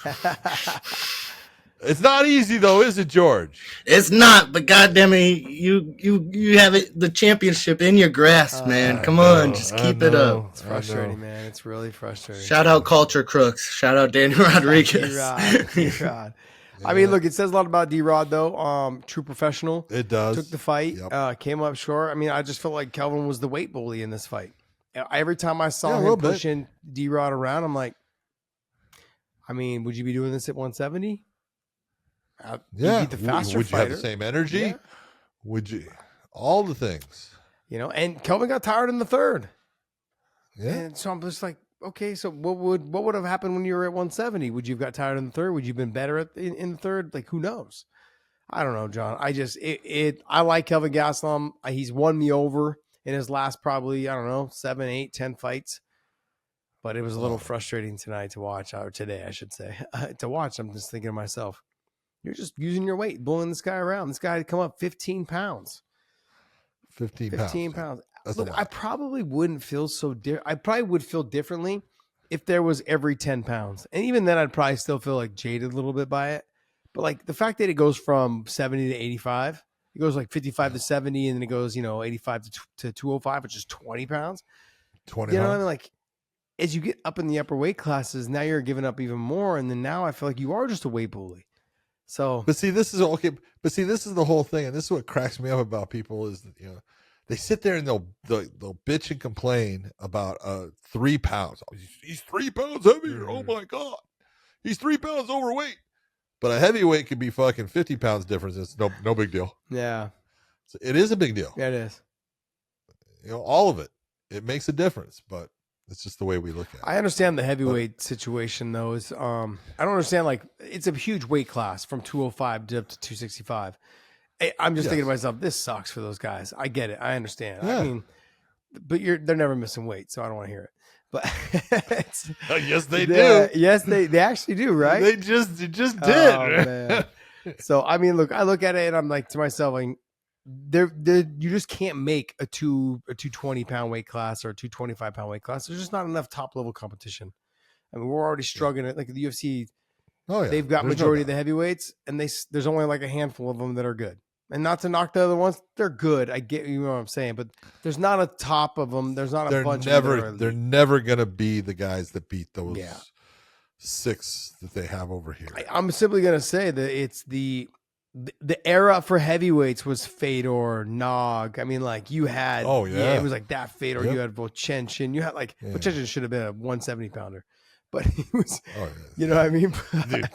Speaker 2: It's not easy though, is it, George?
Speaker 5: It's not, but goddamn it, you have the championship in your grasp, man. Come on, just keep it up.
Speaker 3: It's frustrating, man. It's really frustrating.
Speaker 5: Shout out Culture Crooks. Shout out Daniel Rodriguez.
Speaker 3: D-Rod. I mean, look, it says a lot about D-Rod though. True professional.
Speaker 2: It does.
Speaker 3: Took the fight. Came up short. I mean, I just felt like Kelvin was the weight bully in this fight. Every time I saw him pushing D-Rod around, I'm like, I mean, would you be doing this at 170?
Speaker 2: Yeah.
Speaker 3: The faster
Speaker 2: would you
Speaker 3: fighter.
Speaker 2: have the same energy? Yeah. Would you? All the things.
Speaker 3: And Kelvin got tired in the third.
Speaker 2: Yeah.
Speaker 3: And so I'm just like, okay, so what would have happened when you were at 170? Would you have got tired in the third? Would you have been better in the third? Like, who knows? I don't know, John. I like Kelvin Gastelum. He's won me over in his last probably, 7, 8, 10 fights. But it was a little frustrating tonight to watch, or today, I should say. To watch, I'm just thinking to myself, you're just using your weight, bullying this guy around. This guy had come up 15 pounds.
Speaker 2: 15
Speaker 3: pounds.
Speaker 2: That's
Speaker 3: Look, I probably wouldn't feel so I probably would feel differently if there was every 10 pounds. And even then, I'd probably still feel like jaded a little bit by it. But like the fact that it goes from 70 to 85, it goes like 55 to 70, and then it goes, 85 to 205, which is 20 pounds.
Speaker 2: 20
Speaker 3: You know
Speaker 2: pounds.
Speaker 3: what I mean? Like, as you get up in the upper weight classes, now you're giving up even more. And then now I feel like you are just a weight bully. So,
Speaker 2: But see, this is okay. But see, this is the whole thing. And this is what cracks me up about people is that, they sit there and they'll bitch and complain about 3 pounds. Oh, he's 3 pounds heavier. Oh my God. He's 3 pounds overweight. But a heavyweight could be fucking 50 pounds difference. It's no big deal.
Speaker 3: yeah.
Speaker 2: So it is a big deal.
Speaker 3: Yeah, it is.
Speaker 2: All of it. It makes a difference, but it's just the way we look at it.
Speaker 3: I understand the heavyweight situation though. Is I don't understand, like, it's a huge weight class from 205 to up to 265. I'm just thinking to myself, this sucks for those guys. I get it. I understand.
Speaker 2: Yeah.
Speaker 3: I mean, but they're never missing weight, so I don't want to hear it. But
Speaker 2: yes, they do.
Speaker 3: Yes, they actually do, right?
Speaker 2: They just did.
Speaker 3: Oh, man. So I mean, look, I look at it and I'm like to myself, like, you just can't make a 220 pound weight class or a 225 pound weight class. There's just not enough top level competition. I mean, we're already struggling at, like, the UFC.
Speaker 2: Oh yeah,
Speaker 3: They've got majority of the heavyweights, and there's only like a handful of them that are good. And not to knock the other ones, they're good. I get you know what I'm saying, but there's not a top of them. There's not a bunch of them.
Speaker 2: They're never gonna be the guys that beat those
Speaker 3: Yeah.
Speaker 2: 6 that they have over here.
Speaker 3: I'm simply gonna say that it's the era for heavyweights was Fedor, Nog. I mean, like you had, it was like that Fedor.
Speaker 2: Yep.
Speaker 3: You had Volchenchen. You had like
Speaker 2: Yeah.
Speaker 3: Volchenchen should have been a 170 pounder, but he was,
Speaker 2: Oh, yeah.
Speaker 3: you know what I mean?
Speaker 2: Dude,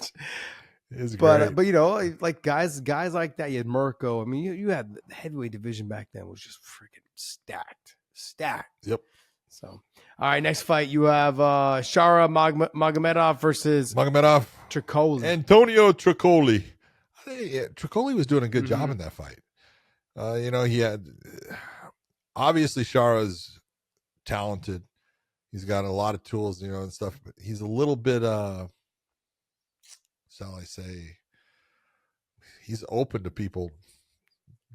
Speaker 2: it's great.
Speaker 3: But you know, like guys like that. You had Mirko. I mean, you had the heavyweight division back then was just freaking stacked.
Speaker 2: Yep.
Speaker 3: So, all right, next fight you have Shara Magomedov versus
Speaker 2: Magomedov,
Speaker 3: Trocoli.
Speaker 2: Antonio Trocoli. I think Trocoli was doing a good
Speaker 3: Mm-hmm.
Speaker 2: job in that fight. You know, he had obviously Shara's talented. He's got a lot of tools, you know, and stuff. But he's a little bit, shall I say, he's open to people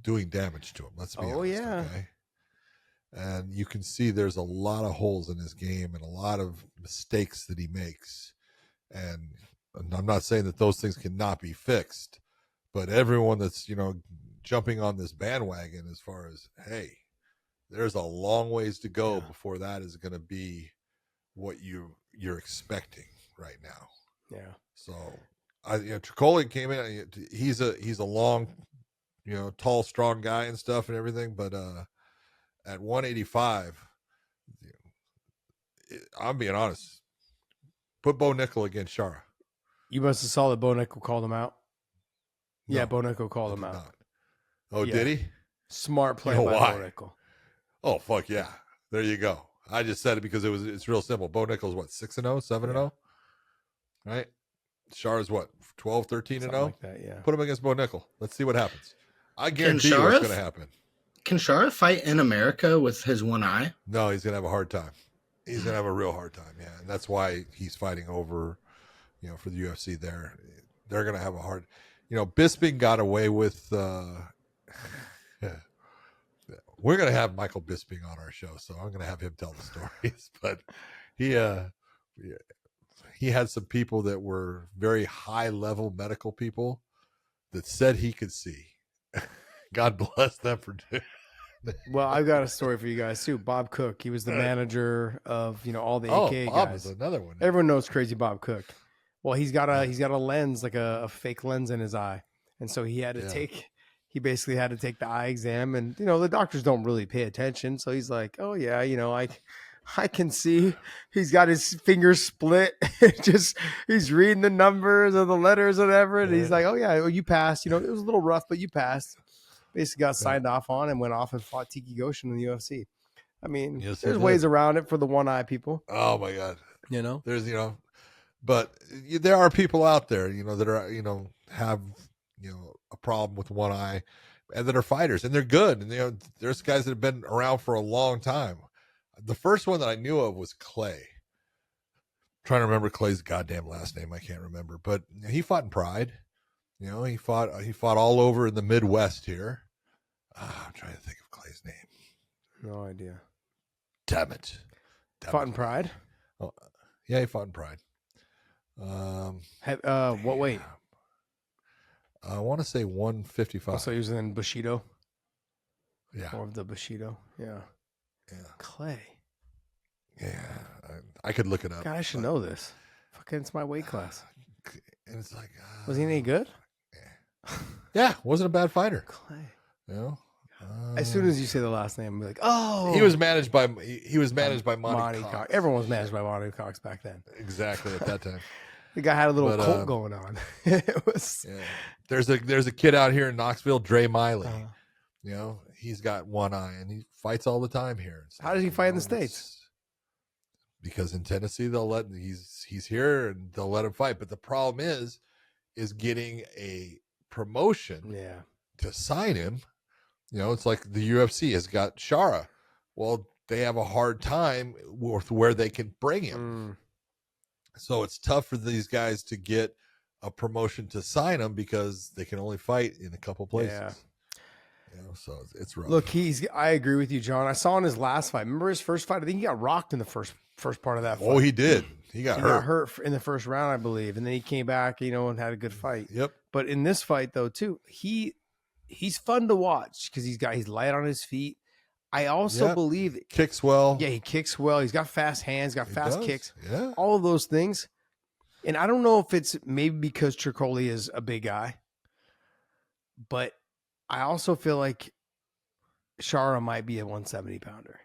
Speaker 2: doing damage to him. Let's be honest.
Speaker 3: Yeah.
Speaker 2: Okay? And you can see there's a lot of holes in his game and a lot of mistakes that he makes. And I'm not saying that those things cannot be fixed, but everyone that's, you know, jumping on this bandwagon as far as, hey, there's a long ways to go before that is going to be what you're expecting right now.
Speaker 3: Yeah.
Speaker 2: So, Trocoli came in. He's a long, you know, tall, strong guy and stuff and everything. But at 185, I'm being honest. Put Bo Nickel against Shara.
Speaker 3: You must have saw that Bo Nickel called him out.
Speaker 2: No,
Speaker 3: Yeah, Bo Nickel called
Speaker 2: I
Speaker 3: him
Speaker 2: did
Speaker 3: out.
Speaker 2: not. Oh,
Speaker 3: Yeah.
Speaker 2: did he?
Speaker 3: Smart play
Speaker 2: You know
Speaker 3: by
Speaker 2: why?
Speaker 3: Bo Nickel.
Speaker 2: Oh, fuck yeah. There you go. I just said it because it's real simple. Bo Nickel's what, 6-0, 7-0? Right? Shara's what, 12, 13-0?
Speaker 3: Something like that, yeah.
Speaker 2: Put him against Bo Nickel. Let's see what happens. I guarantee you what's going to happen.
Speaker 5: Can Shara fight in America with his one eye?
Speaker 2: No, he's going to have a hard time. He's going to have a real hard time, yeah. And that's why he's fighting over, you know, for the UFC there. They're going to have a hard, you know, Bisping got away with, we're going to have Michael Bisping on our show, so I'm going to have him tell the stories. But he had some people that were very high-level medical people that said he could see. God bless them for doing.
Speaker 3: Well, I've got a story for you guys too. Bob Cook, he was the manager of, you know, all the
Speaker 2: Oh,
Speaker 3: AKA
Speaker 2: Bob
Speaker 3: guys.
Speaker 2: is another one.
Speaker 3: Everyone knows Crazy Bob Cook. Well, he's got a lens, like a fake lens in his eye, and so he had to he basically had to take the eye exam, and you know the doctors don't really pay attention, so he's like, oh yeah, you know, I can see. He's got his fingers split. Just he's reading the numbers or the letters or whatever, and he's like, oh yeah, well, you passed. You know, it was a little rough, but you passed. Basically got signed off on and went off and fought Tiki Goshen in the UFC. I mean, there's ways around it for the one eye people.
Speaker 2: Oh my God.
Speaker 3: You know,
Speaker 2: There's, you know, but there are people out there, you know, that are, you know, have, you know, a problem with one eye and that are fighters and they're good. And, you know, there's guys that have been around for a long time. The first one that I knew of was Clay. I'm trying to remember Clay's goddamn last name. I can't remember, but he fought in Pride. You know, he fought all over in the Midwest here. I'm trying to think of Clay's name.
Speaker 3: no idea.
Speaker 2: Damn it.
Speaker 3: Fought in Pride.
Speaker 2: Oh, yeah, he fought in Pride.
Speaker 3: What weight?
Speaker 2: I want to say 155.
Speaker 3: So he was in Bushido.
Speaker 2: Yeah.
Speaker 3: Or the Bushido. Yeah.
Speaker 2: Yeah.
Speaker 3: Clay.
Speaker 2: Yeah. I could look it up.
Speaker 3: God, I should know this. Fucking, it's my weight class.
Speaker 2: And it's like,
Speaker 3: Was he any good?
Speaker 2: yeah, wasn't a bad fighter.
Speaker 3: Clay.
Speaker 2: You know?
Speaker 3: As soon as you say the last name, I'm like, oh,
Speaker 2: He was managed by Monty
Speaker 3: Cox.
Speaker 2: Cox.
Speaker 3: Everyone was managed by Monty Cox back then.
Speaker 2: Exactly at that time.
Speaker 3: The guy had a little
Speaker 2: But,
Speaker 3: cult going on. It was.
Speaker 2: Yeah. There's a kid out here in Knoxville, Dre Miley.
Speaker 3: Uh-huh.
Speaker 2: You know, he's got one eye and he fights all the time here.
Speaker 3: How does he fight in the States?
Speaker 2: Because in Tennessee he's here and they'll let him fight. But the problem is getting a promotion to sign him. You know, it's like the UFC has got Shara. Well, they have a hard time with where they can bring him. So it's tough for these guys to get a promotion to sign him because they can only fight in a couple places.
Speaker 3: Yeah.
Speaker 2: You know, so it's rough.
Speaker 3: Look, I agree with you, John. I saw in his last fight. Remember his first fight? I think he got rocked in the first part of that fight.
Speaker 2: Oh, he did. He got hurt
Speaker 3: in the first round, I believe, and then he came back, you know, and had a good fight.
Speaker 2: Yep.
Speaker 3: But in this fight, though, too, he he's fun to watch because he's light on his feet. I also believe that
Speaker 2: kicks well.
Speaker 3: Yeah, he kicks well. He's got fast hands, got fast kicks.
Speaker 2: Yeah.
Speaker 3: All of those things. And I don't know if it's maybe because Trocoli is a big guy, but I also feel like Shara might be a 170 pounder.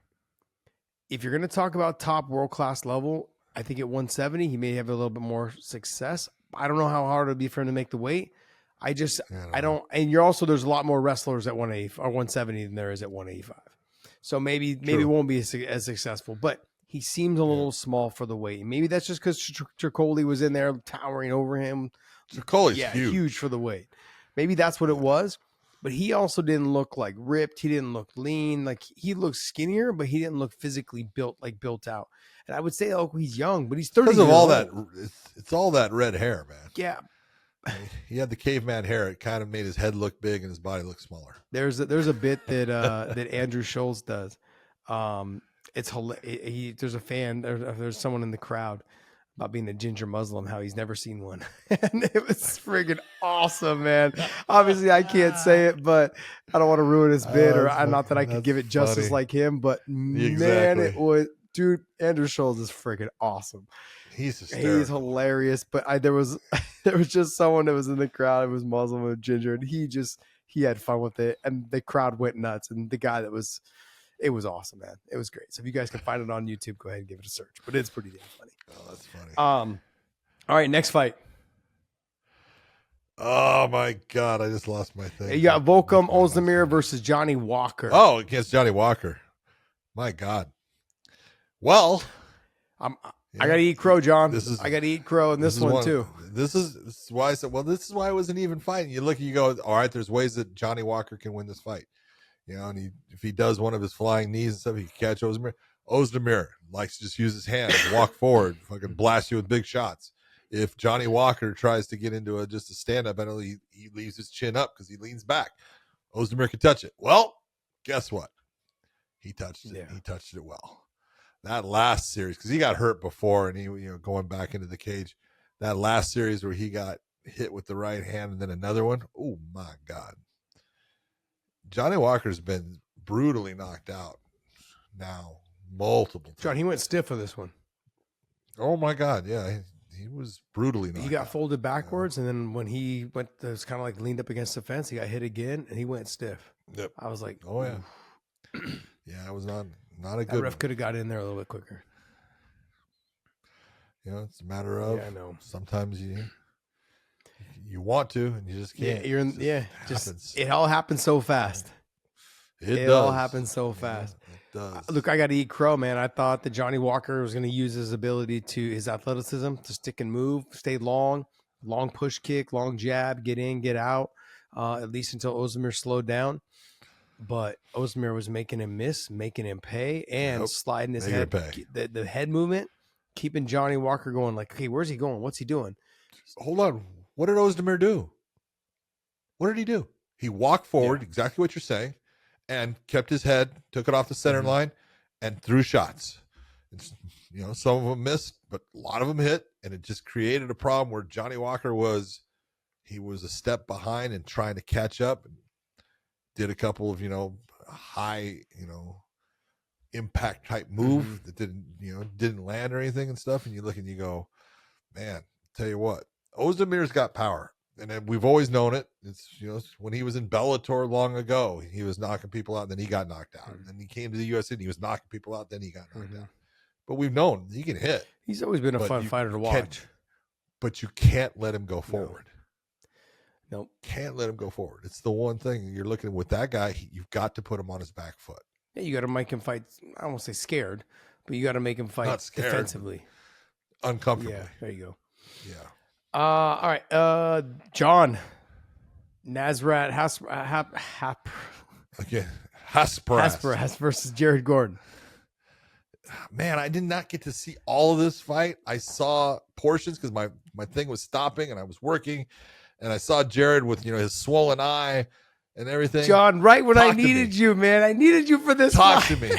Speaker 3: If you're going to talk about top world-class level, I think at 170, he may have a little bit more success. I don't know how hard it would be for him to make the weight. I don't, and you're also, there's a lot more wrestlers at 180 or 170 than there is at 185. So maybe it won't be as successful, but he seems a little small for the weight. Maybe that's just because Trocoli was in there towering over him.
Speaker 2: Trocoli's huge
Speaker 3: for the weight. Maybe that's what it was, but he also didn't look like ripped. He didn't look lean. Like he looked skinnier, but he didn't look physically built out. And I would say, he's young, but he's 30
Speaker 2: because of all that. It's all that red hair, man.
Speaker 3: Yeah.
Speaker 2: He had the caveman hair. It kind of made his head look big and his body look smaller.
Speaker 3: There's a bit that that Andrew Scholes does. It's hilarious. There's a fan. There's someone in the crowd about being a ginger Muslim. How he's never seen one, and it was friggin' awesome, man. Obviously, I can't say it, but I don't want to ruin his bit, not that I could give it justice like him. But man, it was, dude. Andrew Scholes is friggin' awesome.
Speaker 2: He's hysterical.
Speaker 3: He's hilarious. But there was just someone that was in the crowd. It was Muslim and ginger, and he had fun with it, and the crowd went nuts. And the guy it was awesome, man. It was great. So if you guys can find it on YouTube, go ahead and give it a search. But it's pretty damn funny.
Speaker 2: Oh, that's funny.
Speaker 3: All right, next fight.
Speaker 2: Oh my God, I just lost my thing.
Speaker 3: You got Volkov Oezdemir versus Johnny Walker.
Speaker 2: Oh, against Johnny Walker. My God. Well,
Speaker 3: I got to eat crow, John. I got to eat crow in this one too.
Speaker 2: This is why I said, this is why it was an even fight. You look, you go, all right, there's ways that Johnny Walker can win this fight. And if he does one of his flying knees and stuff, he can catch Oezdemir. Oezdemir likes to just use his hands, walk forward, fucking blast you with big shots. If Johnny Walker tries to get into just a stand-up, I know he leaves his chin up because he leans back. Oezdemir can touch it. Well, guess what? He touched it. Yeah. He touched it well. That last series, because he got hurt before, and he going back into the cage. That last series where he got hit with the right hand, and then another one. Oh my God! Johnny Walker's been brutally knocked out now multiple times.
Speaker 3: John, he went stiff for this one.
Speaker 2: Oh my God! Yeah, he was brutally knocked out.
Speaker 3: He got folded backwards, and then when he went, it was kind of like leaned up against the fence. He got hit again, and he went stiff.
Speaker 2: Yep.
Speaker 3: I was like,
Speaker 2: oh yeah, yeah. It was not a good.
Speaker 3: That ref could have got in there a little bit quicker.
Speaker 2: It's a matter of.
Speaker 3: Yeah, I know.
Speaker 2: Sometimes you want to, and you just can't.
Speaker 3: It all happens so fast.
Speaker 2: It
Speaker 3: all happens so fast.
Speaker 2: It does.
Speaker 3: Look, I got to eat crow, man. I thought that Johnny Walker was going to use his ability his athleticism to stick and move, stay long push kick, long jab, get in, get out, at least until Oezdemir slowed down. But Oezdemir was making him miss, making him pay, and sliding his head. The head movement, keeping Johnny Walker going like, okay, where's he going? What's he doing?
Speaker 2: Hold on. What did Oezdemir do? What did he do? He walked forward, exactly what you're saying, and kept his head, took it off the center line, and threw shots. Some of them missed, but a lot of them hit, and it just created a problem where Johnny Walker was a step behind and trying to catch up, and did a couple of high impact type move that didn't land or anything and stuff, and you look and you go, man, tell you what, Oezdemir's got power. And then we've always known it. It's when he was in Bellator long ago, he was knocking people out, and then he got knocked out. And then he came to the UFC and he was knocking people out, then he got knocked out. But we've known he can hit.
Speaker 3: He's always been a fun fighter to watch.
Speaker 2: But you can't let him go forward.
Speaker 3: Nope.
Speaker 2: Can't let him go forward. It's the one thing you're looking with that guy. You've got to put him on his back foot.
Speaker 3: Yeah, you got to make him fight. I won't say scared, but you got to make him fight
Speaker 2: not scared,
Speaker 3: defensively.
Speaker 2: Uncomfortably.
Speaker 3: Yeah, there you go.
Speaker 2: Yeah.
Speaker 3: All right. John Nasrat Haqparast versus Jared Gordon.
Speaker 2: Man, I did not get to see all of this fight. I saw portions because my thing was stopping and I was working, and I saw Jared with his swollen eye and everything.
Speaker 3: John, right when I needed you, man. I needed you for this
Speaker 2: fight.
Speaker 3: Talk to me.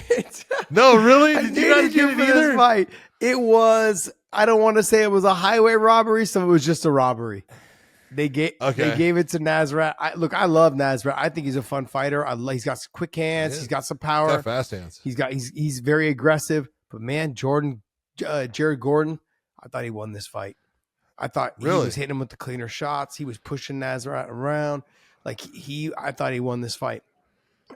Speaker 2: No, really?
Speaker 3: Did you not get it either? This fight. It was, I don't want to say it was a highway robbery, so it was just a robbery. They gave it to Nasrat. I love Nasrat. I think he's a fun fighter. He's got some quick hands. He's got some power.
Speaker 2: He's got fast hands.
Speaker 3: He's very aggressive. But man, Jared Gordon, I thought he won this fight. I thought he was hitting him with the cleaner shots. He was pushing Nasrat around. I thought he won this fight.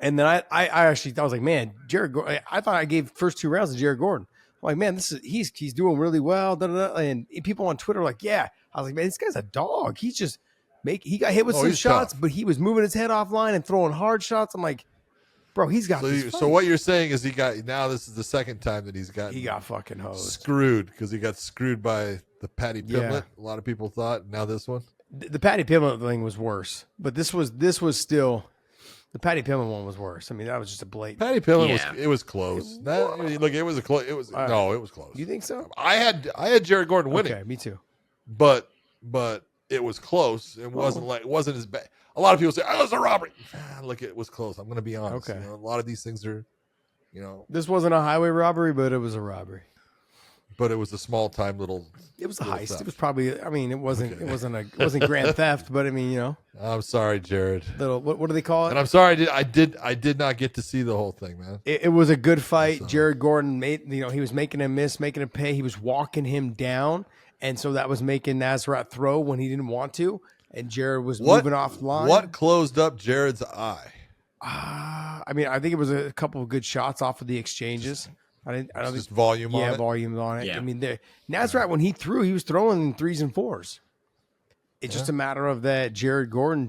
Speaker 3: And then I was like, man, Jared Gordon. I thought I gave first 2 rounds to Jared Gordon. I'm like, man, he's doing really well. And people on Twitter were like, yeah. I was like, man, this guy's a dog. He got hit with some shots, but he was moving his head offline and throwing hard shots. I'm like, bro, he's got this.
Speaker 2: So what you're saying is this is the second time that he got fucking
Speaker 3: hosed.
Speaker 2: Screwed because he got screwed by the Paddy Pimblett. A lot of people thought. Now this one.
Speaker 3: The Paddy Pimblett thing was worse, but this was still the Paddy Pimblett one was worse. I mean, that was just a blatant.
Speaker 2: Paddy Pimblett was close. It was close. It was close.
Speaker 3: You think so?
Speaker 2: I had Jared Gordon winning.
Speaker 3: Okay, me too.
Speaker 2: But it was close. It wasn't as bad. A lot of people say, "Oh, it was a robbery." Look, it was close. I'm going to be honest.
Speaker 3: Okay.
Speaker 2: A lot of these things are,
Speaker 3: This wasn't a highway robbery, but it was a robbery.
Speaker 2: But it was a small time little.
Speaker 3: It was a heist. Theft. It was probably. I mean, it wasn't grand theft, but I mean,
Speaker 2: I'm sorry, Jared.
Speaker 3: Little. What do they call it?
Speaker 2: And I'm sorry. I did not get to see the whole thing, man.
Speaker 3: It was a good fight. Jared Gordon made. He was making him miss, making him pay. He was walking him down. And so that was making Nasrat throw when he didn't want to, and Jared was moving off line.
Speaker 2: What closed up Jared's eye?
Speaker 3: I mean, I think it was a couple of good shots off of the exchanges. I don't
Speaker 2: think volume on it.
Speaker 3: Yeah, volume on it.
Speaker 5: Yeah.
Speaker 3: I mean, Nasrat when he threw, he was throwing in 3s and 4s. It's just a matter of that Jared Gordon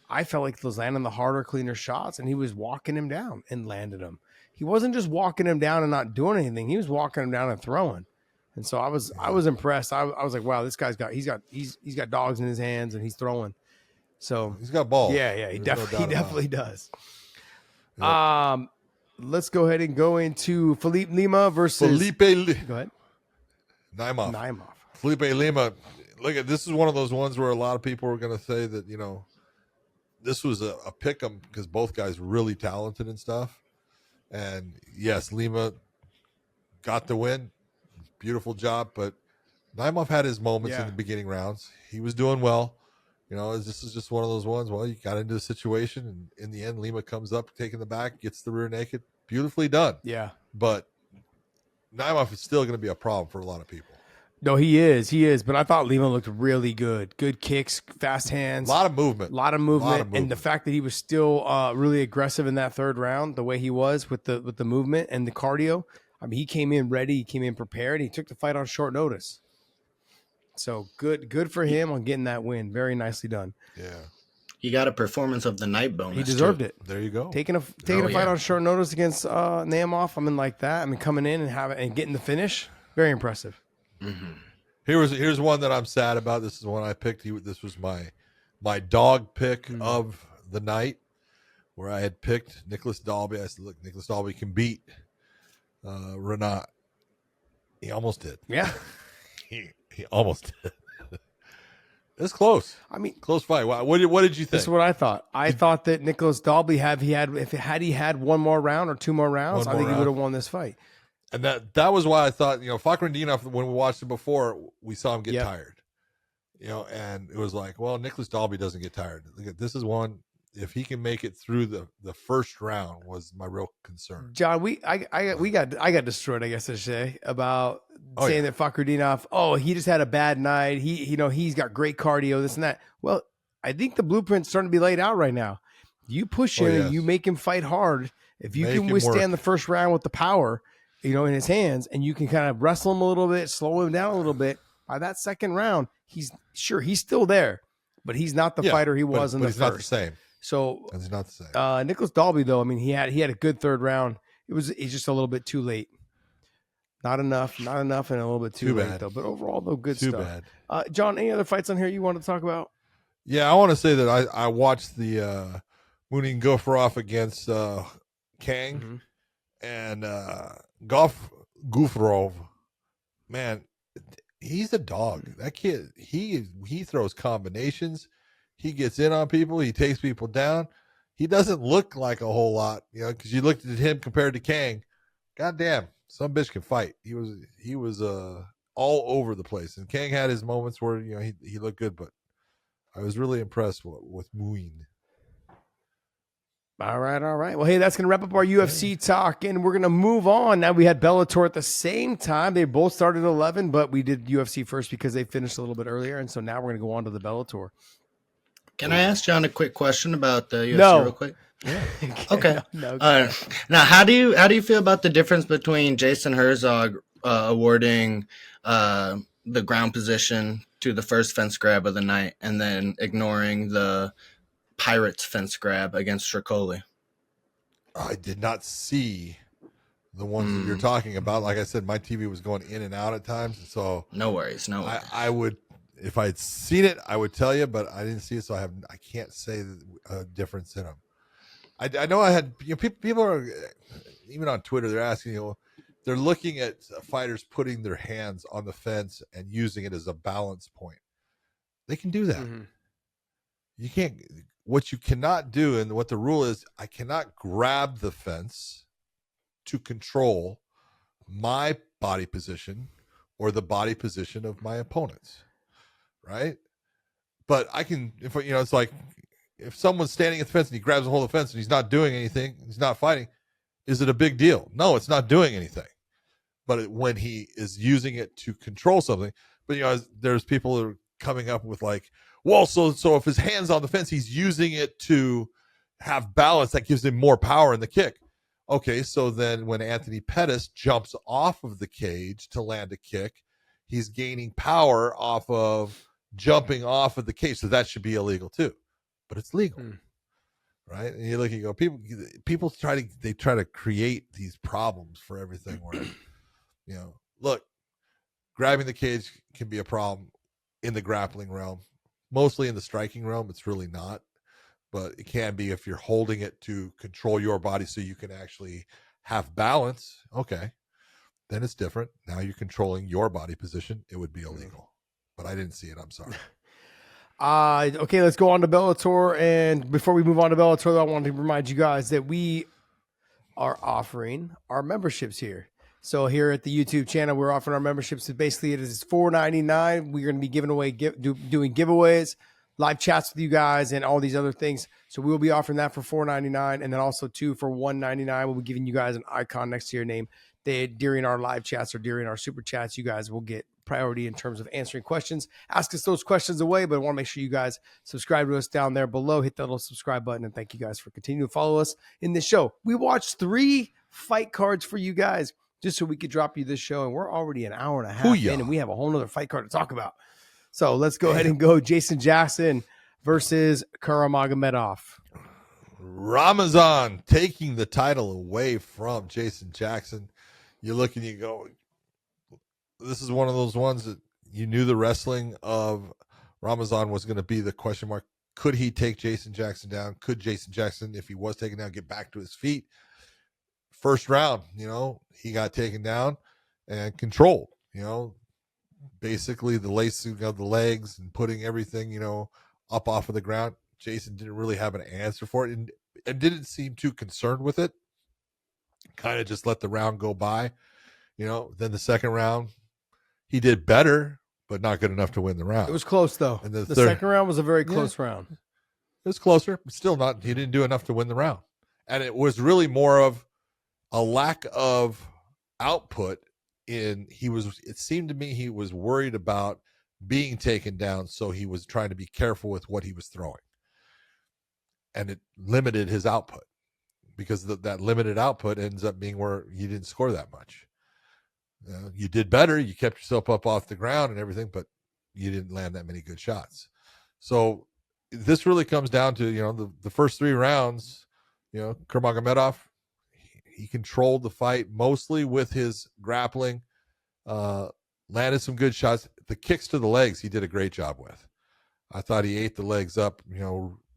Speaker 3: I felt like he was landing the harder, cleaner shots, and he was walking him down and landed him. He wasn't just walking him down and not doing anything. He was walking him down and throwing. And so I was impressed. I was like, wow, this guy's he's got dogs in his hands and he's throwing. So
Speaker 2: he's got balls.
Speaker 3: Yeah, he definitely does.
Speaker 2: Yep.
Speaker 3: Let's go ahead and go into Felipe Lima versus Go ahead.
Speaker 2: Naimov. Felipe Lima. Look at this is one of those ones where a lot of people are going to say that this was a pick 'em because both guys really talented and stuff. And yes, Lima got the win. Beautiful job, but Naimov had his moments in the beginning rounds. He was doing well. This is just one of those ones. Well, you got into the situation, and in the end, Lima comes up, taking the back, gets the rear naked. Beautifully done.
Speaker 3: Yeah.
Speaker 2: But Naimov is still going to be a problem for a lot of people.
Speaker 3: No, he is. But I thought Lima looked really good. Good kicks, fast hands.
Speaker 2: A lot of movement.
Speaker 3: And the fact that he was still really aggressive in that third round, the way he was with the movement and the cardio. I mean, he came in ready. He came in prepared. He took the fight on short notice. So good for him on getting that win. Very nicely done.
Speaker 2: Yeah.
Speaker 5: He got a performance of the night bonus.
Speaker 3: He deserved it.
Speaker 2: There you go.
Speaker 3: Taking a fight on short notice against Naimov. I mean, like that. I mean, coming in and getting the finish. Very impressive.
Speaker 5: Mm-hmm.
Speaker 2: Here's one that I'm sad about. This is one I picked. This was my dog pick of the night, where I had picked Nicholas Dalby. I said, look, Nicholas Dalby can beat Renat. He almost did.
Speaker 3: Yeah.
Speaker 2: he almost did. It's close. I mean, close fight. What did you think?
Speaker 3: This is what I thought. I thought that Nicholas Dalby had he had one more round or two more rounds, I think he would have won this fight.
Speaker 2: And that was why I thought, Fakhretdinov, when we watched it before, we saw him get tired. And it was like, well, Nicholas Dalby doesn't get tired. This is one, if he can make it through the first round, was my real concern.
Speaker 3: John, I got destroyed, I guess I should say, about saying that Fakhretdinov, he just had a bad night. He's got great cardio, this and that. Well, I think the blueprint's starting to be laid out right now. You push him and you make him fight hard. If you can withstand the first round with the power, in his hands, and you can kind of wrestle him a little bit, slow him down a little bit, by that second round, he's still there, but he's not the fighter he was in the first.
Speaker 2: He's not the same.
Speaker 3: So
Speaker 2: he's not the same.
Speaker 3: Nicholas Dalby, though, I mean, he had a good third round. It's just a little bit too late. Not enough, and a little bit too late, though. But overall, though, good stuff. Bad. John, any other fights on here you want to talk about?
Speaker 2: Yeah, I want to say that I watched the Munin Gofurov against Kang, and Gofurov, man, he's a dog. That kid, he throws combinations. He gets in on people. He takes people down. He doesn't look like a whole lot, because you looked at him compared to Kang. Goddamn, some bitch can fight. He was all over the place. And Kang had his moments where he looked good, but I was really impressed with Muin.
Speaker 3: All right. Well, hey, that's going to wrap up our UFC talk, and we're going to move on. Now, we had Bellator at the same time. They both started at 11, but we did UFC first because they finished a little bit earlier, and so now we're going to go on to the Bellator.
Speaker 5: Can I ask John a quick question about the UFC real quick?
Speaker 3: Yeah.
Speaker 5: Okay.
Speaker 3: No.
Speaker 5: Now, how do you feel about the difference between Jason Herzog awarding the ground position to the first fence grab of the night and then ignoring the Pirates fence grab against Trocoli?
Speaker 2: I did not see the ones that you're talking about. Like I said, my TV was going in and out at times, so
Speaker 5: no worries.
Speaker 2: I would, if I had seen it, I would tell you, but I didn't see it, so I can't say a difference in them. I know I had, people are, even on Twitter, they're asking, they're looking at fighters putting their hands on the fence and using it as a balance point. They can do that. Mm-hmm. You can't. What you cannot do, and what the rule is, I cannot grab the fence to control my body position or the body position of my opponents, right? But I can, if it's like if someone's standing at the fence and he grabs a hold of the fence and he's not doing anything, he's not fighting, is it a big deal? No, it's not doing anything. But when he is using it to control something, but there's people that are coming up with like, well, so if his hand's on the fence, he's using it to have balance. That gives him more power in the kick. Okay, so then when Anthony Pettis jumps off of the cage to land a kick, he's gaining power off of jumping off of the cage. So that should be illegal too. But it's legal, right? And you look, you go, people try to create these problems for everything where, look, grabbing the cage can be a problem in the grappling realm. Mostly in the striking realm, it's really not, but it can be if you're holding it to control your body so you can actually have balance. Okay, then it's different. Now you're controlling your body position. It would be illegal, but I didn't see it. I'm sorry.
Speaker 3: Okay, let's go on to Bellator. And before we move on to Bellator, I want to remind you guys that we are offering our memberships here. So here at the YouTube channel, we're offering our memberships. So basically, it is $4.99. We're going to be giving away, doing giveaways, live chats with you guys, and all these other things. So we will be offering that for $4.99, and then also too for $1.99. We'll be giving you guys an icon next to your name. During our live chats or during our super chats, you guys will get priority in terms of answering questions. Ask us those questions away, but I want to make sure you guys subscribe to us down there below. Hit that little subscribe button, and thank you guys for continuing to follow us in this show. We watched 3 fight cards for you guys, just so we could drop you this show, and we're already an hour and a half in, and we have a whole nother fight card to talk about. So let's go ahead and go. Jason Jackson versus Kuramagomedov.
Speaker 2: Ramazan taking the title away from Jason Jackson. You look and you go, this is one of those ones that you knew the wrestling of Ramazan was going to be the question mark. Could he take Jason Jackson down? Could Jason Jackson, if he was taken down, get back to his feet? First round, he got taken down and controlled, basically the lacing of the legs and putting everything, up off of the ground. Jason didn't really have an answer for it and didn't seem too concerned with it. Kind of just let the round go by, then the second round, he did better, but not good enough to win the round.
Speaker 3: It was close though. And the second round was a very close round. It
Speaker 2: was closer, but still not, he didn't do enough to win the round. And it was really more of a lack of output it seemed to me he was worried about being taken down. So he was trying to be careful with what he was throwing, and it limited his output because that limited output ends up being where you didn't score that much. You did better. You kept yourself up off the ground and everything, but you didn't land that many good shots. So this really comes down to, the first 3 rounds, Kuramagomedov, he controlled the fight mostly with his grappling, landed some good shots. The kicks to the legs, he did a great job with. I thought he ate the legs up,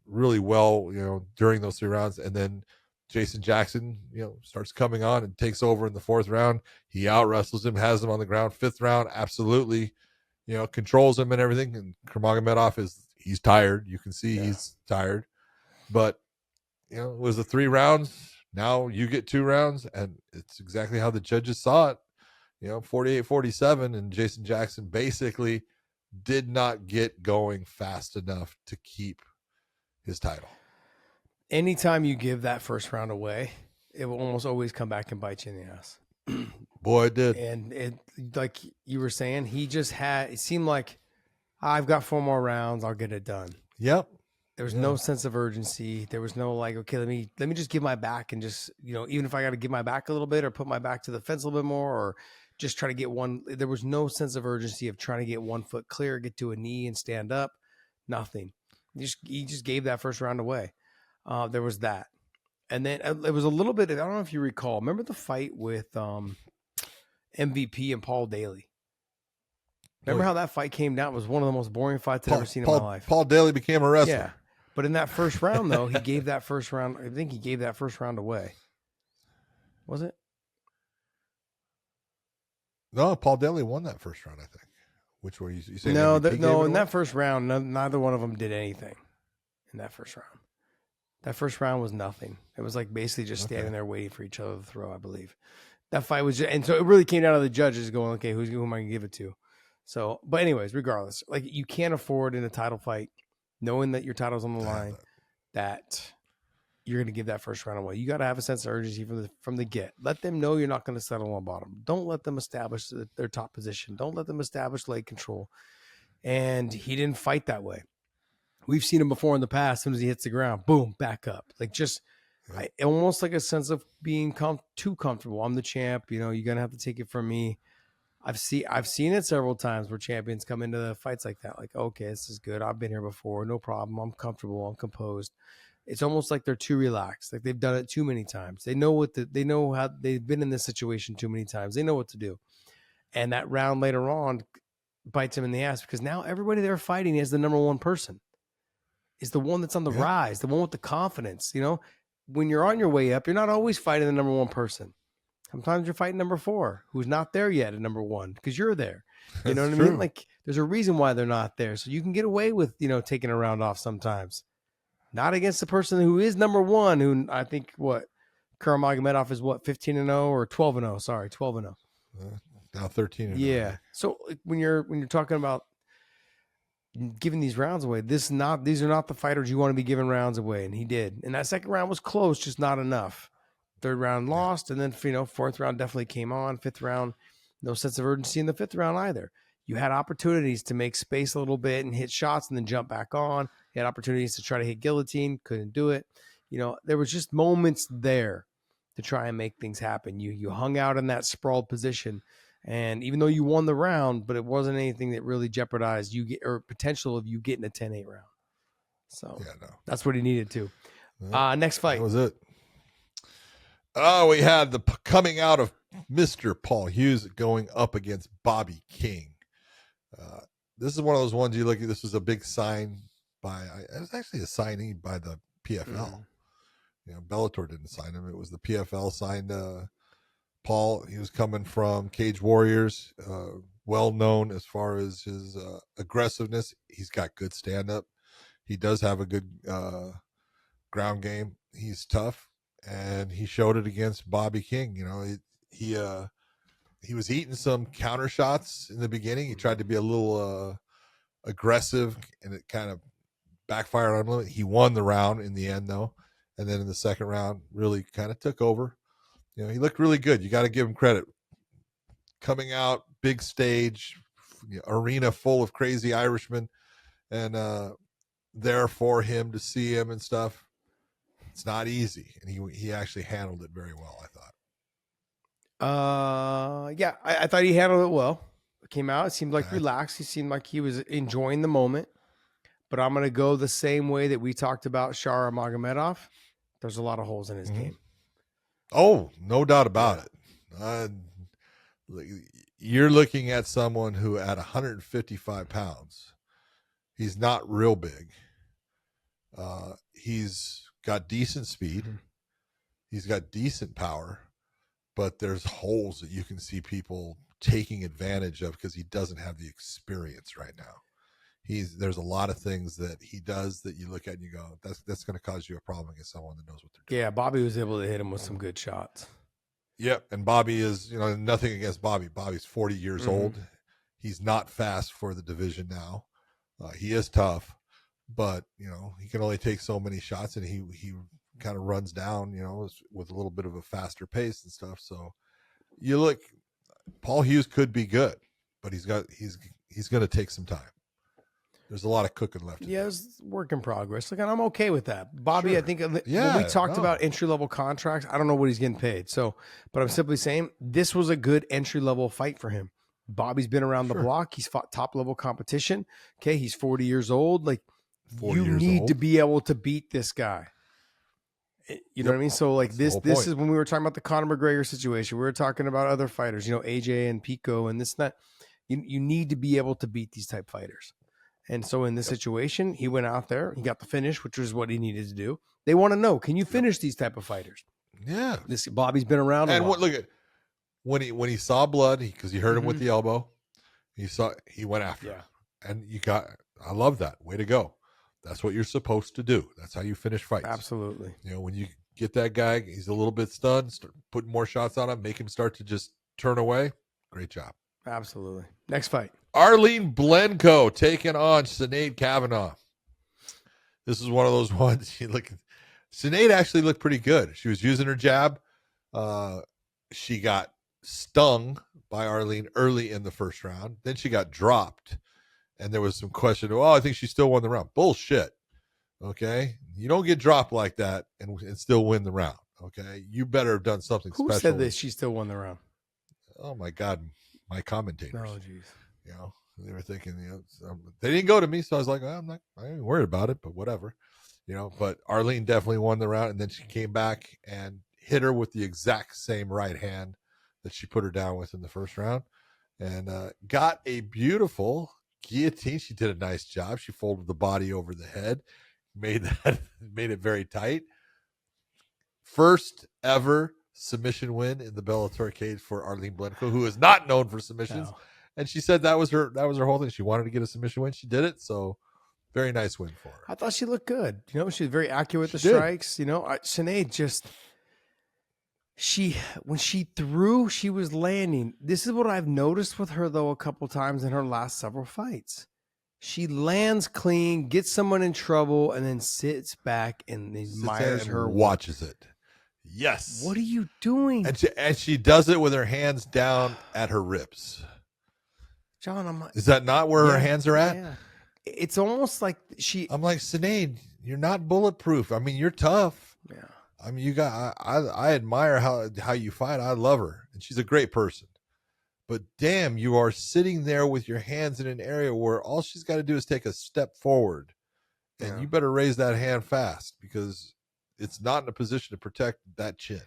Speaker 2: really well, during those 3 rounds. And then Jason Jackson, starts coming on and takes over in the 4th round. He out wrestles him, has him on the ground. 5th round, absolutely, controls him and everything. And Kuramagomedov he's tired. You can see he's tired, but it was the 3 rounds. Now you get 2 rounds, and it's exactly how the judges saw it. 48-47, and Jason Jackson basically did not get going fast enough to keep his title.
Speaker 3: Anytime you give that first round away, it will almost always come back and bite you in the ass.
Speaker 2: Boy, it did.
Speaker 3: And it, like you were saying, it seemed like, I've got 4 more rounds, I'll get it done.
Speaker 2: Yep.
Speaker 3: There was no sense of urgency. There was no like, okay, let me just give my back and just, even if I got to give my back a little bit or put my back to the fence a little bit more or just try to get one. There was no sense of urgency of trying to get 1 foot clear, get to a knee and stand up. Nothing. He just gave that first round away. There was that. And then it was a little bit, I don't know if you recall, remember the fight with MVP and Paul Daly? Remember how that fight came down? It was one of the most boring fights I've ever seen in my life.
Speaker 2: Paul Daly became a wrestler.
Speaker 3: Yeah. But in that first round, though, he gave that first round. I think he gave that first round away. Was it?
Speaker 2: No, Paul Daly won that first round, I think. Which were you saying?
Speaker 3: No, in that first round, neither one of them did anything in that first round. That first round was nothing. It was like basically just standing there waiting for each other to throw, I believe. That fight was and so it really came down to the judges going, okay, who am I going to give it to? So, but anyways, regardless, like you can't afford in a title fight, knowing that your title's on the line, that you're going to give that first round away. You got to have a sense of urgency from the get. Let them know you're not going to settle on bottom. Don't let them establish their top position. Don't let them establish leg control. And he didn't fight that way. We've seen him before in the past. As soon as he hits the ground, boom, back up. Like almost like a sense of being too comfortable. I'm the champ. You're going to have to take it from me. I've seen it several times where champions come into the fights like that. Like, okay, this is good. I've been here before. No problem. I'm comfortable. I'm composed. It's almost like they're too relaxed. Like they've done it too many times. They know how they've been in this situation too many times. They know what to do. And that round later on bites them in the ass because now everybody they're fighting is the number one person. Is the one that's on the rise, the one with the confidence. When you're on your way up, you're not always fighting the number one person. Sometimes you're fighting number 4, who's not there yet at number 1 because you're there. You know what I mean? Like there's a reason why they're not there. So you can get away with, taking a round off sometimes. Not against the person who is number 1, who I think Kuramagomedov is 15-0 or 12-0. Sorry, 12-0.
Speaker 2: Now 13-0.
Speaker 3: Yeah. So when you're talking about giving these rounds away, these are not the fighters you want to be giving rounds away, and he did. And that second round was close, just not enough. Third round lost, and then fourth round definitely came on. Fifth round, no sense of urgency in the fifth round either. You had opportunities to make space a little bit and hit shots and then jump back on. You had opportunities to try to hit guillotine, couldn't do it. There was just moments there to try and make things happen. You hung out in that sprawled position, and even though you won the round, but it wasn't anything that really jeopardized potential of you getting a 10-8 round. So that's what he needed to. Next fight.
Speaker 2: That was it. Oh, we had the coming out of Mr. Paul Hughes going up against Bobby King. This is one of those ones you look at. This was a big sign it was actually a signing by the PFL. Bellator didn't sign him. It was the PFL signed Paul. He was coming from Cage Warriors, well known as far as his aggressiveness. He's got good stand up. He does have a good ground game. He's tough. And he showed it against Bobby King. He was eating some counter shots in the beginning. He tried to be a little aggressive, and it kind of backfired on him. He won the round in the end, though. And then in the second round, really kind of took over. He looked really good. You got to give him credit. Coming out, big stage, arena full of crazy Irishmen, and there for him to see him and stuff. It's not easy, and he actually handled it very well, I thought.
Speaker 3: I thought he handled it well. It came out, it seemed like relaxed. He seemed like he was enjoying the moment. But I'm going to go the same way that we talked about Magomedov. There's a lot of holes in his game.
Speaker 2: Oh, no doubt about it. You're looking at someone who at 155 pounds, he's not real big. He's got decent speed. He's got decent power, but there's holes that you can see people taking advantage of because he doesn't have the experience right now. There's a lot of things that he does that you look at and you go, that's going to cause you a problem against someone that knows what they're doing.
Speaker 3: Yeah, Bobby was able to hit him with some good shots.
Speaker 2: Yep, and Bobby is, nothing against Bobby. Bobby's 40 years old. He's not fast for the division now. He is tough, but he can only take so many shots, and he kind of runs down, with a little bit of a faster pace and stuff. So you look, Paul Hughes could be good, but he's going to take some time. There's a lot of cooking left.
Speaker 3: Yeah, it's work in progress. Look, and I'm okay with that. Bobby,
Speaker 2: Sure.
Speaker 3: I think when we talked about entry-level contracts, I don't know what he's getting paid. So, but I'm simply saying this was a good entry-level fight for him. Bobby's been around the block. He's fought top-level competition. Okay, he's 40 years old. Like, you need to be able to beat this guy. You know what I mean? So, like, this is when we were talking about the Conor McGregor situation. We were talking about other fighters, AJ and Pico and this and that. You need to be able to beat these type fighters. And so in this situation, he went out there, he got the finish, which was what he needed to do. They want to know, can you finish these type of fighters?
Speaker 2: Yeah.
Speaker 3: This Bobby's been around a while.
Speaker 2: Look at when he saw blood, because he hurt him with the elbow, he went after him. And I love that. Way to go. That's what you're supposed to do. That's how you finish fights.
Speaker 3: Absolutely.
Speaker 2: When you get that guy, he's a little bit stunned, start putting more shots on him, make him start to just turn away. Great job.
Speaker 3: Absolutely. Next fight.
Speaker 2: Arlene Blenko taking on Sinead Kavanagh. This is one of those ones. Sinead actually looked pretty good. She was using her jab. She got stung by Arlene early in the first round. Then she got dropped. And there was some question. I think she still won the round. Bullshit. Okay? You don't get dropped like that and still win the round. Okay? You better have done something special.
Speaker 3: Who said that she still won the round?
Speaker 2: Oh, my God. My commentators.
Speaker 3: Oh, jeez.
Speaker 2: They were thinking, they didn't go to me, so I was like, I ain't worried about it, but whatever, But Arlene definitely won the round, and then she came back and hit her with the exact same right hand that she put her down with in the first round, and got a beautiful guillotine. She did a nice job. She folded the body over the head, made it very tight. First ever submission win in the Bellator cage for Arlene Blenko, who is not known for submissions.
Speaker 3: No.
Speaker 2: And she said that was her whole thing. She wanted to get a submission win. She did it. So very nice win for her.
Speaker 3: I thought she looked good. She was very accurate with the
Speaker 2: did.
Speaker 3: strikes. Sinead just, when she threw, she was landing. This is what I've noticed with her, though, a couple times in her last several fights. She lands clean, gets someone in trouble, and then sits back and admires her work.
Speaker 2: Watches it. Yes.
Speaker 3: What are you doing?
Speaker 2: And she does it with her hands down at her ribs.
Speaker 3: John, I'm like,
Speaker 2: is that not where her hands are at?
Speaker 3: Yeah. It's almost like
Speaker 2: I'm like, Sinead, you're not bulletproof. I mean, you're tough.
Speaker 3: Yeah.
Speaker 2: I mean, I admire how you fight. I love her, and she's a great person. But damn, you are sitting there with your hands in an area where all she's got to do is take a step forward, and you better raise that hand fast, because it's not in a position to protect that chin.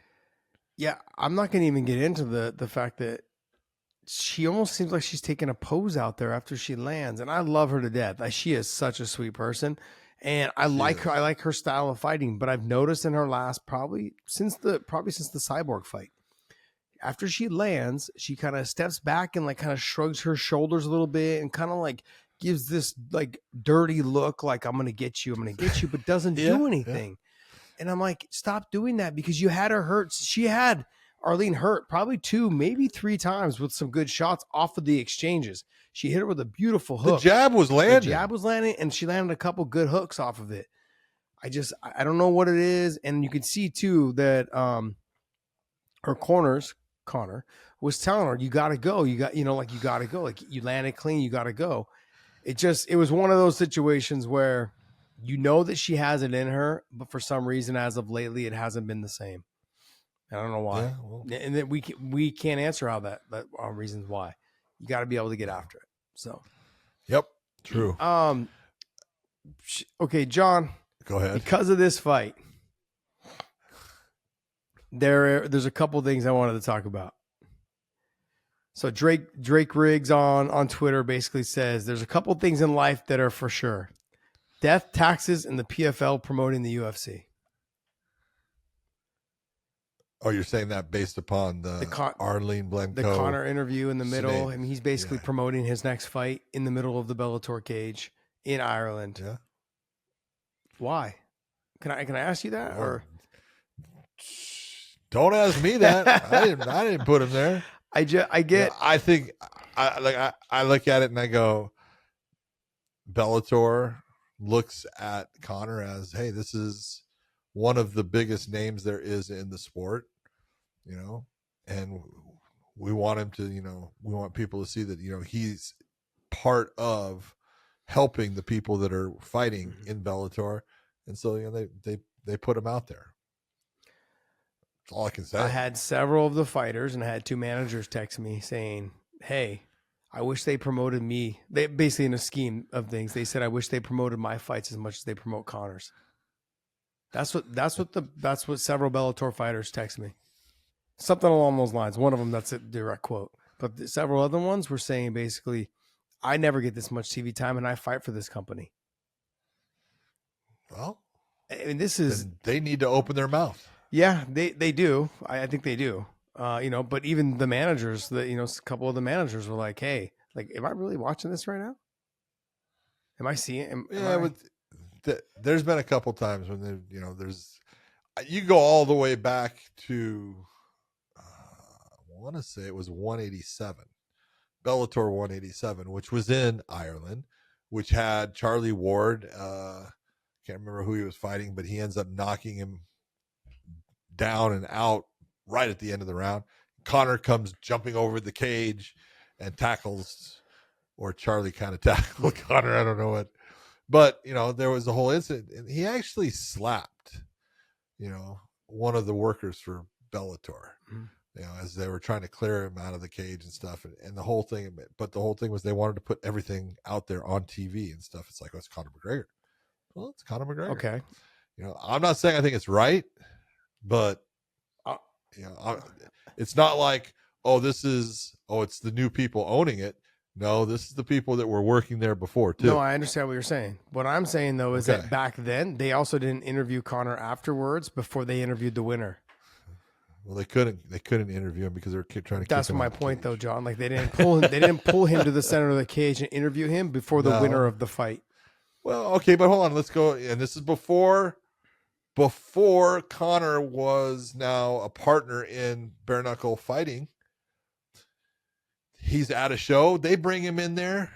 Speaker 3: Yeah, I'm not going to even get into the fact that she almost seems like she's taking a pose out there after she lands, and I love her to death. She is such a sweet person, and I like her. I like her style of fighting. But I've noticed in her last probably since the Cyborg fight, after she lands, she kind of steps back and like kind of shrugs her shoulders a little bit and kind of like gives this like dirty look, like I'm gonna get you, but doesn't do anything. And I'm like, stop doing that, because you had her hurt. She had Arlene hurt probably 2, maybe 3 times with some good shots off of the exchanges. She hit her with a beautiful hook.
Speaker 2: The jab was landing.
Speaker 3: And she landed a couple good hooks off of it. I don't know what it is. And you can see too that her corners, Connor, was telling her, you got to go. You got to go. Like, you landed clean. You got to go. It was one of those situations where that she has it in her, but for some reason, as of lately, it hasn't been the same. I don't know why, and then we can't answer how that reasons why. You got to be able to get after it. So,
Speaker 2: yep, true.
Speaker 3: Okay, John,
Speaker 2: go ahead.
Speaker 3: Because of this fight, there's a couple things I wanted to talk about. So Drake Riggs on Twitter basically says there's a couple things in life that are for sure: death, taxes, and the PFL promoting the UFC.
Speaker 2: Oh, you're saying that based upon the Arlene Blenko,
Speaker 3: the Connor interview in the middle.
Speaker 2: Sinead.
Speaker 3: I mean, he's basically promoting his next fight in the middle of the Bellator cage in Ireland.
Speaker 2: Yeah.
Speaker 3: Why? Can I ask you that, or
Speaker 2: don't ask me that? I didn't put him there. I think I look at it and I go, Bellator looks at Conor as, hey, this is one of the biggest names there is in the sport, and we want him to, we want people to see that, he's part of helping the people that are fighting in Bellator. And so, they put him out there. That's all I can say.
Speaker 3: I had several of the fighters and I had 2 managers text me saying, hey, I wish they promoted me. They basically, in a scheme of things, they said, I wish they promoted my fights as much as they promote Conor's. That's what several Bellator fighters text me. Something along those lines. One of them, that's a direct quote. But several other ones were saying basically, I never get this much TV time and I fight for this company.
Speaker 2: Well,
Speaker 3: I mean, this is...
Speaker 2: They need to open their mouth.
Speaker 3: Yeah, they do. I think they do. But even the managers, a couple of the managers were like, hey, like, am I really watching this right now? Am I seeing it?
Speaker 2: There's been a couple times when you go all the way back to, I want to say it was 187, Bellator 187, which was in Ireland, which had Charlie Ward. Can't remember who he was fighting, but he ends up knocking him down and out right at the end of the round. Conor comes jumping over the cage and tackles, or Charlie kind of tackled Conor. I don't know what, but there was a whole incident, and he actually slapped, one of the workers for Bellator, as they were trying to clear him out of the cage and stuff. And the whole thing was they wanted to put everything out there on TV and stuff. It's like, oh, it's Conor McGregor. Well, it's Conor McGregor.
Speaker 3: Okay.
Speaker 2: I'm not saying I think it's right, but it's not like, it's the new people owning it. No, this is the people that were working there before too.
Speaker 3: No, I understand what you're saying. What I'm saying though is that back then they also didn't interview Conor afterwards before they interviewed the winner.
Speaker 2: Well, they couldn't interview him because they were trying to.
Speaker 3: That's my point though, John. Like they didn't pull him to the center of the cage and interview him before the winner of the fight.
Speaker 2: Well, okay, but hold on. Let's go. And this is before Conor was now a partner in bare knuckle fighting. He's at a show. They bring him in there,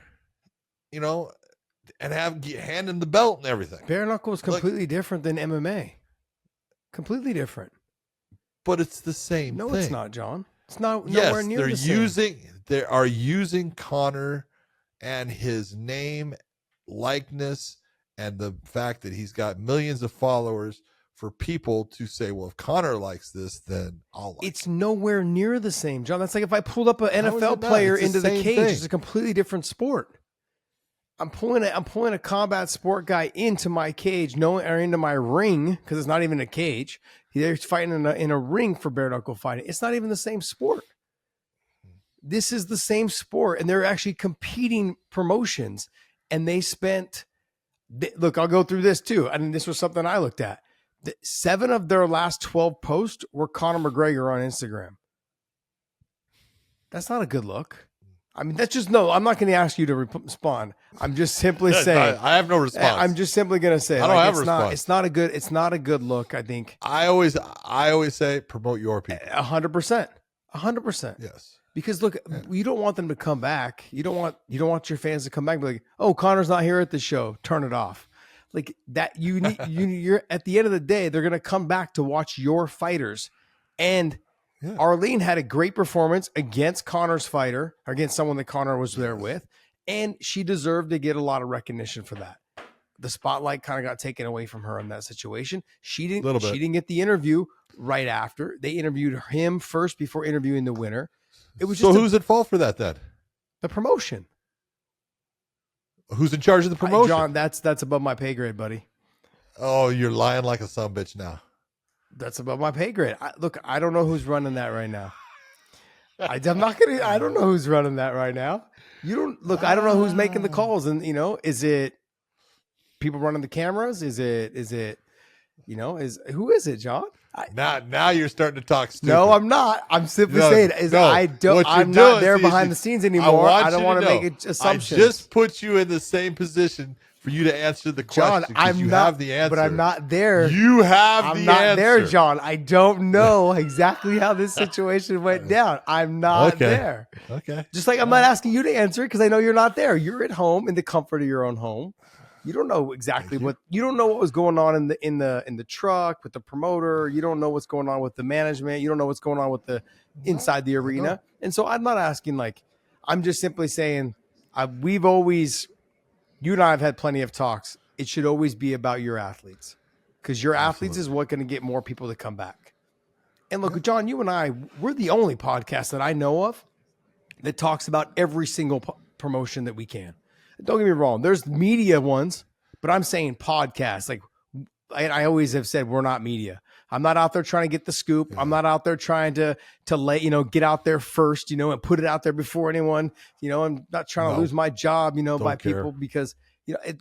Speaker 2: and hand him the belt and everything.
Speaker 3: Bare knuckle is completely different than MMA. Completely different.
Speaker 2: But it's the same thing.
Speaker 3: No, it's not, John. It's not nowhere near the same.
Speaker 2: They are using Conor and his name, likeness, and the fact that he's got millions of followers for people to say, well, if Conor likes this, then I'll like it.
Speaker 3: It's nowhere near the same, John. That's like if I pulled up an NFL player into the cage. It's a completely different sport. I'm pulling a combat sport guy into my cage, or into my ring, because it's not even a cage. They're fighting in a ring for bare knuckle fighting. It's not even the same sport. This is the same sport, and they're actually competing promotions. And they spent, look, I'll go through this too. I mean, this was something I looked at. 7 of their last 12 posts were Conor McGregor on Instagram. That's not a good look. I mean, that's just, no, I'm not going to ask you to respond. I'm just simply saying.
Speaker 2: I have no response.
Speaker 3: I'm just simply going to say.
Speaker 2: I don't have a response.
Speaker 3: It's not a good look, I think.
Speaker 2: I always say promote your people.
Speaker 3: 100%. 100%.
Speaker 2: Yes.
Speaker 3: Because look, you don't want them to come back. You don't want your fans to come back and be like, oh, Conor's not here at the show. Turn it off. Like that, you're at the end of the day, they're going to come back to watch your fighters. And Arlene had a great performance against Conor's fighter, against someone that Conor was there with. And she deserved to get a lot of recognition for that. The spotlight kind of got taken away from her in that situation. She didn't get the interview right after. They interviewed him first before interviewing the winner. It was just
Speaker 2: who's at fault for that then?
Speaker 3: The promotion.
Speaker 2: Who's in charge of the promotion?
Speaker 3: John, that's above my pay grade, buddy.
Speaker 2: Oh, you're lying like a sumbitch now.
Speaker 3: That's above my pay grade. Look, I don't know who's running that right now. I don't know who's running that right now. I don't know who's making the calls. And, is it people running the cameras? Is it who is it, John?
Speaker 2: Now you're starting to talk stupid.
Speaker 3: No, I'm not. I'm simply saying I'm
Speaker 2: not
Speaker 3: there behind the scenes anymore. I don't want to make assumptions.
Speaker 2: I just put you in the same position for you to answer the question.
Speaker 3: John,
Speaker 2: you have the answer.
Speaker 3: But I'm not there.
Speaker 2: You have
Speaker 3: I'm
Speaker 2: the
Speaker 3: not
Speaker 2: answer.
Speaker 3: there, John. I don't know exactly how this situation went down. I'm not there.
Speaker 2: Okay.
Speaker 3: Just like I'm not asking you to answer because I know you're not there. You're at home in the comfort of your own home. You don't know exactly what was going on in the truck with the promoter. You don't know what's going on with the management. You don't know what's going on with the inside the arena. And so I'm not asking I'm just simply saying you and I have had plenty of talks. It should always be about your athletes because your athletes is what going to get more people to come back. And look, John, you and I, we're the only podcast that I know of that talks about every single promotion that we can. Don't get me wrong. There's media ones, but I'm saying podcasts. I always have said, we're not media. I'm not out there trying to get the scoop. I'm not out there trying to get out there first, and put it out there before anyone, I'm not trying to lose my job, by people because,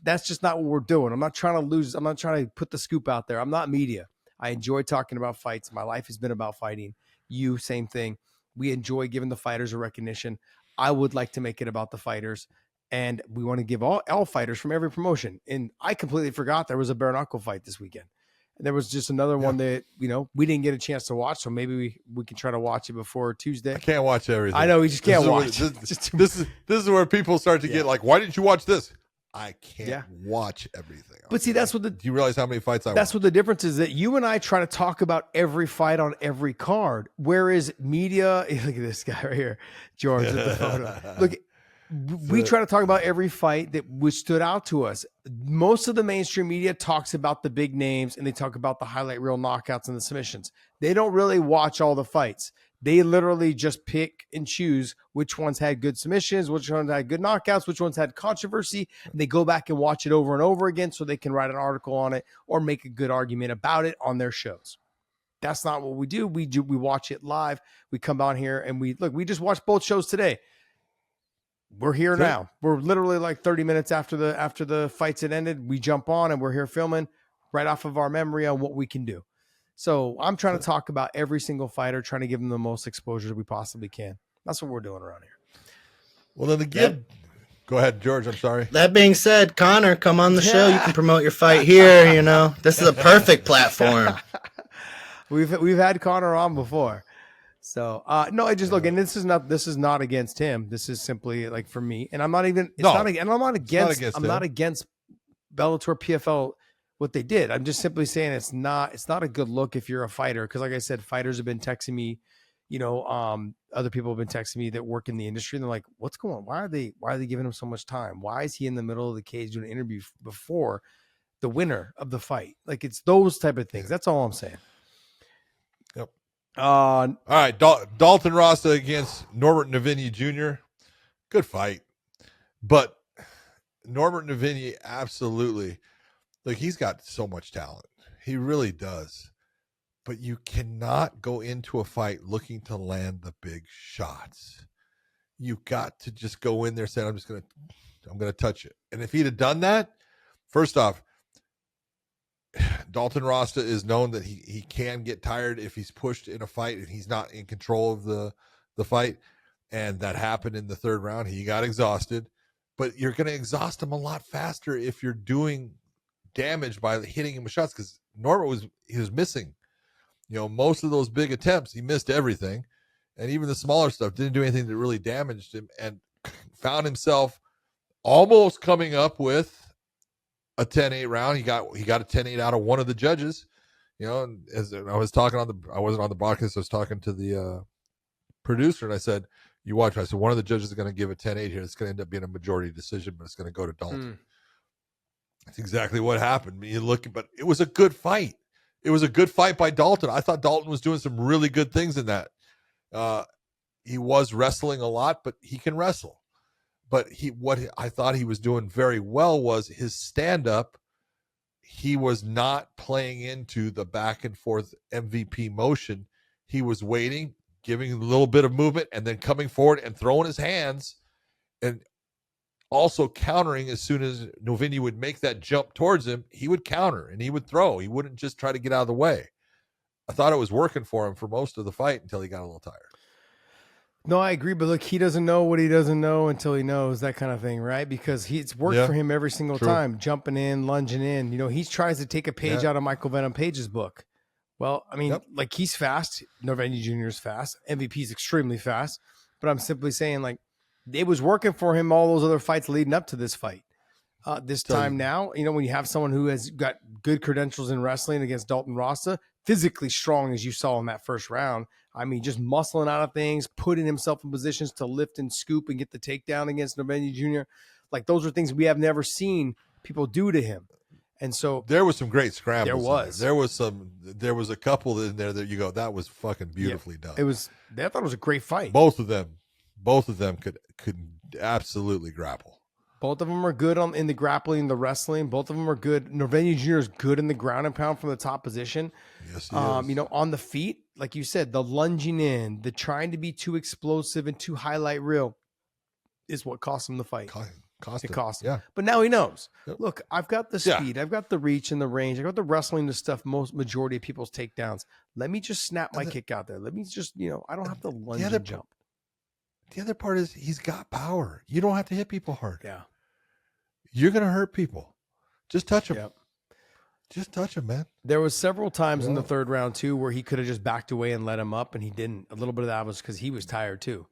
Speaker 3: that's just not what we're doing. I'm not trying to put the scoop out there. I'm not media. I enjoy talking about fights. My life has been about fighting. Same thing. We enjoy giving the fighters a recognition. I would like to make it about the fighters. And we want to give all fighters from every promotion. And I completely forgot there was a bare knuckle fight this weekend. And there was just another one that, we didn't get a chance to watch. So maybe we can try to watch it before Tuesday.
Speaker 2: I can't watch everything.
Speaker 3: I know, we just can't watch.
Speaker 2: This is where people start to get why didn't you watch this? I can't watch everything.
Speaker 3: But see, that's what
Speaker 2: do you realize how many fights I watch?
Speaker 3: That's what the difference is, that you and I try to talk about every fight on every card. Whereas media, look at this guy right here, George, at the photo. Look, we try to talk about every fight that stood out to us. Most of the mainstream media talks about the big names and they talk about the highlight reel knockouts and the submissions. They don't really watch all the fights. They literally just pick and choose which ones had good submissions, which ones had good knockouts, which ones had controversy. And they go back and watch it over and over again so they can write an article on it or make a good argument about it on their shows. That's not what we do. We watch it live. We come on here and we just watched both shows today. We're here now. We're literally 30 minutes after the fights had ended. We jump on and we're here filming right off of our memory on what we can do. So I'm trying to talk about every single fighter, trying to give them the most exposure we possibly can. That's what we're doing around here.
Speaker 2: Well, then go ahead, George. I'm sorry.
Speaker 5: That being said, Connor, come on the show. You can promote your fight here. This is a perfect platform.
Speaker 3: We've had Connor on before. So no, I just look, and this is not against him. This is simply for me, and I'm not even. I'm not against Bellator PFL what they did. I'm just simply saying it's not a good look if you're a fighter, because like I said, fighters have been texting me. Other people have been texting me that work in the industry, and they're like, "What's going on? Why are they giving him so much time? Why is he in the middle of the cage doing an interview before the winner of the fight?" It's those type of things. That's all I'm saying.
Speaker 2: Yep.
Speaker 3: All
Speaker 2: right, Dalton Rasta against Norbert Navinyi Jr. Good fight, but Norbert Navinyi absolutely, he's got so much talent. He really does, but you cannot go into a fight looking to land the big shots. You got to just go in there saying, I'm gonna touch it. And if he'd have done that, first off, Dalton Rasta is known that he can get tired if he's pushed in a fight and he's not in control of the fight. And that happened in the third round. He got exhausted, but you're going to exhaust him a lot faster if you're doing damage by hitting him with shots, because Norbert was missing, most of those big attempts. He missed everything. And even the smaller stuff didn't do anything that really damaged him, and found himself almost coming up with a 10-8 round. He got a 10-8 out of one of the judges, and as I was talking I wasn't on the broadcast. I was talking to the producer, and I said, you watch. I said, one of the judges is going to give a 10-8 here. It's going to end up being a majority decision, but it's going to go to Dalton. That's exactly what happened. But it was a good fight. It was a good fight by Dalton. I thought Dalton was doing some really good things in that. He was wrestling a lot, but he can wrestle. But what I thought he was doing very well was his stand-up. He was not playing into the back and forth MVP motion. He was waiting, giving a little bit of movement, and then coming forward and throwing his hands. And also countering as soon as Novinia would make that jump towards him, he would counter and he would throw. He wouldn't just try to get out of the way. I thought it was working for him for most of the fight until he got a little tired.
Speaker 3: No, I agree. But look, he doesn't know what he doesn't know until he knows, that kind of thing, right? Because it's worked for him every single time, jumping in, lunging in. You know, he tries to take a page out of Michael Venom Page's book. Well, I mean, like, he's fast. Novinia Jr. is fast. MVP is extremely fast. But I'm simply saying, like, it was working for him all those other fights leading up to this fight. This time now, you know, when you have someone who has got good credentials in wrestling against Dalton Rasta, physically strong as you saw in that first round, I mean, just muscling out of things, putting himself in positions to lift and scoop and get the takedown against Novinia Jr. Like, those are things we have never seen people do to him. And so
Speaker 2: there was some great scrambles.
Speaker 3: There was
Speaker 2: a couple in there that you go, that was fucking beautifully done.
Speaker 3: I thought it was a great fight.
Speaker 2: Both of them could absolutely grapple.
Speaker 3: Both of them are good in the grappling, the wrestling. Both of them are good. Novinia Jr. is good in the ground and pound from the top position.
Speaker 2: Yes, he is.
Speaker 3: You know, on the feet, like you said, the lunging in, the trying to be too explosive and too highlight reel is what cost him the fight. It cost him.
Speaker 2: Yeah.
Speaker 3: But now he knows.
Speaker 2: Yep.
Speaker 3: Look, I've got the speed. I've got the reach and the range. I've got the wrestling to stuff majority of people's takedowns. Let me just snap my kick out there. Let me just, you know, I don't have to lunge and jump.
Speaker 2: The other part is he's got power. You don't have to hit people hard.
Speaker 3: Yeah.
Speaker 2: You're going to hurt people. Just touch them.
Speaker 3: Yep.
Speaker 2: Just touch him, man.
Speaker 3: There was several times in the third round, too, where he could have just backed away and let him up, and he didn't. A little bit of that was because he was tired, too.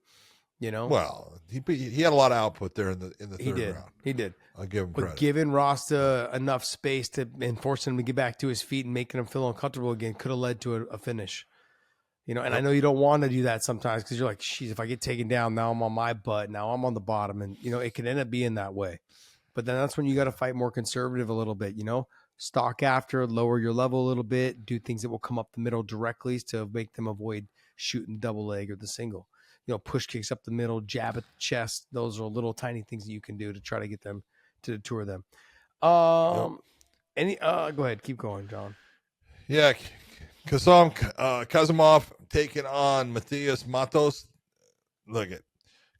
Speaker 3: You know?
Speaker 2: Well, he had a lot of output there in the third round.
Speaker 3: He did.
Speaker 2: I'll give him credit.
Speaker 3: But giving Rasta enough space and forcing him to get back to his feet and making him feel uncomfortable again could have led to a finish. You know, and I know you don't want to do that sometimes because you're like, geez, if I get taken down, now I'm on my butt. Now I'm on the bottom. And, you know, it can end up being that way. But then that's when you got to fight more conservative a little bit, you know, stalk after, lower your level a little bit, do things that will come up the middle directly to make them avoid shooting the double leg or the single. You know, push kicks up the middle, jab at the chest. Those are little tiny things that you can do to try to get them to deter them. Go ahead, keep going, John.
Speaker 2: Yeah, Kazimov taking on Matthias Matos. Look at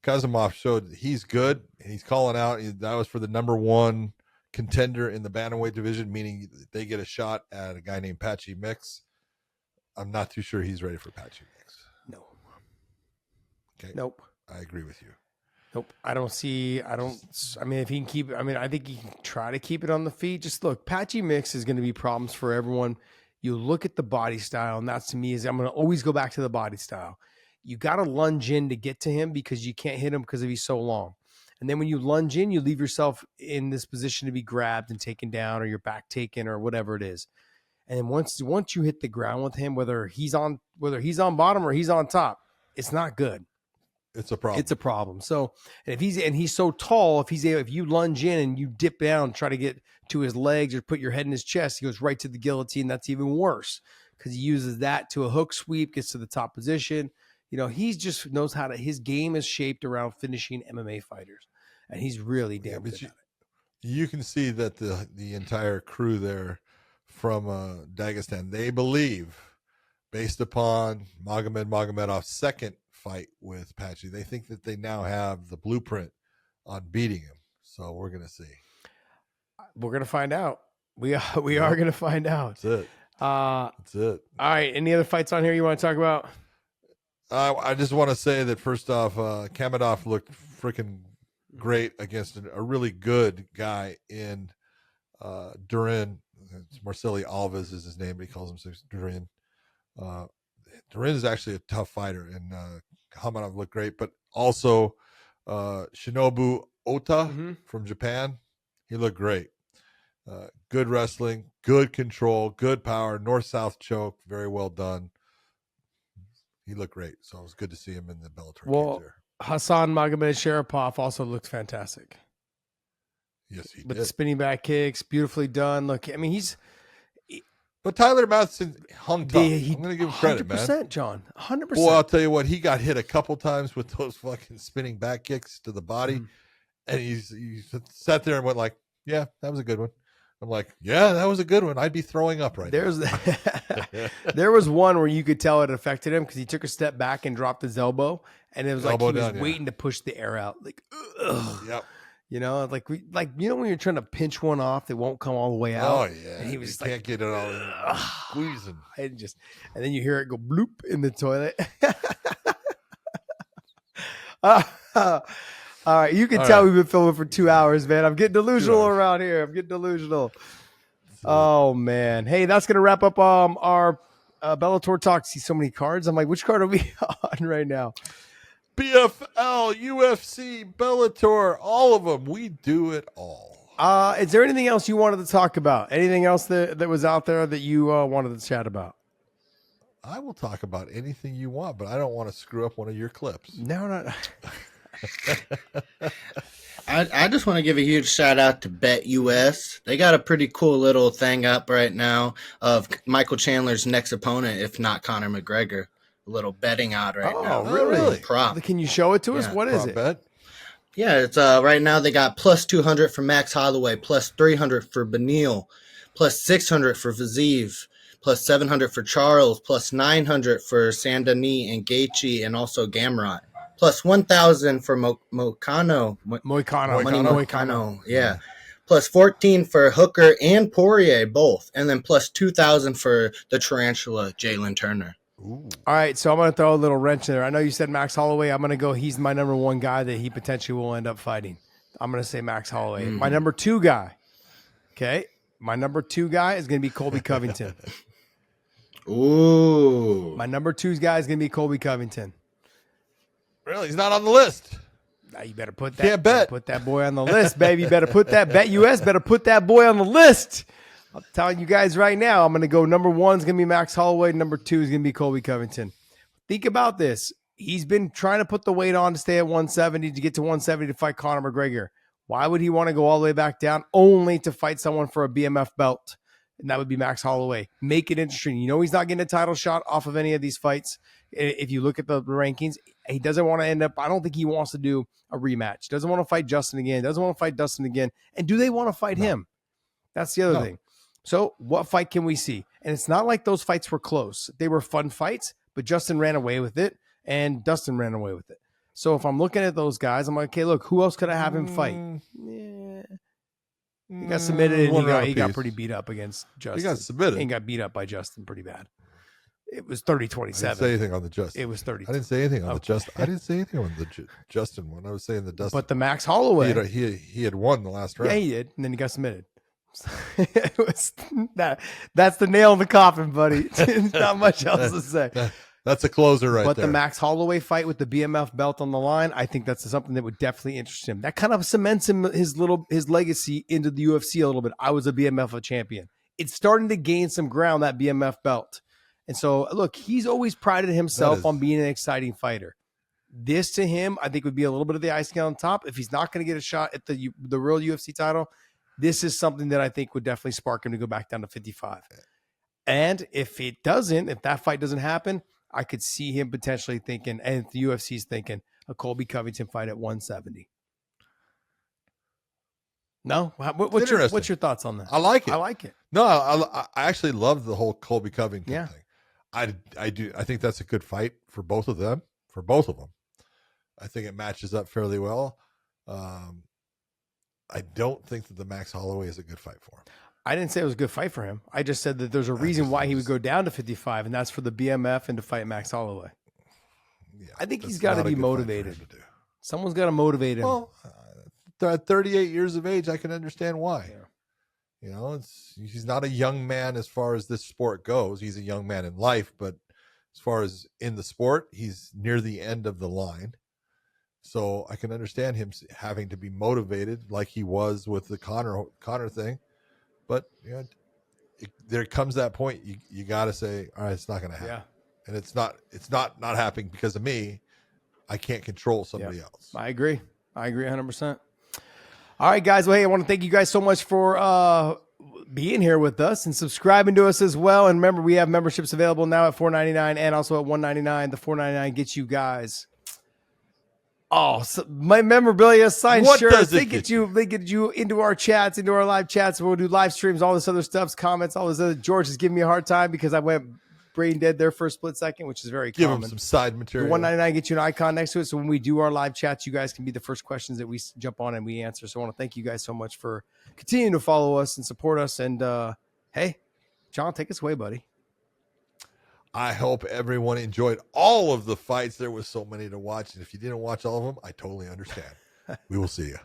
Speaker 2: Kazimov showed he's good, and he's calling out. That was for the number one contender in the bantamweight division, meaning they get a shot at a guy named Patchy Mix. I'm not too sure he's ready for Patchy Mix.
Speaker 3: No.
Speaker 2: Okay.
Speaker 3: Nope.
Speaker 2: I agree with you.
Speaker 3: Nope. I mean, if he can keep, I think he can try to keep it on the feet. Just look, Patchy Mix is going to be problems for everyone. You look at the body style, and that's to me I'm going to always go back to the body style. You got to lunge in to get to him because you can't hit him because he's so long. And then when you lunge in, you leave yourself in this position to be grabbed and taken down, or your back taken, or whatever it is. And then once you hit the ground with him, whether he's on bottom or he's on top, it's not good.
Speaker 2: It's a problem.
Speaker 3: It's a problem. So, and he's so tall, if you lunge in and you dip down, try to get to his legs or put your head in his chest, he goes right to the guillotine. That's even worse because he uses that to a hook sweep, gets to the top position. You know, he just knows his game is shaped around finishing MMA fighters, and he's really damn good at it.
Speaker 2: You can see that the entire crew there from Dagestan, they believe, based upon Magomedov's second fight with Patchy, they think that they now have the blueprint on beating him. So we're going to see.
Speaker 3: We're going to find out. We are going to find out.
Speaker 2: That's it. That's it.
Speaker 3: All right. Any other fights on here you want to talk about?
Speaker 2: I just want to say that first off, Kamedov looked freaking great against a really good guy in Durin. Marceli Alves is his name, but he calls himself Durin. Durin is actually a tough fighter, and Kamedov looked great. But also Shinobu Ota from Japan, he looked great. Good wrestling, good control, good power, north-south choke, very well done. He looked great, so it was good to see him in the Bellator cage there.
Speaker 3: Hassan Magomedsharipov also looked fantastic.
Speaker 2: Yes, he did.
Speaker 3: With the spinning back kicks, beautifully done. Look, I mean,
Speaker 2: but Tyler Matheson hung tough. I'm going to give him credit,
Speaker 3: 100%,
Speaker 2: man.
Speaker 3: John, 100%.
Speaker 2: Well, I'll tell you what, he got hit a couple times with those fucking spinning back kicks to the body, and he sat there and went like, "Yeah, that was a good one." I'm like, "Yeah, that was a good one. I'd be throwing up right now."
Speaker 3: There was one where you could tell it affected him because he took a step back and dropped his elbow, and it was like he was waiting to push the air out. Like, ugh.
Speaker 2: Yep.
Speaker 3: You know, like when you're trying to pinch one off, they won't come all the way out.
Speaker 2: Oh yeah,
Speaker 3: and he was
Speaker 2: can't get it all in. Squeezing,
Speaker 3: and then you hear it go bloop in the toilet. All right, you can tell we've been filming for 2 hours, man. I'm getting delusional around here. I'm getting delusional. Oh man, hey, that's gonna wrap up our Bellator talk. See so many cards. I'm like, which card are we on right now?
Speaker 2: PFL, UFC, Bellator, all of them. We do it all.
Speaker 3: Is there anything else you wanted to talk about? Anything else that was out there that you wanted to chat about?
Speaker 2: I will talk about anything you want, but I don't want to screw up one of your clips.
Speaker 3: No.
Speaker 5: I just want to give a huge shout out to BetUS. They got a pretty cool little thing up right now of Michael Chandler's next opponent, if not Conor McGregor. A little betting out right now.
Speaker 3: Oh, really?
Speaker 5: Prop.
Speaker 3: Can you show it to us? What is it?
Speaker 2: Bet?
Speaker 5: Yeah, it's right now they got plus 200 for Max Holloway, plus 300 for Burnell, plus 600 for Vazeev, plus 700 for Charles, plus 900 for Sandani and Gaethje, and also Gamrot, plus 1,000 for Moicano. Yeah. Plus 14 for Hooker and Poirier, both. And then plus 2,000 for the Tarantula, Jalen Turner.
Speaker 2: Ooh.
Speaker 3: All right, so I'm going to throw a little wrench in there. I know you said Max Holloway. I'm going to go, he's my number one guy that he potentially will end up fighting. I'm going to say Max Holloway. My number two guy, okay? My number two guy is going to be Colby Covington.
Speaker 5: Ooh.
Speaker 3: My number two guy is going to be Colby Covington.
Speaker 2: Really? He's not on the list.
Speaker 3: Now you better put that.
Speaker 2: Can't bet.
Speaker 3: Put that boy on the list, baby. You better put that. BetUS better put that boy on the list. I'm telling you guys right now, I'm going to go number one is going to be Max Holloway. Number two is going to be Colby Covington. Think about this. He's been trying to put the weight on to stay at 170 to get to 170 to fight Conor McGregor. Why would he want to go all the way back down only to fight someone for a BMF belt? And that would be Max Holloway. Make it interesting. You know he's not getting a title shot off of any of these fights. If you look at the rankings, he doesn't want to end up, I don't think he wants to do a rematch. He doesn't want to fight Justin again. He doesn't want to fight Dustin again. And do they want to fight him? That's the other thing. So what fight can we see? And it's not like those fights were close. They were fun fights, but Justin ran away with it and Dustin ran away with it. So if I'm looking at those guys, I'm like, okay, look, who else could I have him fight? Yeah. He got submitted and he got pretty beat up against Justin.
Speaker 2: He got submitted.
Speaker 3: And got beat up by Justin pretty bad. It was 30-27.
Speaker 2: I didn't say anything on the Justin.
Speaker 3: It was 30.
Speaker 2: I didn't say anything on the Justin. I didn't say anything on the Justin one. I was saying the Dustin.
Speaker 3: But the Max Holloway.
Speaker 2: He had won the last round.
Speaker 3: Yeah, he did. And then he got submitted. It was that's the nail in the coffin, buddy. Not much else to say.
Speaker 2: That's a closer right there.
Speaker 3: But the Max Holloway fight with the BMF belt on the line, I think that's something that would definitely interest him. That kind of cements him his legacy into the UFC a little bit. I was a BMF champion. It's starting to gain some ground, that BMF belt. And so, look, he's always prided himself on being an exciting fighter. This to him, I think, would be a little bit of the icing on top. If he's not going to get a shot at the real UFC title, this is something that I think would definitely spark him to go back down to 55. And if it doesn't, if that fight doesn't happen, I could see him potentially thinking, and the UFC's thinking, a Colby Covington fight at 170. No? What's your thoughts on that?
Speaker 2: I like it.
Speaker 3: I like it.
Speaker 2: No, I actually love the whole Colby Covington thing. I do. I think that's a good fight for both of them. I think it matches up fairly well. I don't think that the Max Holloway is a good fight for him.
Speaker 3: I didn't say it was a good fight for him. I just said that there's a reason why he would go down to 55, and that's for the BMF and to fight Max Holloway. Yeah, I think he's got to be motivated. Someone's got to motivate him.
Speaker 2: Well, at 38 years of age, I can understand why. Yeah. You know, he's not a young man as far as this sport goes. He's a young man in life, but as far as in the sport, he's near the end of the line. So I can understand him having to be motivated like he was with the Conor thing. But you know, there comes that point you got to say, all right, it's not going to happen. Yeah. And it's not happening because of me. I can't control somebody else.
Speaker 3: I agree 100%. All right, guys. Well, hey, I want to thank you guys so much for being here with us and subscribing to us as well. And remember, we have memberships available now at $4.99 and also at $1.99. The $4.99 gets you guys my memorabilia, signed shirts. They get you into our chats, into our live chats. We'll do live streams, all this other stuff, comments, all this other. George is giving me a hard time because I went brain dead there for a split second, which is very
Speaker 2: Give
Speaker 3: common.
Speaker 2: them some side
Speaker 3: The
Speaker 2: material.
Speaker 3: 199 gets you an icon next to it. So when we do our live chats, you guys can be the first questions that we jump on and we answer. So I want to thank you guys so much for continuing to follow us and support us. And hey, John, take us away, buddy.
Speaker 2: I hope everyone enjoyed all of the fights. There was so many to watch. And if you didn't watch all of them, I totally understand. We will see you.